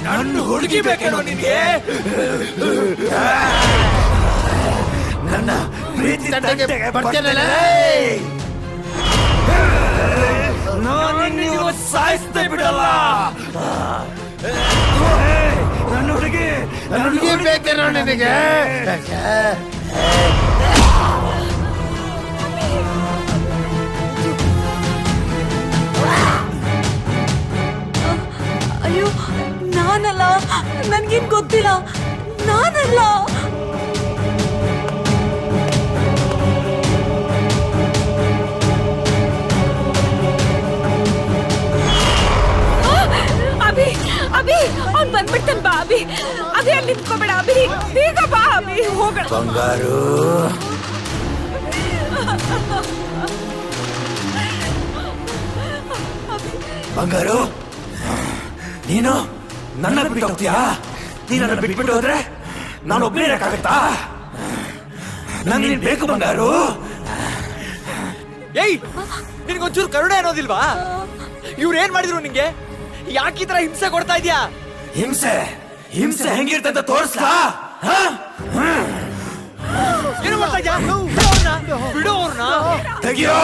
ನನ್ನ ಹುಡುಗಿ ಬೇಕೇನೋ ನಿನಗೆ? ನನ್ನ ಪ್ರೀತಿ ತಂಟೆಗೆ ಬರ್ತೇನಲ್ಲ, ನಾನು ನೀವು ಸಾಯಿಸ್ತೇ ಬಿಡಲ್ಲ. ನನ್ನ ಹುಡುಗಿ ಬೇಕೇನೋ ನಿನಗೆ? ಅಯ್ಯೋ ನಾನಲ್ಲ, ನನ್ಗೇನ್ ಗೊತ್ತಿಲ್ಲ, ನಾನಲ್ಲ. ಅಭಿ ಅಭಿ ಅವ್ನ್ ಬಂದ್ಬಿಡ್ತಾನೆ. ಬಾ ಅಭಿ, ಅದೇ ಅಲ್ಲಿ ನಿಂತ್ಕೋಬೇಡ ಅಭಿ, ಬೇಗ ಬಾ ಅಭಿ, ಹೋಗೋಣ. ಬಂಗಾರು ಬಂಗಾರು, ನೀನು ನನ್ನ ಬಿಟ್ಟು ಹೋಗ್ತೀಯಾ? ನೀನು ನನ್ನ ಬಿಟ್ಬಿಟ್ಟು ಹೋದ್ರೆ ನಾನು ಒಬ್ಬನೇ ಇರಕ್ಕಾಗತ್ತಾ? ನೀನ್ ಬೇಕು ಬಂಗಾರು. ಏಯ್, ನಿನ್ಗೊಂಚೂರು ಕರುಣೆ ಅನ್ನೋದಿಲ್ವಾ? ಇವ್ರು ಏನ್ ಮಾಡಿದ್ರು ನಿಂಗೆ? ಯಾಕೆ ಈ ತರ ಹಿಂಸೆ ಕೊಡ್ತಾ ಇದ್ಯಾ? ಹಿಂಸೆ ಹಿಂಸೆ ಹೆಂಗಿರ್ತಂತ ತೋರಿಸ್ಲಾ? ಏನು ಮಾಡ್ತಾ ಇದ್ಯಾ? ಬಿಡು ಅವ್ರನ್ನ, ತೆಗಿಯೋ,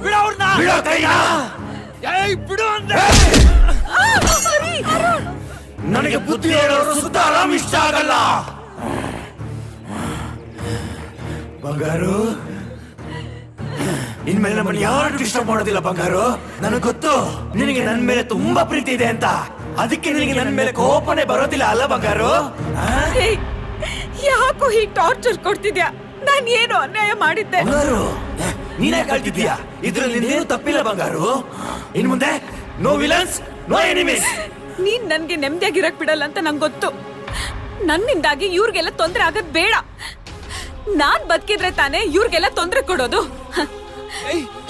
ಬಿಡು ಅವ್ರನ್ನ, ಬಿಡೋ ಕೈನ. ಏಯ್ ಬಿಡು ಅಂದ್ರೆ ನನಗೆ ಬುದ್ಧಿ ಹೇಳೋರು ಸುತ್ತ ಆರಾಮ್ ಇಷ್ಟ ಆಗಲ್ಲ. ಬಂಗಾರು, ಇನ್ಮೇಲೆ ನಮ್ಮನ್ನು ಯಾರು ಡಿಸ್ಟರ್ಬ್ ಮಾಡೋದಿಲ್ಲ ಬಂಗಾರು. ನನಗೆ ಗೊತ್ತು ನಿನಗೆ ನನ್ನ ಮೇಲೆ ತುಂಬಾ ಪ್ರೀತಿ ಇದೆ ಅಂತ, ಅದಕ್ಕೆ ನಿನಗೆ ನನ್ನ ಮೇಲೆ ಕೋಪನೆ ಬರೋದಿಲ್ಲ ಅಲ್ಲ ಬಂಗಾರು? ಯಾಕೋ ಹೀಗೆ ಟಾರ್ಚರ್ ಕೊಡ್ತಿದ್ಯಾ? ನಾನ್ ಏನು ಅನ್ಯಾಯ ಮಾಡಿದ್ದೆ? ಬಂಗಾರು, ನೀನೇ ಕಳ್ತಿದ್ಯಾ, ಇದ್ರಲ್ಲಿ ನಿಂದೇನು ತಪ್ಪಿಲ್ಲ ಬಂಗಾರು. ಇನ್ ಮುಂದೆ ನೋ ವಿಲನ್ಸ್, ನೋ ಎನಿಮೀಸ್. ನೀನ್ ನನ್ಗೆ ನೆಮ್ಮದಿಯಾಗಿರಕ್ ಬಿಡಲ್ಲ ಅಂತ ನಂಗೆ ಗೊತ್ತು. ನನ್ನಿಂದಾಗಿ ಇವ್ರಿಗೆಲ್ಲ ತೊಂದ್ರೆ ಆಗದ್ ಬೇಡ. ನಾನ್ ಬದುಕಿದ್ರೆ ತಾನೇ ಇವ್ರಿಗೆಲ್ಲ ತೊಂದ್ರೆ ಕೊಡೋದು.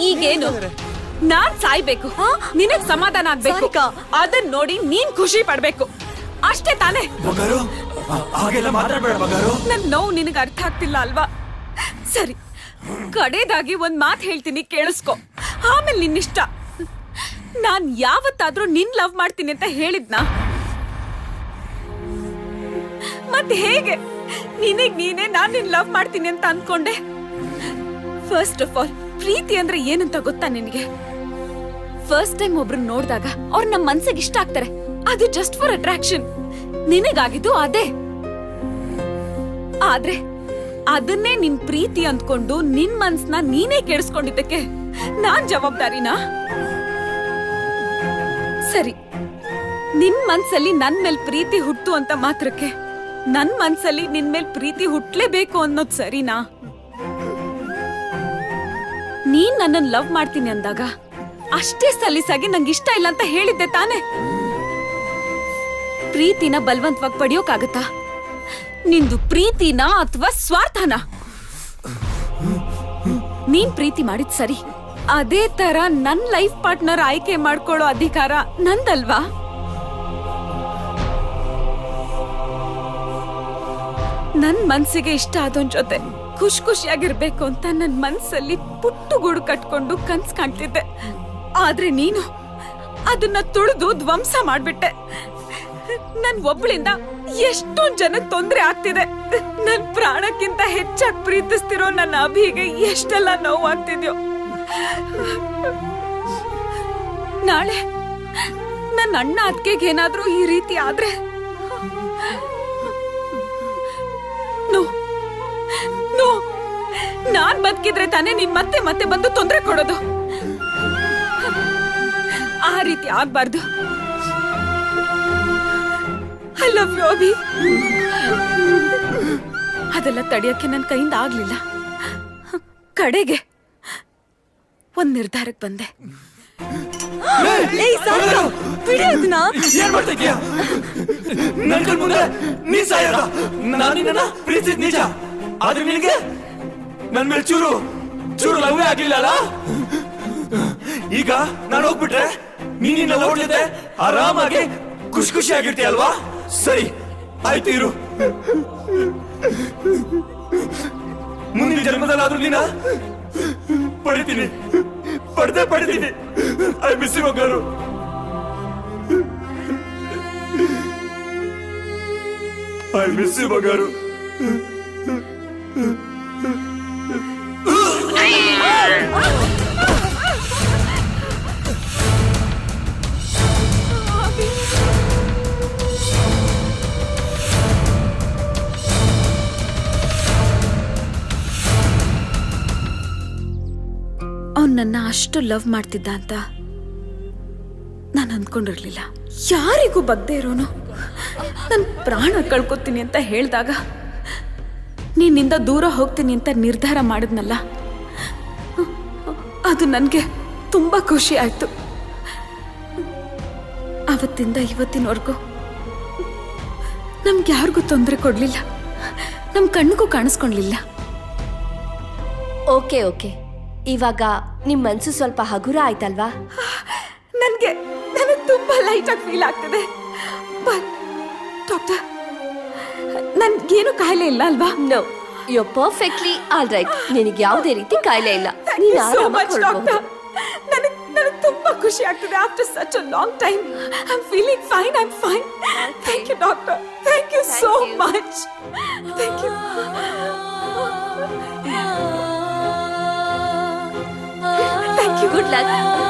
ಈಗೇನು ನಾನ್ ಸಾಯ್ಬೇಕು, ನಿನಗ್ ಸಮಾಧಾನ ಆಗ್ಬೇಕು, ಅದನ್ನ ನೋಡಿ ನೀನ್ ಖುಷಿ ಪಡ್ಬೇಕು, ಅಷ್ಟೇ ತಾನೇ? ಬಂಗಾರು, ಹಾಗೆಲ್ಲ ಮಾತಾಡ್ಬೇಡ ಬಂಗಾರು. ನನ್ ನೋವು ನಿನಗ್ ಅರ್ಥ ಆಗ್ತಿಲ್ಲ ಅಲ್ವಾ? ಸರಿ, ಕಡೆದಾಗಿ ಒಂದ್ ಮಾತ್ ಹೇಳ್ತೀನಿ, ಕೇಳಿಸ್ಕೊ. ಆಮೇಲೆ ನಿನ್ನಿಷ್ಟ. ನಾನ್ ಯಾವತ್ತಾದ್ರೂ ನಿನ್ ಲವ್ ಮಾಡ್ತೀನಿ ಅಂತ ಹೇಳಿದ್ನಾ? ಮತ್ತೆ ಹೇಗೆ ನಿನಗ್ ನೀನೇ ನಾನ್ ನಿನ್ ಲವ್ ಮಾಡ್ತೀನಿ ಅಂತ ಅನ್ಕೊಂಡೆ? ಫಸ್ಟ್ ಆಫ್ ಆಲ್, ಪ್ರೀತಿ ಅಂದ್ರೆ ಏನಂತ ಗೊತ್ತಾ ನಿನಗೆ? ಫಸ್ಟ್ ಟೈಮ್ ಒಬ್ರನ್ನ ನೋಡಿದಾಗ ಅವ್ರು ನಮ್ ಮನ್ಸಿಗೆ ಇಷ್ಟ ಆಗ್ತಾರೆ, ಅದು ಜಸ್ಟ್ ಫಾರ್ ಅಟ್ರಾಕ್ಷನ್. ನಿನಗಾಗಿದ್ದು ಅದೇ. ಆದ್ರೆ ಅದನ್ನೇ ನಿನ್ ಪ್ರೀತಿ ಅಂದ್ಕೊಂಡು ನಿನ್ ಮನ್ಸ್ನ ನೀನೇ ಕೆಡಿಸ್ಕೊಂಡಿದ್ದಕ್ಕೆ ನಾನ್ ಜವಾಬ್ದಾರಿನಾ? ಸರಿ, ನಿನ್ ಮನ್ಸಲ್ಲಿ ನನ್ ಮೇಲ್ ಪ್ರೀತಿ ಹುಟ್ಟು ಅಂತ ಮಾತ್ರಕ್ಕೆ ನನ್ ಮನ್ಸಲ್ಲಿ ನಿನ್ ಮೇಲ್ ಪ್ರೀತಿ ಹುಟ್ಲೇಬೇಕು ಅನ್ನೋದ್ ಸರಿನಾ? ನೀನ್ ನನ್ನನ್ ಲವ್ ಮಾಡ್ತೀನಿ ಅಂದಾಗ ಅಷ್ಟೇ ಸಲೀಸಾಗಿ ನಂಗೆ ಇಷ್ಟ ಇಲ್ಲ ಅಂತ ಹೇಳಿದ್ದೆ ತಾನೆ? ಪ್ರೀತಿನ ಬಲವಂತವಾಗಿ ಪಡೆಯೋಕಾಗತ್ತಾ? ನಿಂದು ಪ್ರೀತಿನ ಅಥವಾ ಸ್ವಾರ್ಥನ? ನೀನ್ ಪ್ರೀತಿ ಮಾಡಿದ್ ಸರಿ, ಅದೇ ತರ ನನ್ ಲೈಫ್ ಪಾರ್ಟ್ನರ್ ಆಯ್ಕೆ ಮಾಡ್ಕೊಳ್ಳೋ ಅಧಿಕಾರ ನಂದಲ್ವಾ? ನನ್ ಮನ್ಸಿಗೆ ಇಷ್ಟ ಆದೋನ್ ಜೊತೆ ಖುಷಿಯಾಗಿರ್ಬೇಕು ಅಂತ ನನ್ ಮನ್ಸಲ್ಲಿ ಪುಟ್ಟುಗೂಡು ಕಟ್ಕೊಂಡು ಕನ್ಸ್ ಕಾಣ್ತಿದ್ದೆ. ಆದ್ರೆ ನೀನು ಅದನ್ನ ತುಳಿದು ಧ್ವಂಸ ಮಾಡ್ಬಿಟ್ಟೆ. ನನ್ ಒಬ್ಳಿಂದ ಎಷ್ಟೊಂದ್ ಜನಕ್ ತೊಂದ್ರೆ ಆಗ್ತಿದೆ. ನನ್ ಪ್ರಾಣಕ್ಕಿಂತ ಹೆಚ್ಚಾಗಿ ಪ್ರೀತಿಸ್ತಿರೋ ನನ್ನ ಅಭಿಗೆ ಎಷ್ಟೆಲ್ಲ ನೋವಾಗ್ತಿದ್ಯೋ. ನಾಳೆ ನನ್ನ ಅಣ್ಣ ಅತ್ತಿಗೆಗೆ ಏನಾದ್ರೂ ಈ ರೀತಿ ಆದ್ರೆ ನೋ, ನಾನ್ ಬದುಕಿದ್ರೆ ತಾನೇ ನೀನ್ ಮತ್ತೆ ಮತ್ತೆ ಬಂದು ತೊಂದ್ರೆ ಕೊಡೋದು. ಆ ರೀತಿ ಆಗ್ಬಾರ್ದು. I love you Abhi. ಅದೆಲ್ಲ ತಡೆಯಕ್ಕೆ ನನ್ನ ಕೈಯಿಂದ ಆಗ್ಲಿಲ್ಲ. ಕಡೆಗೆ ಒಂದ್ ನಿರ್ಧಾರಕ್ಕೆ ಬಂದೆ. ಏನ್ ಮಾಡ್ತಾ ಇದೀಯಾ? ನನ್ ಕಣ್ ಮುಂದೆ ನೀ ಸಾಯೋದ? ನಾನು ನಿನ್ನ ಪ್ರೀತಿಸಿದ ನಿಜ, ಆದ್ರೆ ನಿನಗೆ ನನ್ ಮೇಲೆ ಚೂರು ಚೂರು ಲವ್ವೇ ಆಗ್ಲಿಲ್ಲ. ಈಗ ನಾನು ಹೋಗ್ಬಿಟ್ರೆ ನೀನಿನ್ನ ನೋಡ್ಲಿದ್ದೆ ಆರಾಮಾಗಿ ಖುಷಿ ಖುಷಿ ಆಗಿರ್ತೀಯ ಅಲ್ವಾ? ಸರಿ ಆಯ್ತು ಇರು. ಮುಂದಿನ ಜನ್ಮದಲ್ಲಾದ್ರೂ ನೀನ ಪಡಿತೀನಿ, ಪಡಿತೀನಿ. ಐ ಮಿಸ್ ಯು ಬಂಗಾರು. ಐ ಮಿಸ್ ಯು ಬಂಗಾರು. ಅವನ್ ನನ್ನ ಅಷ್ಟು ಲವ್ ಮಾಡ್ತಿದ್ದ ಅಂತ ನಾನು ಅಂದ್ಕೊಂಡಿರ್ಲಿಲ್ಲ. ಯಾರಿಗೂ ಬಗ್ದೇ ಇರೋನು ನನ್ನ ಪ್ರಾಣ ಕಳ್ಕೊತೀನಿ ಅಂತ ಹೇಳಿದಾಗ ನಿನ್ನಿಂದ ದೂರ ಹೋಗ್ತೀನಿ ಅಂತ ನಿರ್ಧಾರ ಮಾಡಿದ್ನಲ್ಲ, ಅದು ನನಗೆ ತುಂಬ ಖುಷಿ ಆಯ್ತು. ಅವತ್ತಿಂದ ಇವತ್ತಿನವರೆಗೂ ನಮ್ಗೆ ಯಾರಿಗೂ ತೊಂದರೆ ಕೊಡ್ಲಿಲ್ಲ, ನಮ್ ಕಣ್ಣಿಗೂ ಕಾಣಿಸ್ಕೊಳ್ಲಿಲ್ಲ. ಓಕೆ ಇವಾಗ ನಿಮ್ ಮನ್ಸು ಸ್ವಲ್ಪ ಹಗುರ ಆಯ್ತಲ್ವಾ? ನನಗೆ ತುಂಬಾ ಲೈಟ್ ಆಗಿ ಫೀಲ್ ಆಗ್ತಿದೆ. ಡಾಕ್ಟರ್, ನನ್ಗೇನು ಕಾಯಿಲೆ ಇಲ್ಲ ಅಲ್ವಾ? No, you perfectly all right. ನಿನಗೆ ಯಾವುದೇ ರೀತಿ ಕಾಯಿಲೆ ಇಲ್ಲ. ನೀನು ಆರಾಮಾಗಿ ಹೊರಡಬಹುದು. ನನಗೆ ತುಂಬಾ ಖುಷಿ ಆಗ್ತಿದೆ. After such a long time I am feeling fine. I am fine. Thank you doctor. Thank you so much. Thank you. Thank you. Good luck.